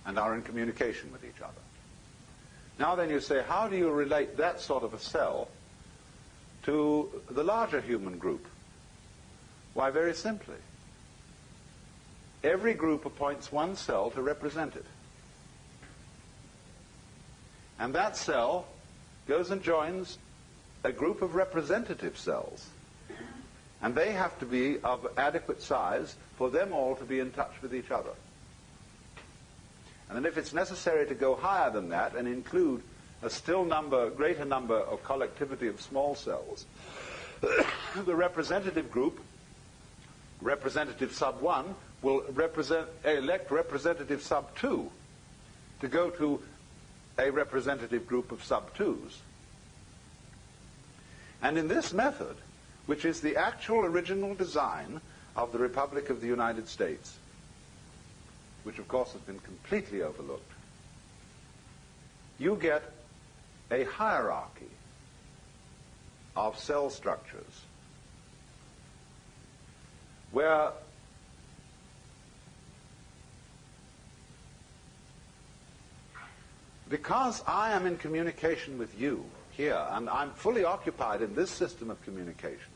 A: and are in communication with each other. Now then you say, how do you relate that sort of a cell to the larger human group? Why, very simply. Every group appoints one cell to represent it. And that cell goes and joins a group of representative cells. And they have to be of adequate size for them all to be in touch with each other. And then if it's necessary to go higher than that and include a still greater number of collectivity of small cells, the representative group, representative sub 1, will elect representative sub 2 to go to a representative group of sub 2s. And in this method, which is the actual original design of the Republic of the United States, which of course has been completely overlooked, you get a hierarchy of cell structures where because I am in communication with you here, and I'm fully occupied in this system of communication,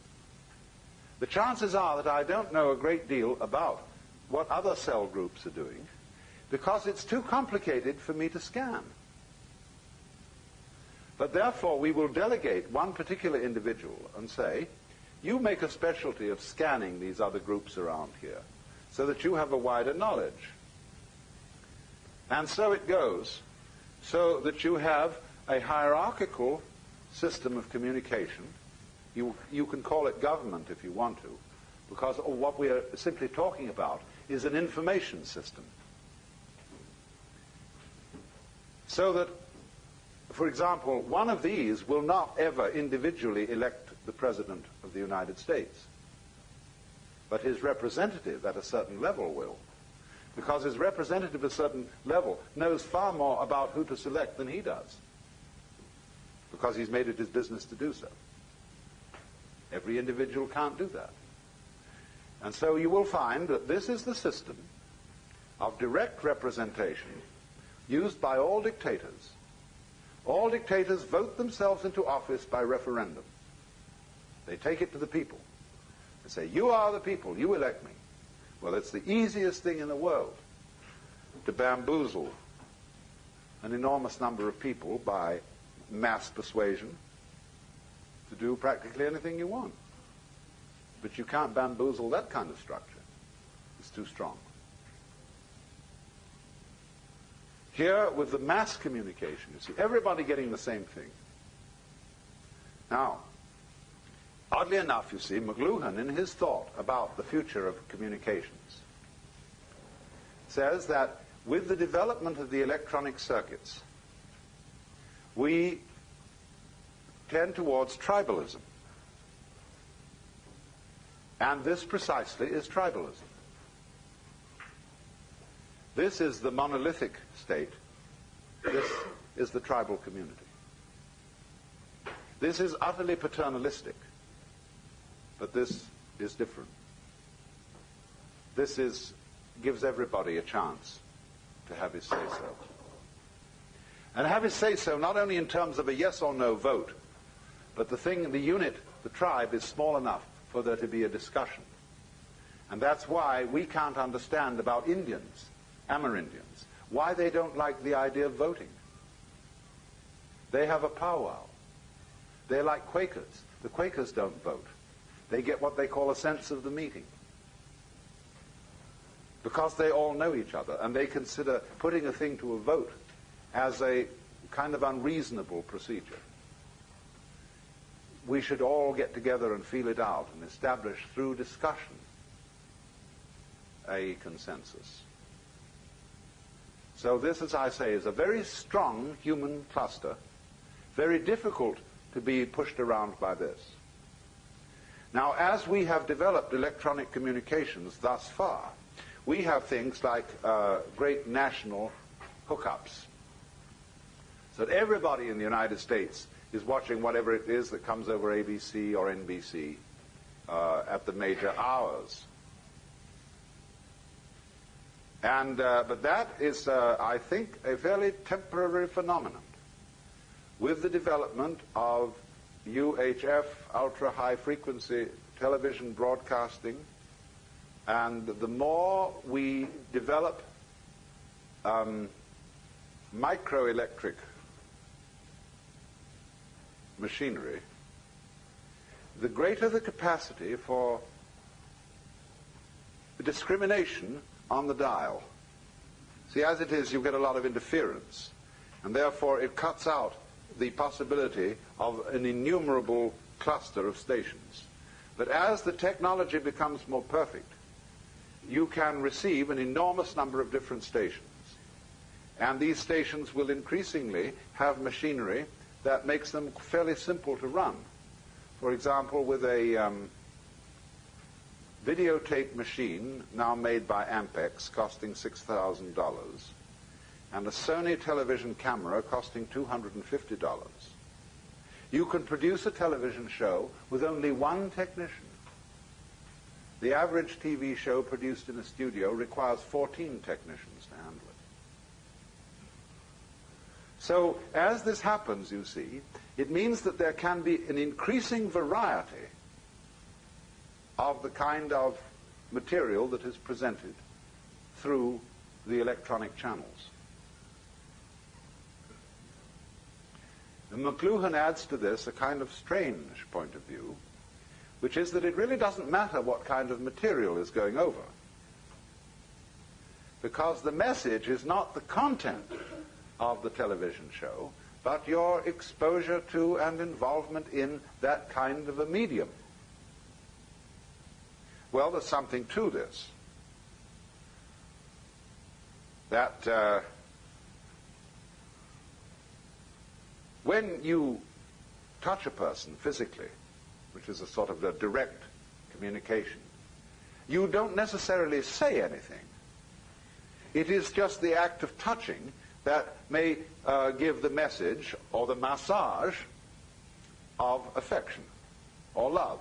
A: the chances are that I don't know a great deal about what other cell groups are doing, because it's too complicated for me to scan. But therefore we will delegate one particular individual and say, you make a specialty of scanning these other groups around here so that you have a wider knowledge. And so it goes, so that you have a hierarchical system of communication. You can call it government if you want to, because what we are simply talking about is an information system. So that, for example, one of these will not ever individually elect the President of the United States, but his representative at a certain level will, because his representative at a certain level knows far more about who to select than he does, because he's made it his business to do so. Every individual can't do that. And so you will find that this is the system of direct representation used by all dictators. All dictators vote themselves into office by referendum. They take it to the people. They say, you are the people, you elect me. Well, it's the easiest thing in the world to bamboozle an enormous number of people by mass persuasion to do practically anything you want. But you can't bamboozle that kind of structure. It's too strong. Here, with the mass communication, you see everybody getting the same thing. Now, oddly enough, you see, McLuhan, in his thought about the future of communications, says that with the development of the electronic circuits, we tend towards tribalism. And this precisely is tribalism. This is the monolithic state. This is the tribal community. This is utterly paternalistic. But this is different. This gives everybody a chance to have his say-so. And have his say-so not only in terms of a yes or no vote, but the unit, the tribe, is small enough for there to be a discussion. And that's why we can't understand about Indians, Amerindians, why they don't like the idea of voting. They have a powwow. They're like Quakers. The Quakers don't vote. They get what they call a sense of the meeting, because they all know each other, and they consider putting a thing to a vote as a kind of unreasonable procedure. We should all get together and feel it out and establish through discussion a consensus. So this, as I say, is a very strong human cluster, very difficult to be pushed around by this. Now, as we have developed electronic communications thus far, we have things like great national hookups. So that everybody in the United States is watching whatever it is that comes over ABC or NBC at the major hours. And but that is, I think, a fairly temporary phenomenon. With the development of UHF, ultra-high frequency television broadcasting, and the more we develop microelectric machinery, the greater the capacity for discrimination on the dial. See, as it is, you get a lot of interference, and therefore it cuts out the possibility of an innumerable cluster of stations. But as the technology becomes more perfect, you can receive an enormous number of different stations. And these stations will increasingly have machinery that makes them fairly simple to run. For example, with a videotape machine now made by Ampex costing $6,000 and a Sony television camera costing $250, you can produce a television show with only one technician. The average TV show produced in a studio requires 14 technicians to handle it. So as this happens, you see, it means that there can be an increasing variety of the kind of material that is presented through the electronic channels. And McLuhan adds to this a kind of strange point of view, which is that it really doesn't matter what kind of material is going over, because the message is not the content of the television show, but your exposure to and involvement in that kind of a medium. Well, there's something to this. That when you touch a person physically, which is a sort of a direct communication, you don't necessarily say anything. It is just the act of touching that may give the message or the massage of affection or love.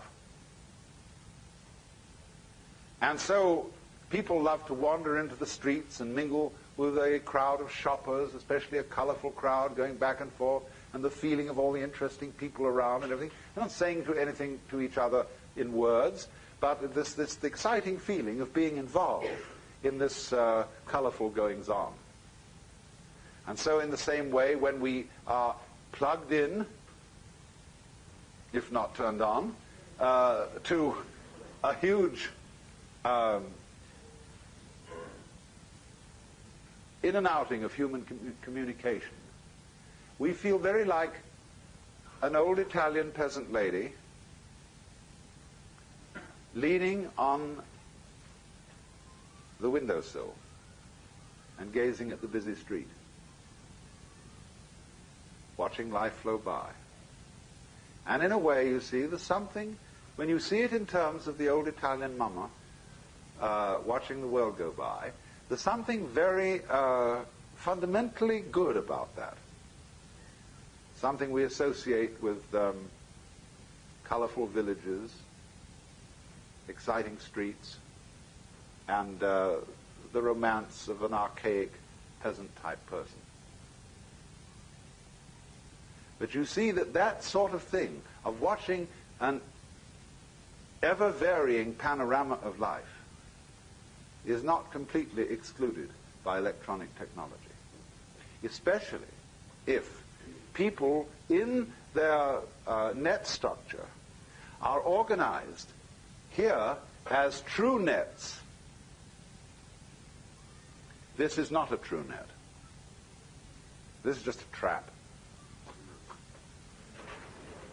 A: And so people love to wander into the streets and mingle with a crowd of shoppers, especially a colorful crowd going back and forth, and the feeling of all the interesting people around and everything. They're not saying anything to each other in words, but this exciting feeling of being involved in this colorful goings-on. And so in the same way, when we are plugged in, if not turned on, to a huge in and outing of human communication, we feel very like an old Italian peasant lady leaning on the windowsill and gazing at the busy street, watching life flow by. And in a way, you see, there's something, when you see it in terms of the old Italian mama watching the world go by, there's something very fundamentally good about that. Something we associate with colorful villages, exciting streets, and the romance of an archaic peasant-type person. But you see that sort of thing, of watching an ever-varying panorama of life, is not completely excluded by electronic technology. Especially if people in their net structure are organized here as true nets. This is not a true net. This is just a trap.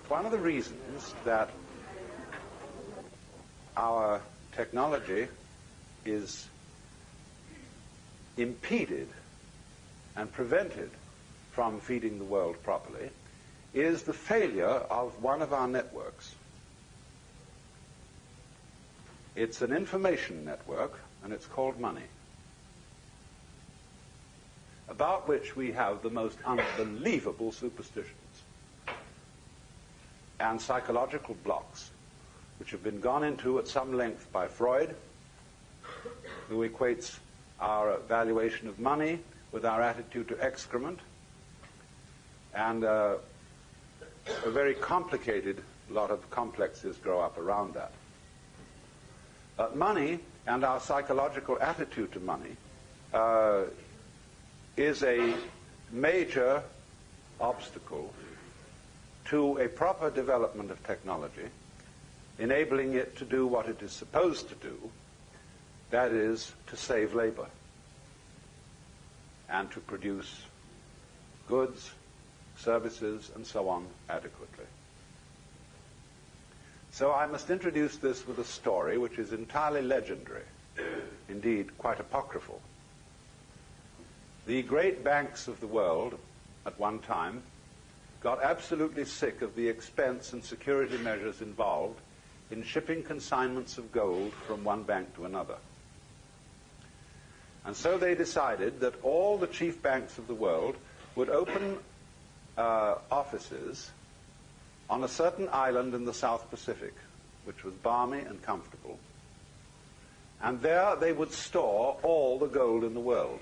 A: One of the reasons that our technology is impeded and prevented from feeding the world properly is the failure of one of our networks. It's an information network and it's called money, about which we have the most unbelievable superstitions and psychological blocks, which have been gone into at some length by Freud, who equates our valuation of money with our attitude to excrement, and a very complicated lot of complexes grow up around that. But money and our psychological attitude to money is a major obstacle to a proper development of technology, enabling it to do what it is supposed to do, that is, to save labor and to produce goods, services, and so on adequately. So I must introduce this with a story which is entirely legendary, indeed quite apocryphal. The great banks of the world at one time got absolutely sick of the expense and security measures involved in shipping consignments of gold from one bank to another. And so they decided that all the chief banks of the world would open offices on a certain island in the South Pacific, which was balmy and comfortable. And there they would store all the gold in the world.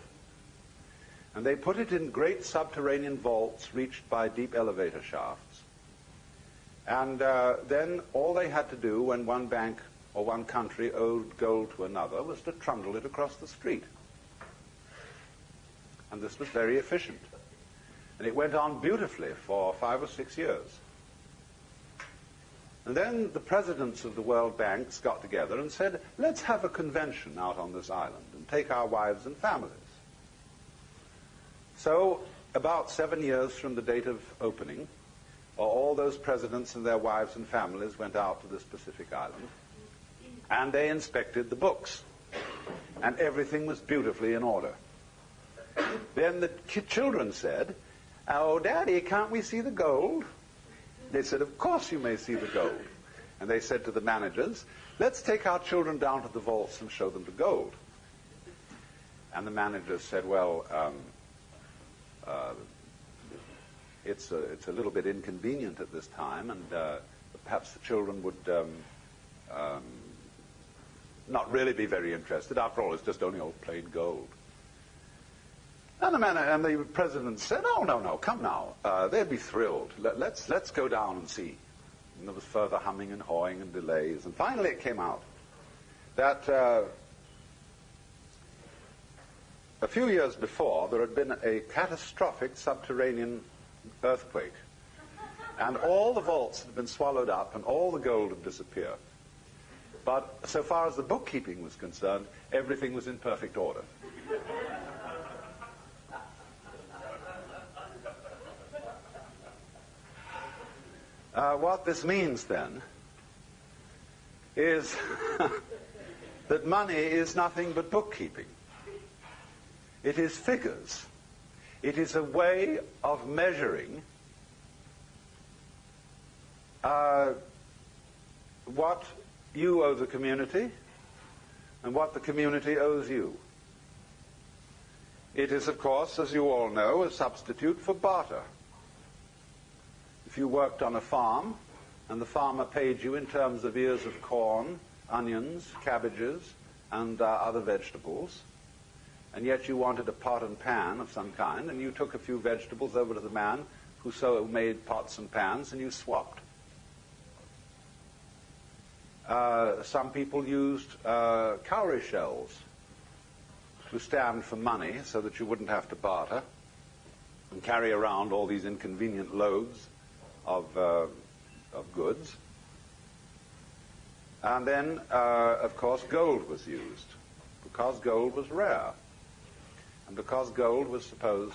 A: And they put it in great subterranean vaults reached by deep elevator shafts. And then all they had to do when one bank or one country owed gold to another was to trundle it across the street. And this was very efficient. And it went on beautifully for 5 or 6 years. And then the presidents of the world banks got together and said, let's have a convention out on this island and take our wives and families. So about 7 years from the date of opening, all those presidents and their wives and families went out to this Pacific island, and they inspected the books, and everything was beautifully in order. Then the children said, oh, Daddy, can't we see the gold? They said, of course you may see the gold. And they said to the managers, let's take our children down to the vaults and show them the gold. And the managers said, well, it's a little bit inconvenient at this time, and perhaps the children would not really be very interested. After all, it's just only old plain gold. And the president said, oh, no, come now. They'd be thrilled. Let's go down and see. And there was further humming and hawing and delays. And finally it came out that a few years before there had been a catastrophic subterranean earthquake. And all the vaults had been swallowed up and all the gold had disappeared. But so far as the bookkeeping was concerned, everything was in perfect order. What this means, then, is that money is nothing but bookkeeping. It is figures. It is a way of measuring what you owe the community and what the community owes you. It is, of course, as you all know, a substitute for barter. If you worked on a farm and the farmer paid you in terms of ears of corn, onions, cabbages, and other vegetables, and yet you wanted a pot and pan of some kind, and you took a few vegetables over to the man who so made pots and pans, and you swapped. Some people used cowrie shells to stand for money so that you wouldn't have to barter and carry around all these inconvenient loads of goods. And then, of course, gold was used, because gold was rare, and because gold was supposed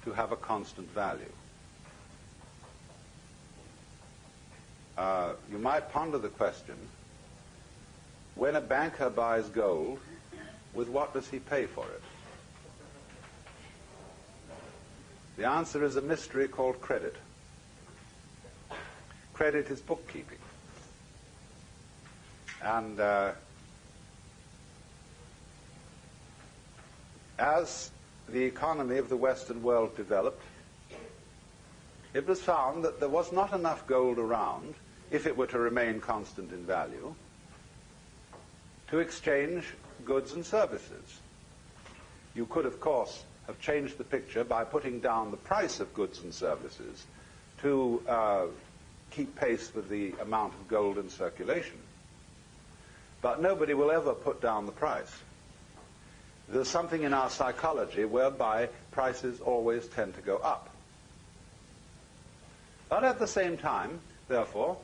A: to have a constant value. You might ponder the question, when a banker buys gold, with what does he pay for it? The answer is a mystery called credit. Credit is bookkeeping. And as the economy of the Western world developed, it was found that there was not enough gold around, if it were to remain constant in value, to exchange goods and services. You could, of course, have changed the picture by putting down the price of goods and services to keep pace with the amount of gold in circulation. But nobody will ever put down the price. There's something in our psychology whereby prices always tend to go up. But at the same time, therefore,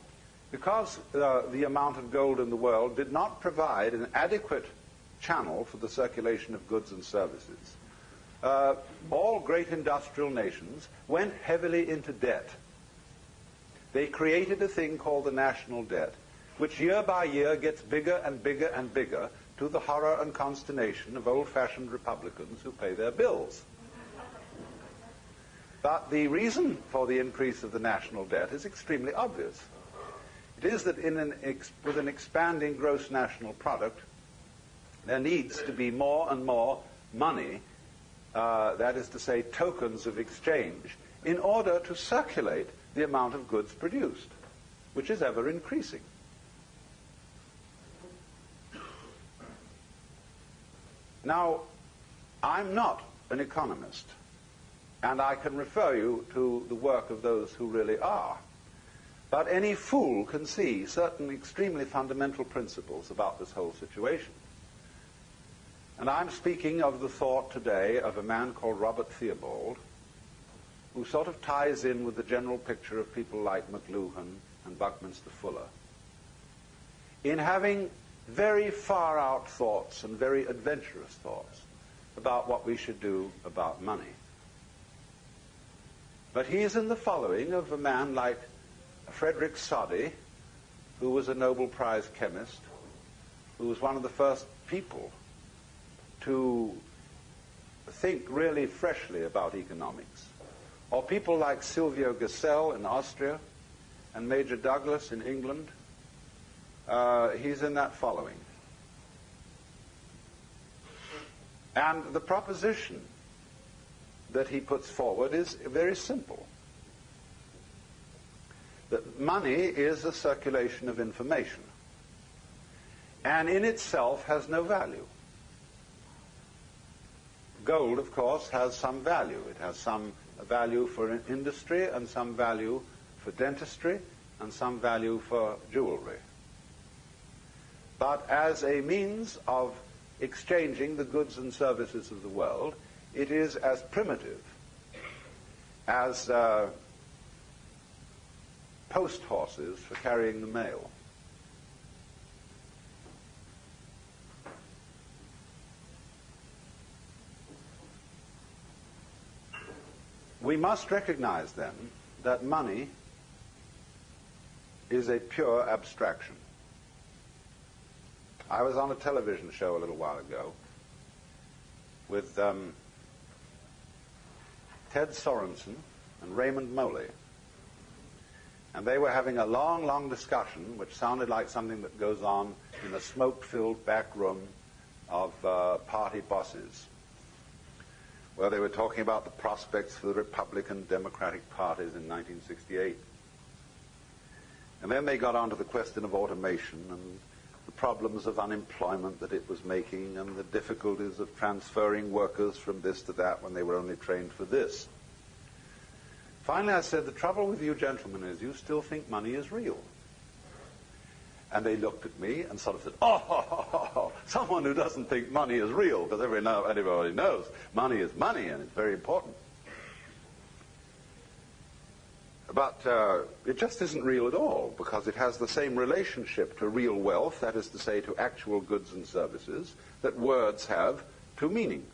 A: because the amount of gold in the world did not provide an adequate channel for the circulation of goods and services, all great industrial nations went heavily into debt. They created a thing called the national debt, which year by year gets bigger and bigger and bigger, to the horror and consternation of old-fashioned Republicans who pay their bills. But the reason for the increase of the national debt is extremely obvious. It is that with an expanding gross national product, there needs to be more and more money, that is to say, tokens of exchange, in order to circulate the amount of goods produced, which is ever increasing. Now, I'm not an economist, and I can refer you to the work of those who really are. But any fool can see certain extremely fundamental principles about this whole situation. And I'm speaking of the thought today of a man called Robert Theobald, who sort of ties in with the general picture of people like McLuhan and Buckminster Fuller, in having very far-out thoughts and very adventurous thoughts about what we should do about money. But he is in the following of a man like Frederick Soddy, who was a Nobel Prize chemist, who was one of the first people to think really freshly about economics, or people like Silvio Gesell in Austria and Major Douglas in England. He's in that following. And the proposition that he puts forward is very simple. That money is a circulation of information, and in itself has no value. Gold, of course, has some value. It has some value for industry, and some value for dentistry, and some value for jewelry. But as a means of exchanging the goods and services of the world, it is as primitive as post horses for carrying the mail. We must recognize then that money is a pure abstraction. I was on a television show a little while ago with Ted Sorensen and Raymond Moley. And they were having a long, long discussion, which sounded like something that goes on in a smoke-filled back room of party bosses, where they were talking about the prospects for the Republican Democratic parties in 1968. And then they got on to the question of automation and the problems of unemployment that it was making and the difficulties of transferring workers from this to that when they were only trained for this. Finally, I said, the trouble with you gentlemen is you still think money is real. And they looked at me and sort of said, oh, someone who doesn't think money is real, because everybody knows money is money and it's very important. But it just isn't real at all, because it has the same relationship to real wealth, that is to say, to actual goods and services, that words have to meaning,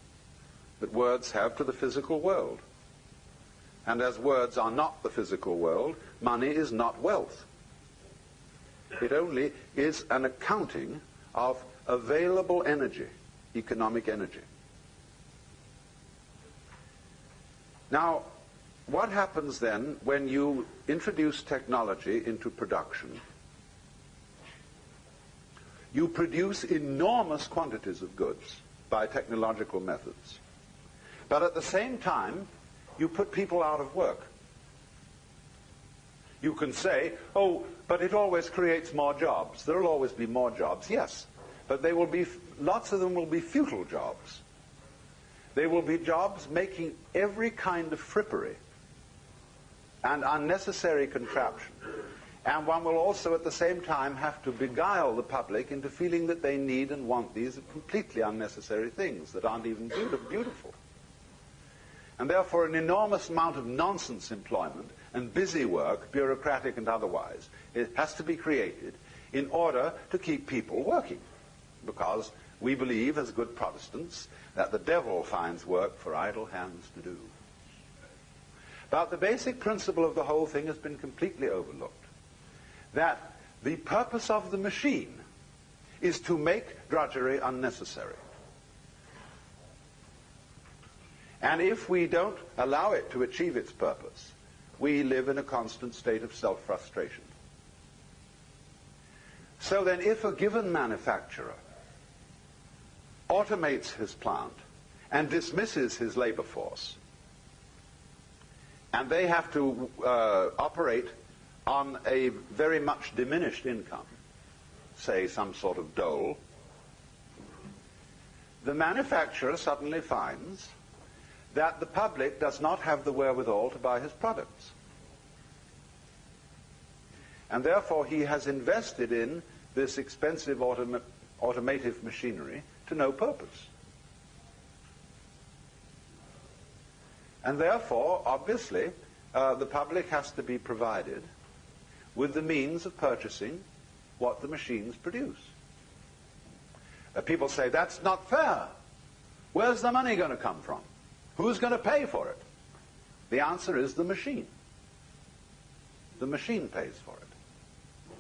A: that words have to the physical world. And as words are not the physical world, money is not wealth. It only is an accounting of available energy, economic energy. Now, what happens then when you introduce technology into production? You produce enormous quantities of goods by technological methods. But at the same time, you put people out of work. You can say, oh, but it always creates more jobs. There will always be more jobs, yes. But they will be, lots of them will be futile jobs. They will be jobs making every kind of frippery and unnecessary contraption. And one will also at the same time have to beguile the public into feeling that they need and want these completely unnecessary things that aren't even beautiful. And therefore an enormous amount of nonsense employment and busy work, bureaucratic and otherwise, it has to be created in order to keep people working. Because we believe, as good Protestants, that the devil finds work for idle hands to do. But the basic principle of the whole thing has been completely overlooked. That the purpose of the machine is to make drudgery unnecessary. And if we don't allow it to achieve its purpose, we live in a constant state of self-frustration. So then, if a given manufacturer automates his plant and dismisses his labor force, and they have to operate on a very much diminished income, say some sort of dole, the manufacturer suddenly finds that the public does not have the wherewithal to buy his products. And therefore he has invested in this expensive automative machinery to no purpose. And therefore, obviously, the public has to be provided with the means of purchasing what the machines produce. People say, that's not fair. Where's the money going to come from? Who's going to pay for it? The answer is the machine. The machine pays for it.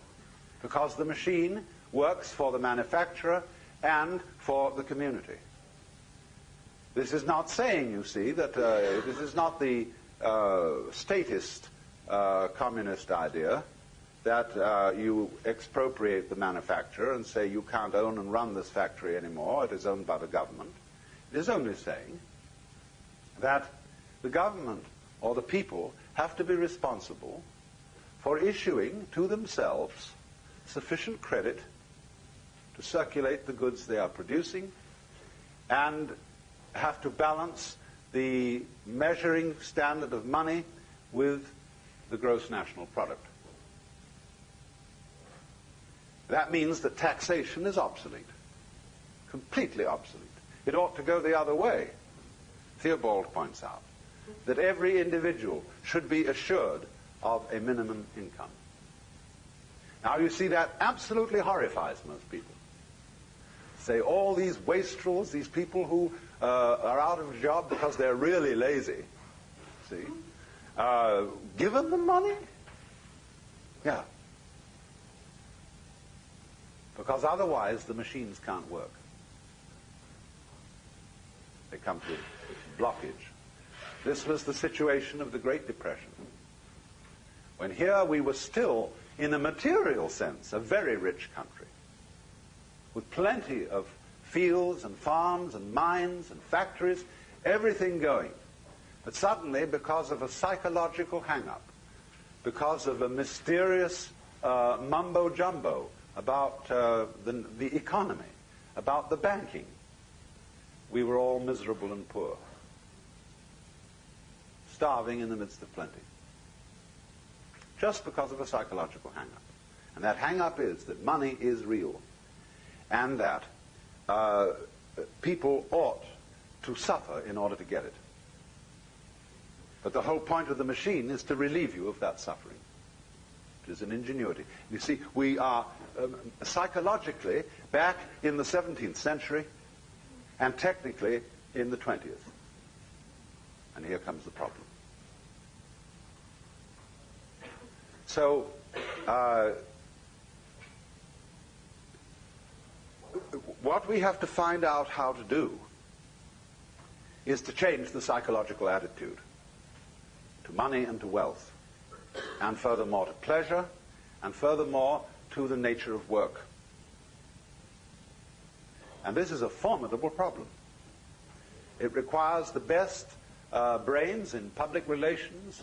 A: Because the machine works for the manufacturer and for the community. This is not saying, you see, that this is not the statist communist idea that you expropriate the manufacturer and say you can't own and run this factory anymore, it is owned by the government. It is only saying that the government or the people have to be responsible for issuing to themselves sufficient credit to circulate the goods they are producing, and have to balance the measuring standard of money with the gross national product. That means that taxation is obsolete, completely obsolete. It ought to go the other way. Theobald points out that every individual should be assured of a minimum income. Now you see, that absolutely horrifies most people. Say all these wastrels, these people who are out of a job because they're really lazy, see, given them money? Yeah. Because otherwise the machines can't work. They come to blockage. This was the situation of the Great Depression, when here we were still, in a material sense, a very rich country, with plenty of fields and farms and mines and factories, everything going. But suddenly, because of a psychological hang-up, because of a mysterious mumbo-jumbo about the economy, about the banking, we were all miserable and poor, starving in the midst of plenty, just because of a psychological hang-up. And that hang-up is that money is real, and that people ought to suffer in order to get it. But the whole point of the machine is to relieve you of that suffering. It is an ingenuity. You see, we are psychologically back in the 17th century, and technically in the 20th. And here comes the problem. So, what we have to find out how to do is to change the psychological attitude to money and to wealth, and furthermore to pleasure, and furthermore to the nature of work. And this is a formidable problem. It requires the best brains in public relations,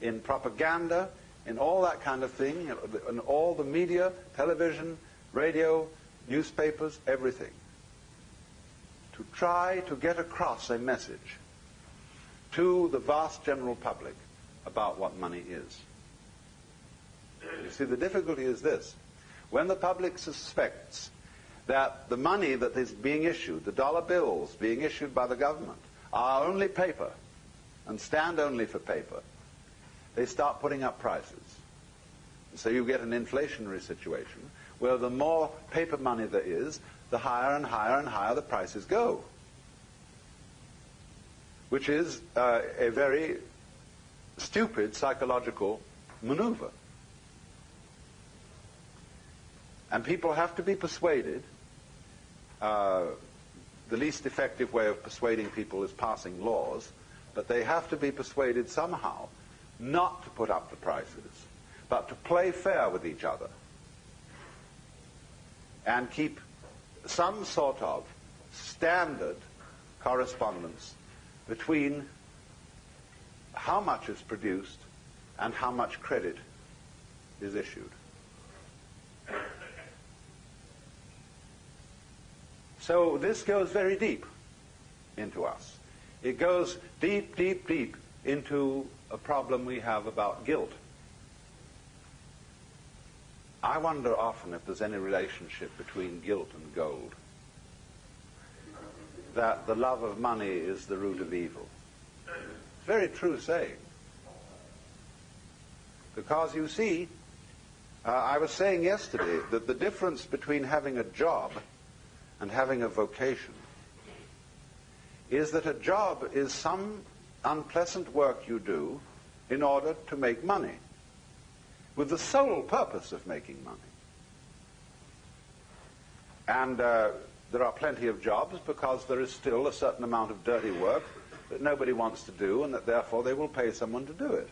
A: in propaganda, in all that kind of thing, in all the media, television, radio, newspapers, everything, to try to get across a message to the vast general public about what money is. You see, the difficulty is this. When the public suspects that the money that is being issued, the dollar bills being issued by the government, are only paper and stand only for paper, they start putting up prices. So you get an inflationary situation where the more paper money there is, the higher and higher and higher the prices go, which is a very stupid psychological maneuver. And people have to be persuaded. The least effective way of persuading people is passing laws, but they have to be persuaded somehow not to put up the prices, but to play fair with each other and keep some sort of standard correspondence between how much is produced and how much credit is issued. So this goes very deep into us. It goes deep, deep, deep into a problem we have about guilt. I wonder often if there's any relationship between guilt and gold. That the love of money is the root of evil. It's a very true saying. Because you see, I was saying yesterday that the difference between having a job and having a vocation is that a job is some unpleasant work you do in order to make money, with the sole purpose of making money. And there are plenty of jobs because there is still a certain amount of dirty work that nobody wants to do, and that therefore they will pay someone to do it.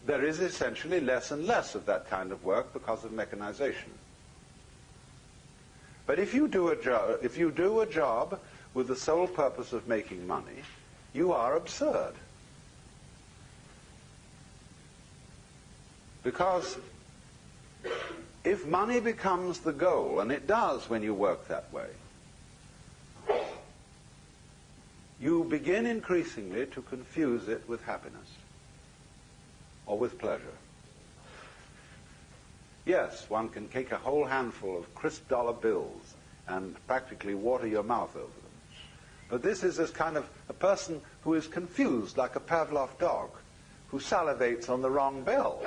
A: There is essentially less and less of that kind of work because of mechanization. But if you do a job with the sole purpose of making money, you are absurd. Because if money becomes the goal, and it does when you work that way, you begin increasingly to confuse it with happiness or with pleasure. Yes, one can take a whole handful of crisp dollar bills and practically water your mouth over them. But this is as kind of a person who is confused, like a Pavlov dog, who salivates on the wrong bell.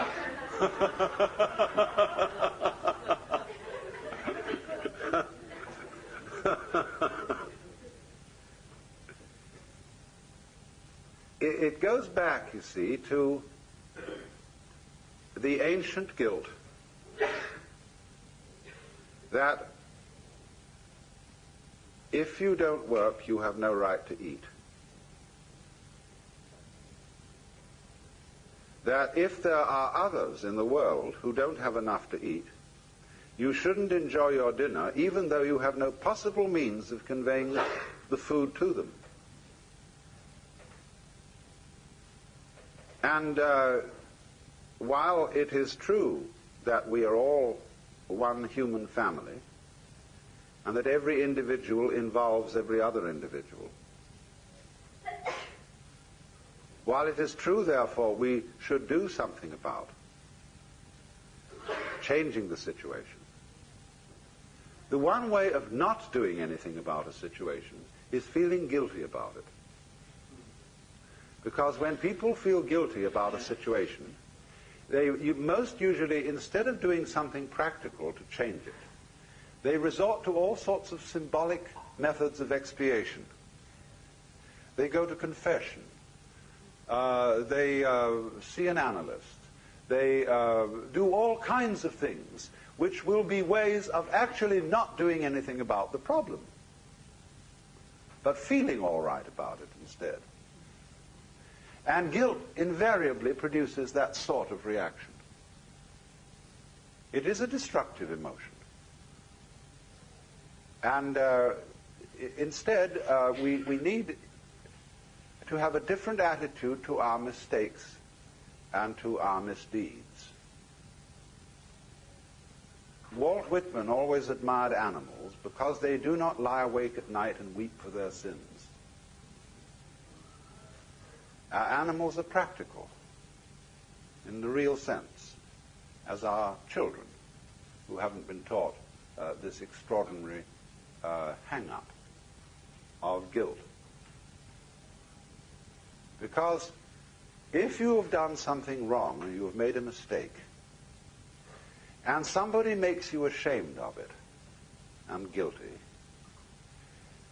A: It goes back, you see, to the ancient guilt that if you don't work, you have no right to eat. That if there are others in the world who don't have enough to eat, you shouldn't enjoy your dinner even though you have no possible means of conveying the food to them. And while it is true that we are all one human family, and that every individual involves every other individual, while it is true, therefore, we should do something about changing the situation, the one way of not doing anything about a situation is feeling guilty about it. Because when people feel guilty about a situation, most usually, instead of doing something practical to change it, they resort to all sorts of symbolic methods of expiation. They go to confession. They see an analyst. They do all kinds of things which will be ways of actually not doing anything about the problem, but feeling all right about it instead. And guilt invariably produces that sort of reaction. It is a destructive emotion. And instead, we need to have a different attitude to our mistakes and to our misdeeds. Walt Whitman always admired animals because they do not lie awake at night and weep for their sins. Our animals are practical in the real sense, as are children who haven't been taught this extraordinary hang-up of guilt. Because if you have done something wrong and you have made a mistake, and somebody makes you ashamed of it and guilty,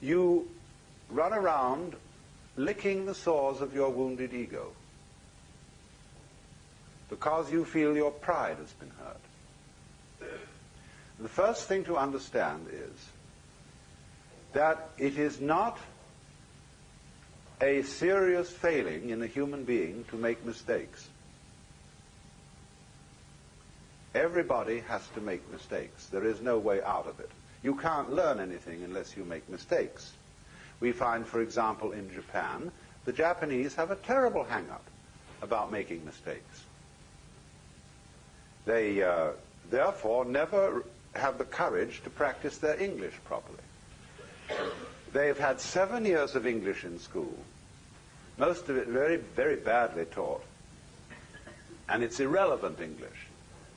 A: you run around licking the sores of your wounded ego because you feel your pride has been hurt. The first thing to understand is that it is not a serious failing in a human being to make mistakes. Everybody has to make mistakes. There is no way out of it. You can't learn anything unless you make mistakes. We find, for example, in Japan, the Japanese have a terrible hang-up about making mistakes. They, therefore, never have the courage to practice their English properly. They've had 7 years of English in school, most of it very, very badly taught, and it's irrelevant English.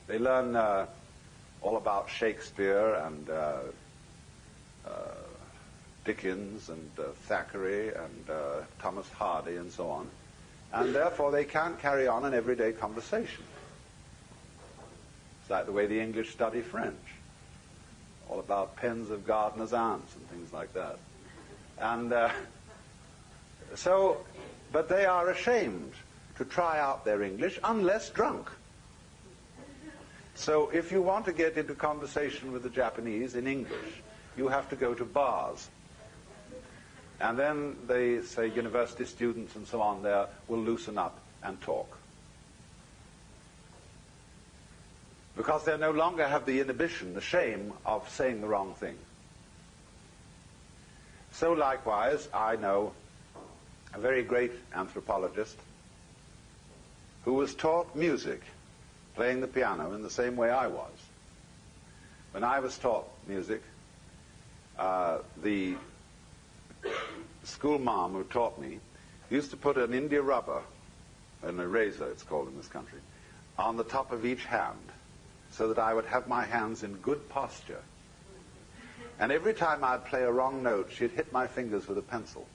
A: They learn all about Shakespeare and Dickens and Thackeray and Thomas Hardy and so on, and therefore they can't carry on an everyday conversation. It's like the way the English study French, all about pens of gardeners' aunts and things like that. And but they are ashamed to try out their English unless drunk. So if you want to get into conversation with the Japanese in English, you have to go to bars. And then they say university students and so on there will loosen up and talk. Because they no longer have the inhibition, the shame of saying the wrong thing. So likewise, I know a very great anthropologist who was taught music, playing the piano in the same way I was. When I was taught music, the school mom who taught me used to put an India rubber, an eraser it's called in this country, on the top of each hand so that I would have my hands in good posture. And every time I'd play a wrong note, she'd hit my fingers with a pencil.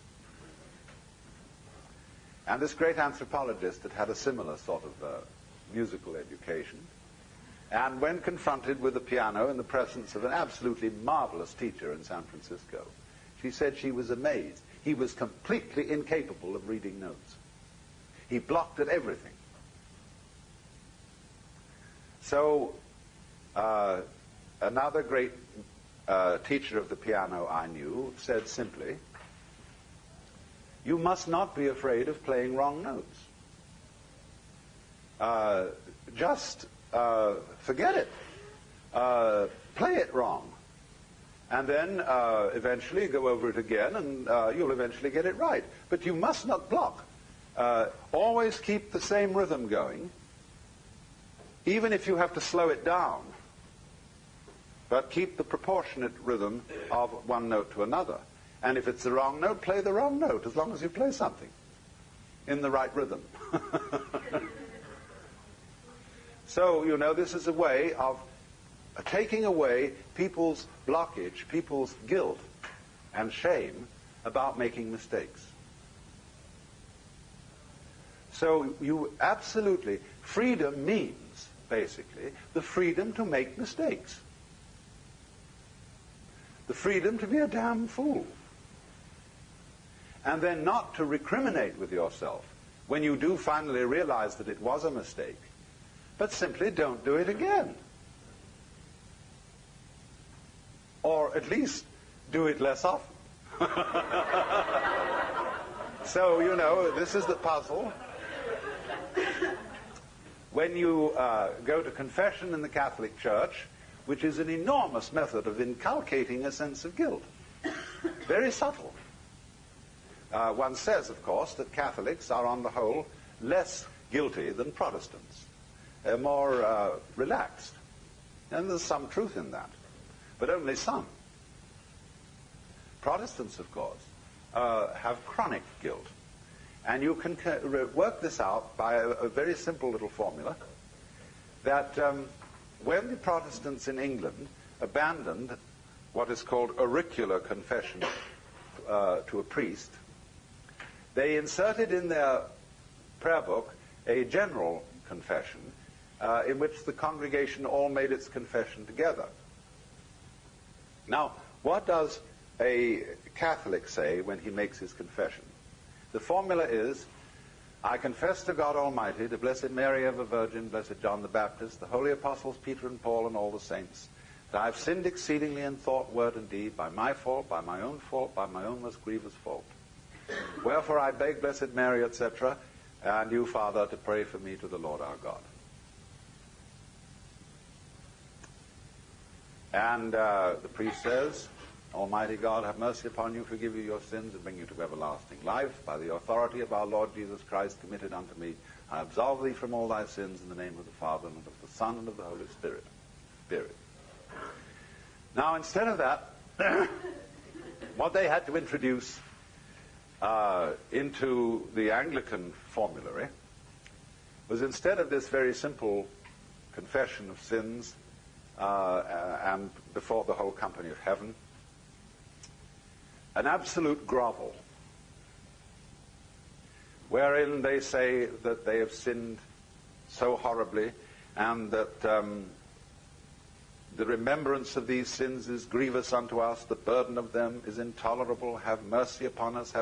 A: And this great anthropologist had had a similar sort of musical education. And when confronted with the piano in the presence of an absolutely marvelous teacher in San Francisco, she said she was amazed. He was completely incapable of reading notes. He blocked at everything. So another great teacher of the piano I knew said simply, you must not be afraid of playing wrong notes. Just forget it. Play it wrong. And then eventually go over it again and you'll eventually get it right. But you must not block. Always keep the same rhythm going, even if you have to slow it down. But keep the proportionate rhythm of one note to another. And if it's the wrong note, play the wrong note, as long as you play something in the right rhythm. So, you know, this is a way of taking away people's blockage, people's guilt and shame about making mistakes. So you absolutely, freedom means, basically, the freedom to make mistakes. The freedom to be a damn fool. And then not to recriminate with yourself when you do finally realize that it was a mistake, but simply don't do it again. Or at least do it less often. So, you know, this is the puzzle. When you go to confession in the Catholic Church, which is an enormous method of inculcating a sense of guilt. very subtle. One says, of course, that Catholics are on the whole less guilty than Protestants. They're more relaxed. And there's some truth in that, but only some. Protestants, of course, have chronic guilt. And you can work this out by a very simple little formula, that when the Protestants in England abandoned what is called auricular confession to a priest, they inserted in their prayer book a general confession in which the congregation all made its confession together. Now, what does a Catholic say when he makes his confession? The formula is, I confess to God Almighty, the Blessed Mary ever Virgin, Blessed John the Baptist, the holy apostles Peter and Paul and all the saints, that I have sinned exceedingly in thought, word, and deed, by my fault, by my own most grievous fault. Wherefore I beg Blessed Mary, etc., and you, Father, to pray for me to the Lord our God. And the priest says, Almighty God, have mercy upon you, forgive you your sins, and bring you to everlasting life. By the authority of our Lord Jesus Christ committed unto me, I absolve thee from all thy sins in the name of the Father, and of the Son, and of the Holy Spirit. Now, instead of that, what they had to introduce into the Anglican formulary was, instead of this very simple confession of sins and before the whole company of heaven, an absolute grovel, wherein they say that they have sinned so horribly and that the remembrance of these sins is grievous unto us, the burden of them is intolerable, have mercy upon us,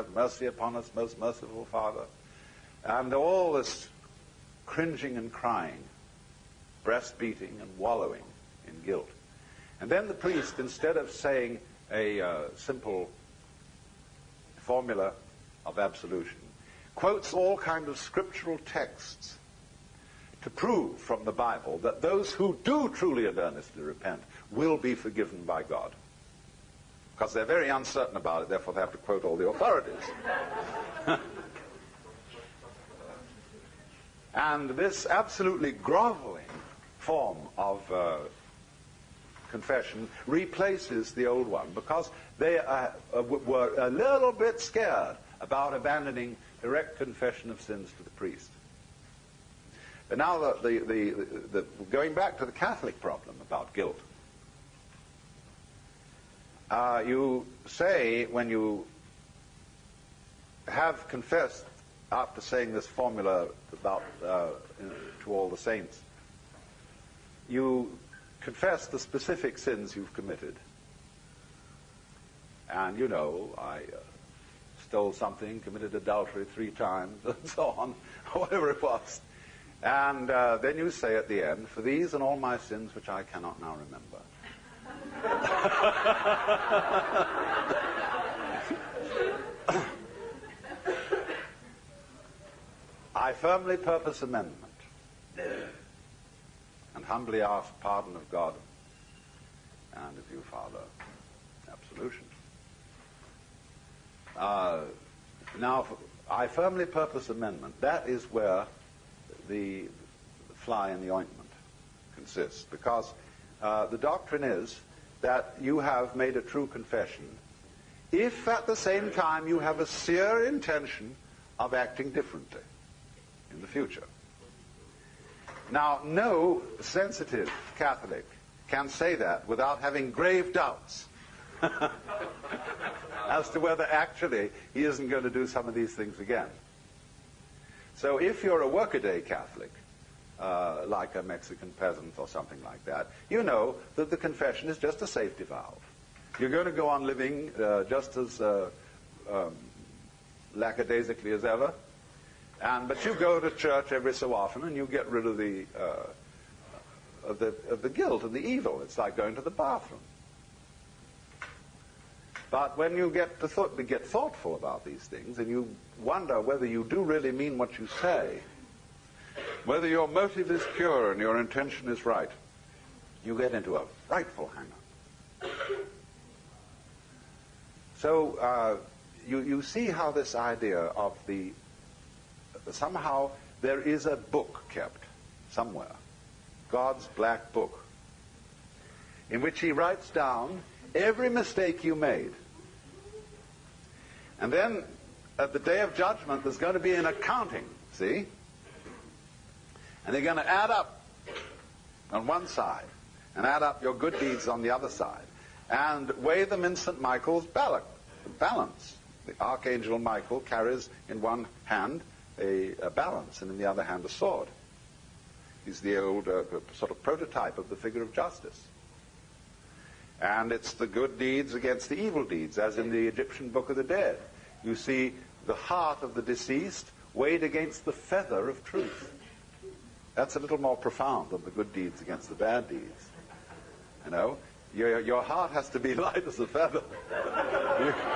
A: most merciful Father. And all this cringing and crying, breast beating and wallowing in guilt. And then the priest, instead of saying a simple formula of absolution, quotes all kinds of scriptural texts to prove from the Bible that those who do truly and earnestly repent will be forgiven by God. Because they're very uncertain about it, therefore they have to quote all the authorities. And this absolutely groveling form of confession replaces the old one, because they were a little bit scared about abandoning direct confession of sins to the priest. But now, going back to the Catholic problem about guilt, you say, when you have confessed, after saying this formula about to all the saints, you confess the specific sins you've committed. And, you know, I stole something, committed adultery 3 times, and so on, whatever it was. And then you say at the end, for these and all my sins which I cannot now remember. I firmly purpose amendment and humbly ask pardon of God and of you, Father, absolution. Now, I firmly purpose amendment. That is where the fly in the ointment consists, because the doctrine is that you have made a true confession if at the same time you have a sincere intention of acting differently in the future. Now, no sensitive Catholic can say that without having grave doubts as to whether actually he isn't going to do some of these things again. So if you're a workaday Catholic, like a Mexican peasant or something like that, you know that the confession is just a safety valve. You're going to go on living just as lackadaisically as ever, but you go to church every so often and you get rid of the guilt and the evil. It's like going to the bathroom. But when you get thoughtful about these things, and you wonder whether you do really mean what you say, whether your motive is pure and your intention is right, you get into a frightful hang-up. So you see how this idea of somehow there is a book kept somewhere, God's black book, in which he writes down every mistake you made. And then at the day of judgment, there's going to be an accounting, see? And they're going to add up on one side and add up your good deeds on the other side and weigh them in St. Michael's balance. The Archangel Michael carries in one hand a balance and in the other hand a sword. He's the old sort of prototype of the figure of justice. And it's the good deeds against the evil deeds, as in the Egyptian Book of the Dead. You see the heart of the deceased weighed against the feather of truth. That's a little more profound than the good deeds against the bad deeds. You know, your heart has to be light as a feather.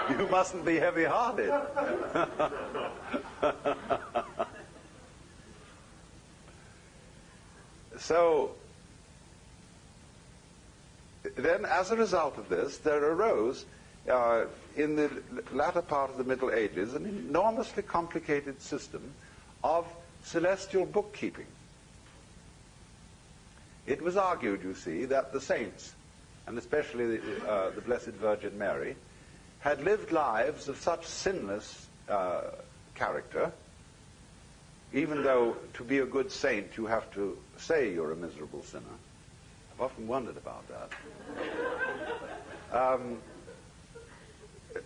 A: You mustn't be heavy-hearted. So, then as a result of this, there arose, in the latter part of the Middle Ages, an enormously complicated system of celestial bookkeeping. It was argued, you see, that the saints, and especially the Blessed Virgin Mary, had lived lives of such sinless character, even though to be a good saint you have to say you're a miserable sinner. I've often wondered about that.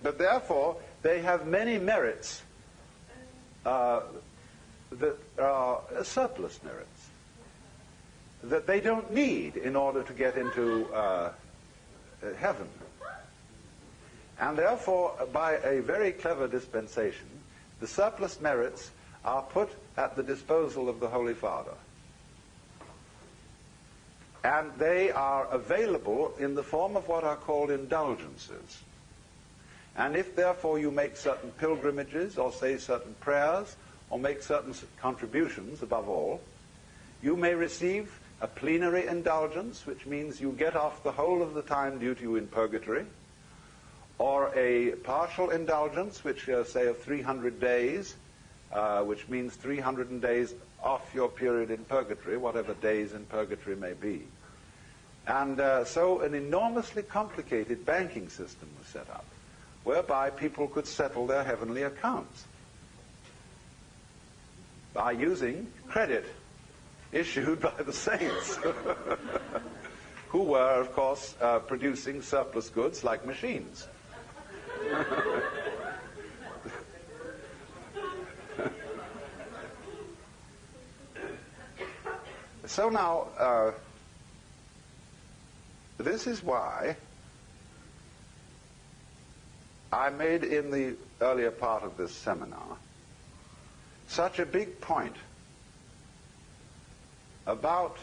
A: But therefore, they have many merits that are surplus merits that they don't need in order to get into heaven. And therefore, by a very clever dispensation, the surplus merits are put at the disposal of the Holy Father. And they are available in the form of what are called indulgences. And if therefore you make certain pilgrimages, or say certain prayers, or make certain contributions above all, you may receive a plenary indulgence, which means you get off the whole of the time due to you in purgatory, or a partial indulgence, which say of 300 days, which means 300 days off your period in purgatory, whatever days in purgatory may be. And so an enormously complicated banking system was set up, whereby people could settle their heavenly accounts by using credit issued by the saints, who were, of course, producing surplus goods like machines. So now, this is why I made in the earlier part of this seminar such a big point about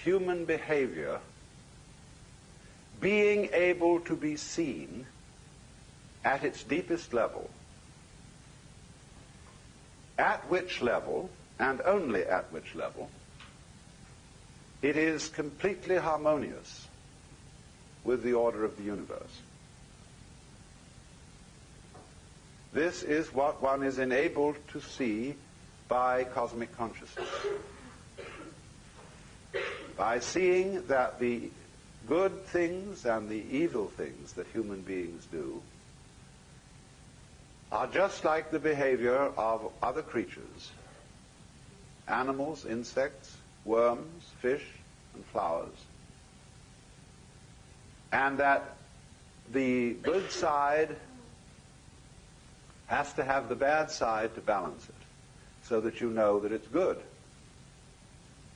A: human behavior being able to be seen at its deepest level, at which level, and only at which level, it is completely harmonious with the order of the universe. This is what one is enabled to see by cosmic consciousness. By seeing that the good things and the evil things that human beings do are just like the behavior of other creatures, animals, insects, worms, fish, and flowers, and that the good side has to have the bad side to balance it, so that you know that it's good.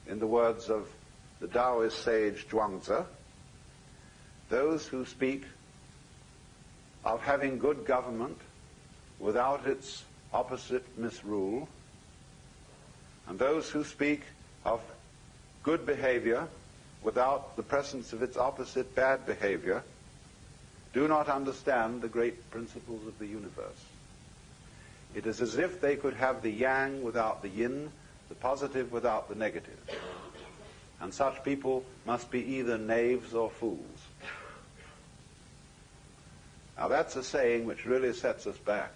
A: In the words of the Taoist sage Zhuangzi, those who speak of having good government without its opposite misrule, and those who speak of good behavior without the presence of its opposite bad behavior, do not understand the great principles of the universe. It is as if they could have the yang without the yin, the positive without the negative. And such people must be either knaves or fools. Now that's a saying which really sets us back,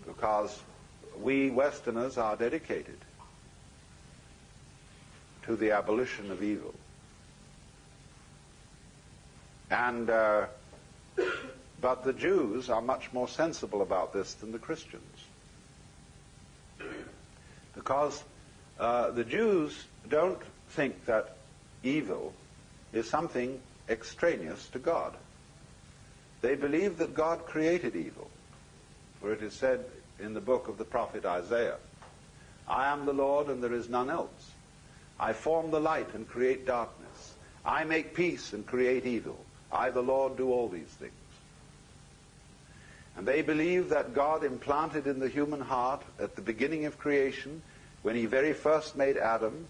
A: because we Westerners are dedicated to the abolition of evil. And but the Jews are much more sensible about this than the Christians, because the Jews don't think that evil is something extraneous to God. They believe that God created evil, for it is said in the book of the prophet Isaiah, "I am the Lord and there is none else. I form the light and create darkness. I make peace and create evil. I, the Lord, do all these things." And they believe that God implanted in the human heart at the beginning of creation, when he very first made Adam,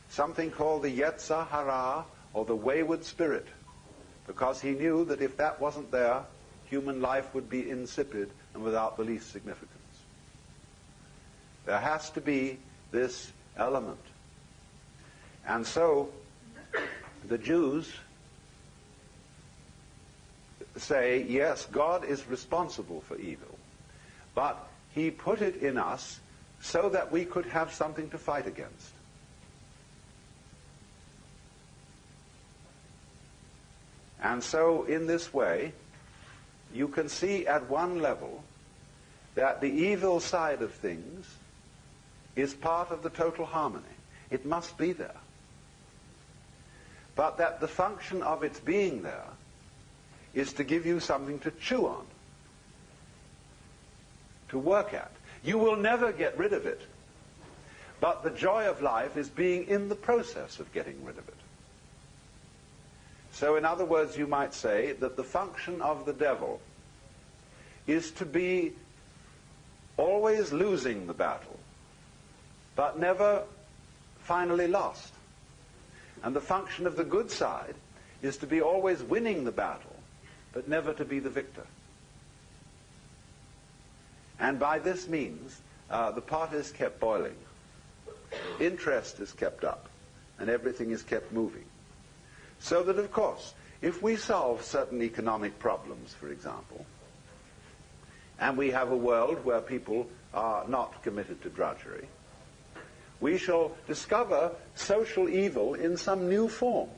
A: something called the Yetzer Hara, or the wayward spirit, because he knew that if that wasn't there, human life would be insipid and without the least significance. There has to be this element. And so the Jews say, yes, God is responsible for evil, but he put it in us so that we could have something to fight against. And so in this way, you can see at one level that the evil side of things is part of the total harmony. It must be there. But that the function of its being there is to give you something to chew on, to work at. You will never get rid of it, but the joy of life is being in the process of getting rid of it. So in other words, you might say that the function of the devil is to be always losing the battle, but never finally lost. And the function of the good side is to be always winning the battle, but never to be the victor. And by this means, the pot is kept boiling, interest is kept up, and everything is kept moving. So that, of course, if we solve certain economic problems, for example, and we have a world where people are not committed to drudgery, we shall discover social evil in some new form.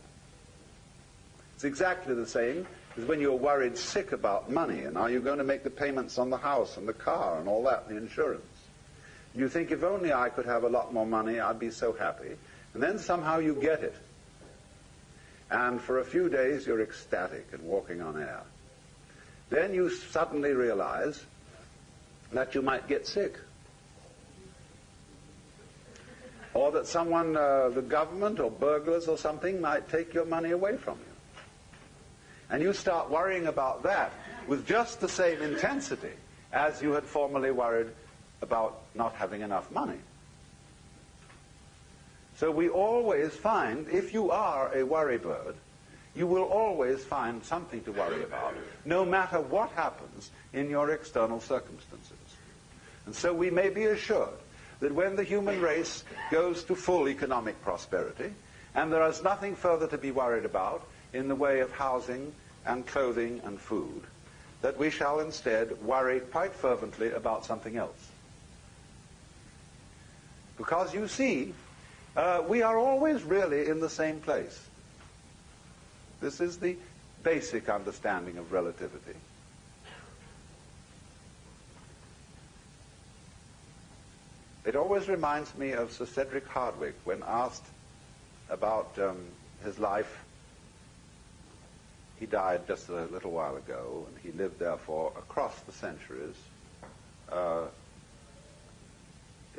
A: It's exactly the same as when you're worried sick about money, and are you going to make the payments on the house and the car and all that, the insurance. You think, if only I could have a lot more money, I'd be so happy. And then somehow you get it. And for a few days you're ecstatic and walking on air. Then you suddenly realize that you might get sick. Or that someone, the government or burglars or something, might take your money away from you. And you start worrying about that with just the same intensity as you had formerly worried about not having enough money. So we always find, if you are a worry bird, you will always find something to worry about, no matter what happens in your external circumstances. And so we may be assured that when the human race goes to full economic prosperity, and there is nothing further to be worried about in the way of housing and clothing and food, that we shall instead worry quite fervently about something else. Because you see, we are always really in the same place. This is the basic understanding of relativity. It always reminds me of Sir Cedric Hardwicke when asked about his life. He died just a little while ago, and he lived therefore across the centuries.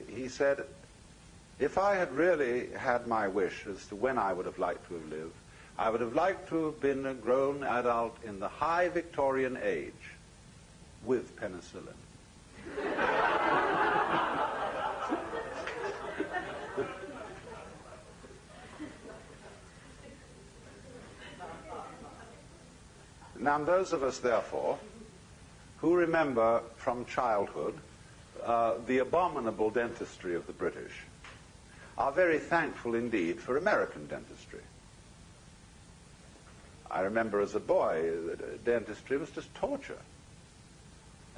A: He said, if I had really had my wish as to when I would have liked to have lived, I would have liked to have been a grown adult in the high Victorian age with penicillin. Now, those of us, therefore, who remember from childhood the abominable dentistry of the British, are very thankful indeed for American dentistry. I remember as a boy, dentistry was just torture.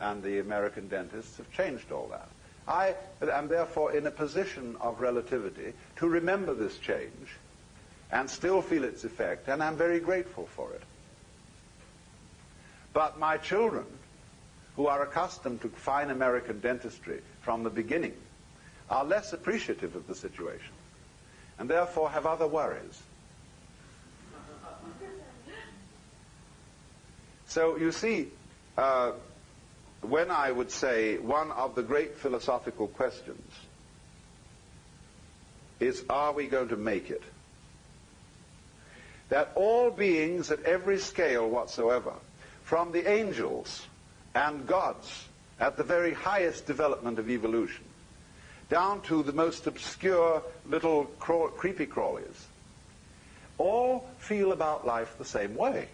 A: And the American dentists have changed all that. I am therefore in a position of relativity to remember this change and still feel its effect, and I'm very grateful for it. But my children, who are accustomed to fine American dentistry from the beginning, are less appreciative of the situation, and therefore have other worries. So you see, when I would say one of the great philosophical questions is, are we going to make it? That all beings at every scale whatsoever, from the angels and gods at the very highest development of evolution, down to the most obscure little creepy crawlies, all feel about life the same way.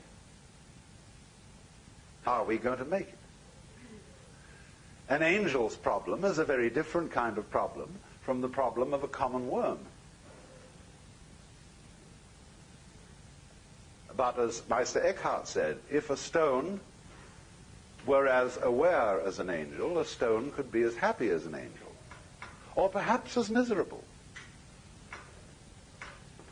A: Are we going to make it? An angel's problem is a very different kind of problem from the problem of a common worm. But as Meister Eckhart said, if a stone were as aware as an angel, a stone could be as happy as an angel, or perhaps as miserable.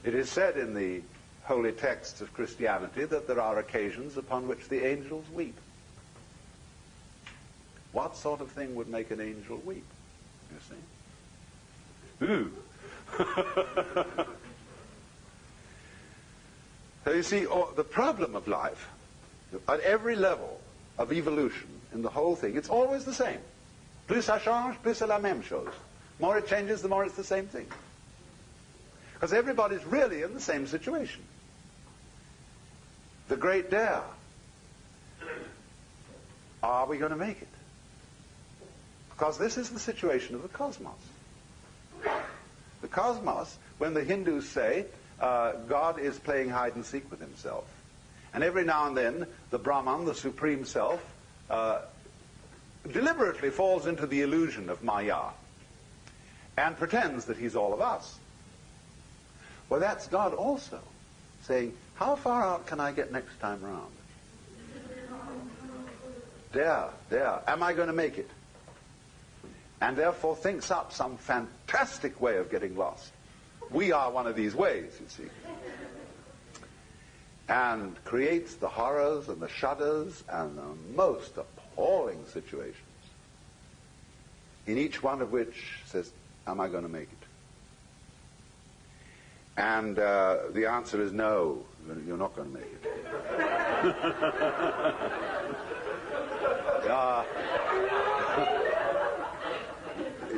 A: It is said in the holy texts of Christianity that there are occasions upon which the angels weep. What sort of thing would make an angel weep? You see? Ooh. So you see, the problem of life, at every level of evolution in the whole thing, it's always the same. Plus ça change, plus c'est la même chose. The more it changes, the more it's the same thing. Because everybody's really in the same situation. The great dare. Are we going to make it? Because this is the situation of the cosmos. The cosmos, when the Hindus say God is playing hide and seek with himself, and every now and then the Brahman, the supreme self, deliberately falls into the illusion of Maya and pretends that he's all of us. Well, that's God also saying, how far out can I get next time round? There, am I going to make it? And therefore thinks up some fantastic way of getting lost. We are one of these ways, you see. And creates the horrors and the shudders and the most appalling situations, in each one of which says, am I going to make it? And the answer is no, you're not going to make it.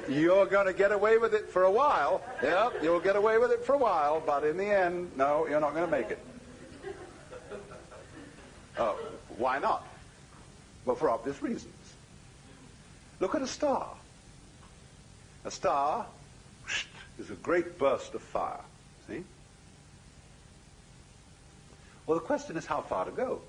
A: You're going to get away with it for a while. Yep, you'll get away with it for a while, but in the end, no, you're not going to make it. Why not? Well, for obvious reasons. Look at a star. A star is a great burst of fire. See? Well, the question is how far to go.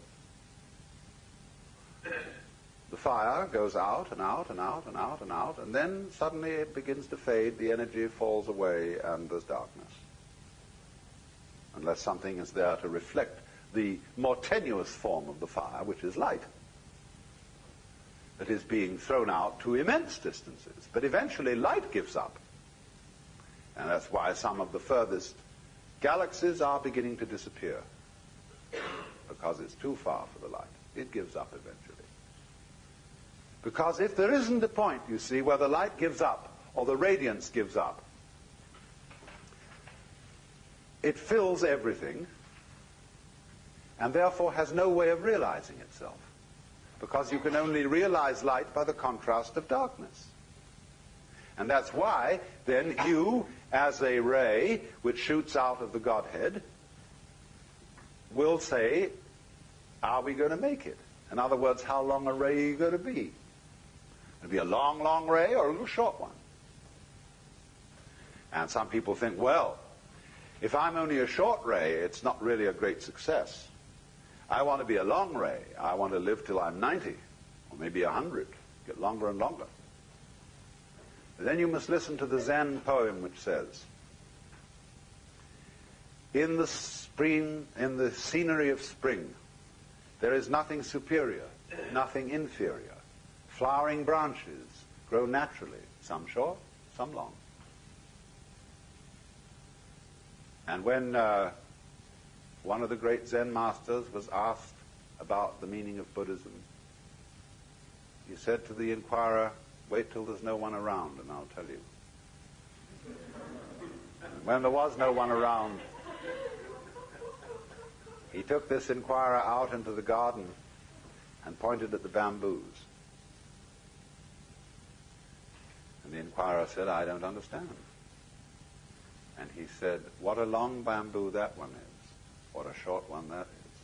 A: The fire goes out and out and out and out and out, and then suddenly it begins to fade, the energy falls away, and there's darkness. Unless something is there to reflect the more tenuous form of the fire, which is light, that is being thrown out to immense distances. But eventually light gives up. And that's why some of the furthest galaxies are beginning to disappear, because it's too far for the light. It gives up eventually. Because if there isn't a point, you see, where the light gives up or the radiance gives up, it fills everything and therefore has no way of realizing itself. Because you can only realize light by the contrast of darkness. And that's why then you, as a ray which shoots out of the Godhead, will say, are we going to make it? In other words, how long a ray are you going to be? It'll be a long, long ray or a little short one. And some people think, well, if I'm only a short ray, it's not really a great success. I want to be a long ray. I want to live till I'm 90, or maybe 100, get longer and longer. But then you must listen to the Zen poem which says, in the spring, in the scenery of spring, there is nothing superior, nothing inferior. Flowering branches grow naturally, some short, some long. And when one of the great Zen masters was asked about the meaning of Buddhism, he said to the inquirer, "Wait till there's no one around and I'll tell you." And when there was no one around, he took this inquirer out into the garden and pointed at the bamboos. And the inquirer said, "I don't understand." And he said, "What a long bamboo that one is. What a short one that is."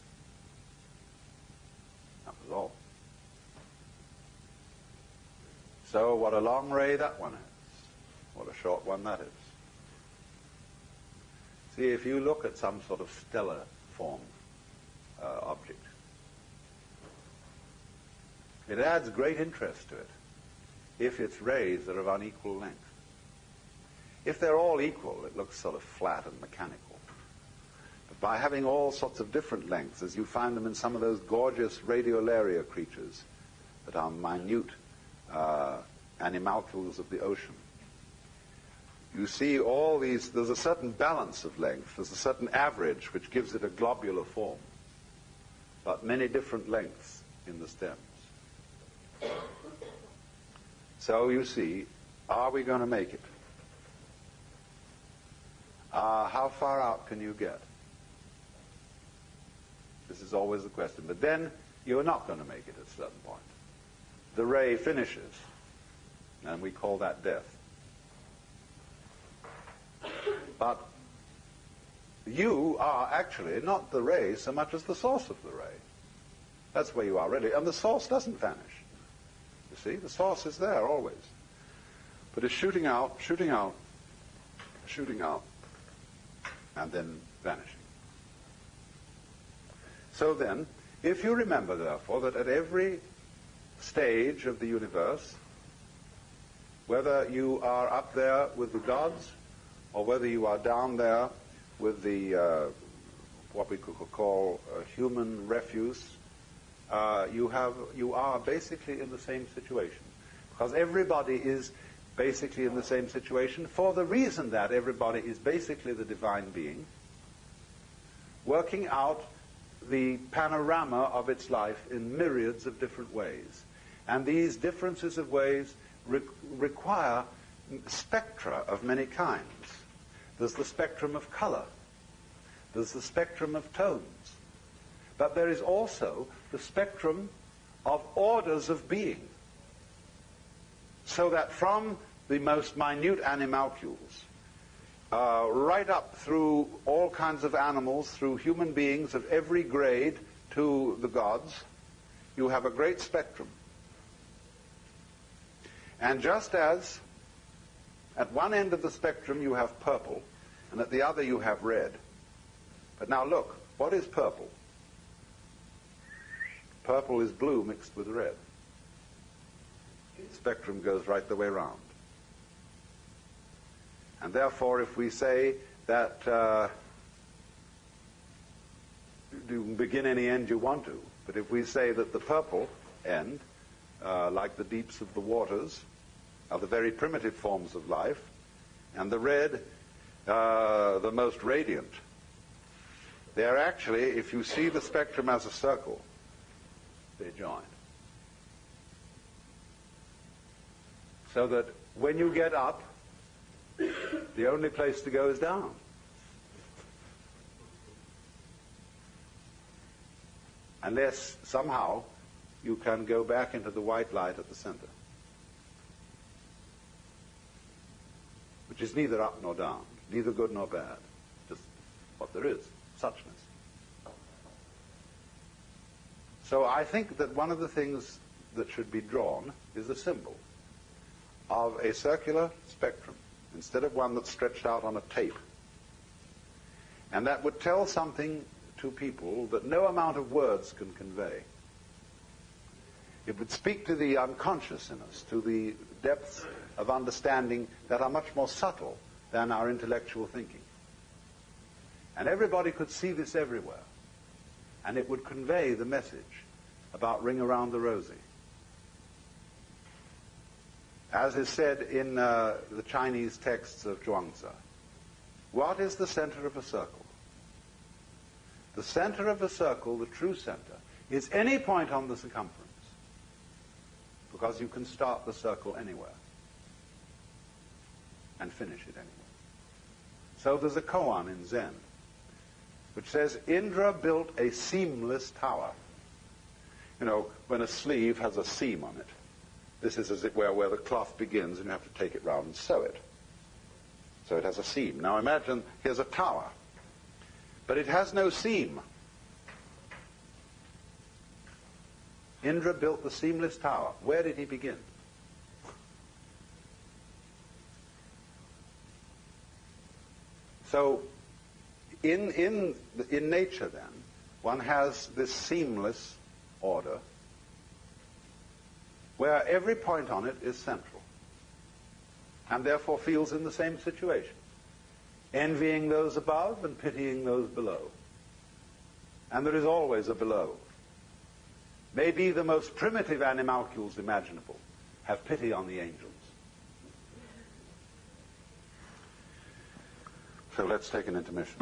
A: That was all. So what a long ray that one is. What a short one that is. See, if you look at some sort of stellar form object, it adds great interest to it if its rays are of unequal length. If they're all equal, it looks sort of flat and mechanical. But by having all sorts of different lengths, as you find them in some of those gorgeous radiolaria creatures that are minute animalcules of the ocean, you see all these, there's a certain balance of length, there's a certain average which gives it a globular form, but many different lengths in the stems. So you see, are we going to make it? How far out can you get? This is always the question. But then you're not going to make it at a certain point. The ray finishes, and we call that death. But you are actually not the ray so much as the source of the ray. That's where you are really. And the source doesn't vanish. You see, the source is there always. But it's shooting out, shooting out, shooting out, and then vanishing. So then, if you remember, therefore, that at every stage of the universe, whether you are up there with the gods, or whether you are down there with the what we could call human refuse, you are basically in the same situation, because everybody is basically in the same situation for the reason that everybody is basically the divine being working out the panorama of its life in myriads of different ways. And these differences of ways require spectra of many kinds. There's the spectrum of color. There's the spectrum of tones. But there is also the spectrum of orders of being. So that from the most minute animalcules, right up through all kinds of animals, through human beings of every grade to the gods, you have a great spectrum. And just as at one end of the spectrum you have purple, and at the other you have red. But now look, what is purple? Purple is blue mixed with red. The spectrum goes right the way around. And therefore, if we say that you can begin any end you want to, but if we say that the purple end, like the deeps of the waters, are the very primitive forms of life, and the red, the most radiant, they are actually, if you see the spectrum as a circle, they join. So that when you get up, the only place to go is down. Unless somehow you can go back into the white light at the center, which is neither up nor down, neither good nor bad, just what there is, suchness. So I think that one of the things that should be drawn is a symbol of a circular spectrum, instead of one that's stretched out on a tape. And that would tell something to people that no amount of words can convey. It would speak to the unconscious in us, to the depths of understanding that are much more subtle than our intellectual thinking. And everybody could see this everywhere. And it would convey the message about Ring Around the Rosie. As is said in the Chinese texts of Zhuangzi, what is the center of a circle? The center of a circle, the true center, is any point on the circumference, because you can start the circle anywhere and finish it anywhere. So there's a koan in Zen which says Indra built a seamless tower. You know, when a sleeve has a seam on it, this is as it were where the cloth begins, and you have to take it round and sew it. So it has a seam. Now imagine here's a tower, but it has no seam. Indra built the seamless tower. Where did he begin? So in nature then, one has this seamless order where every point on it is central and therefore feels in the same situation, envying those above and pitying those below. And there is always a below. Maybe the most primitive animalcules imaginable have pity on the angels. So let's take an intermission.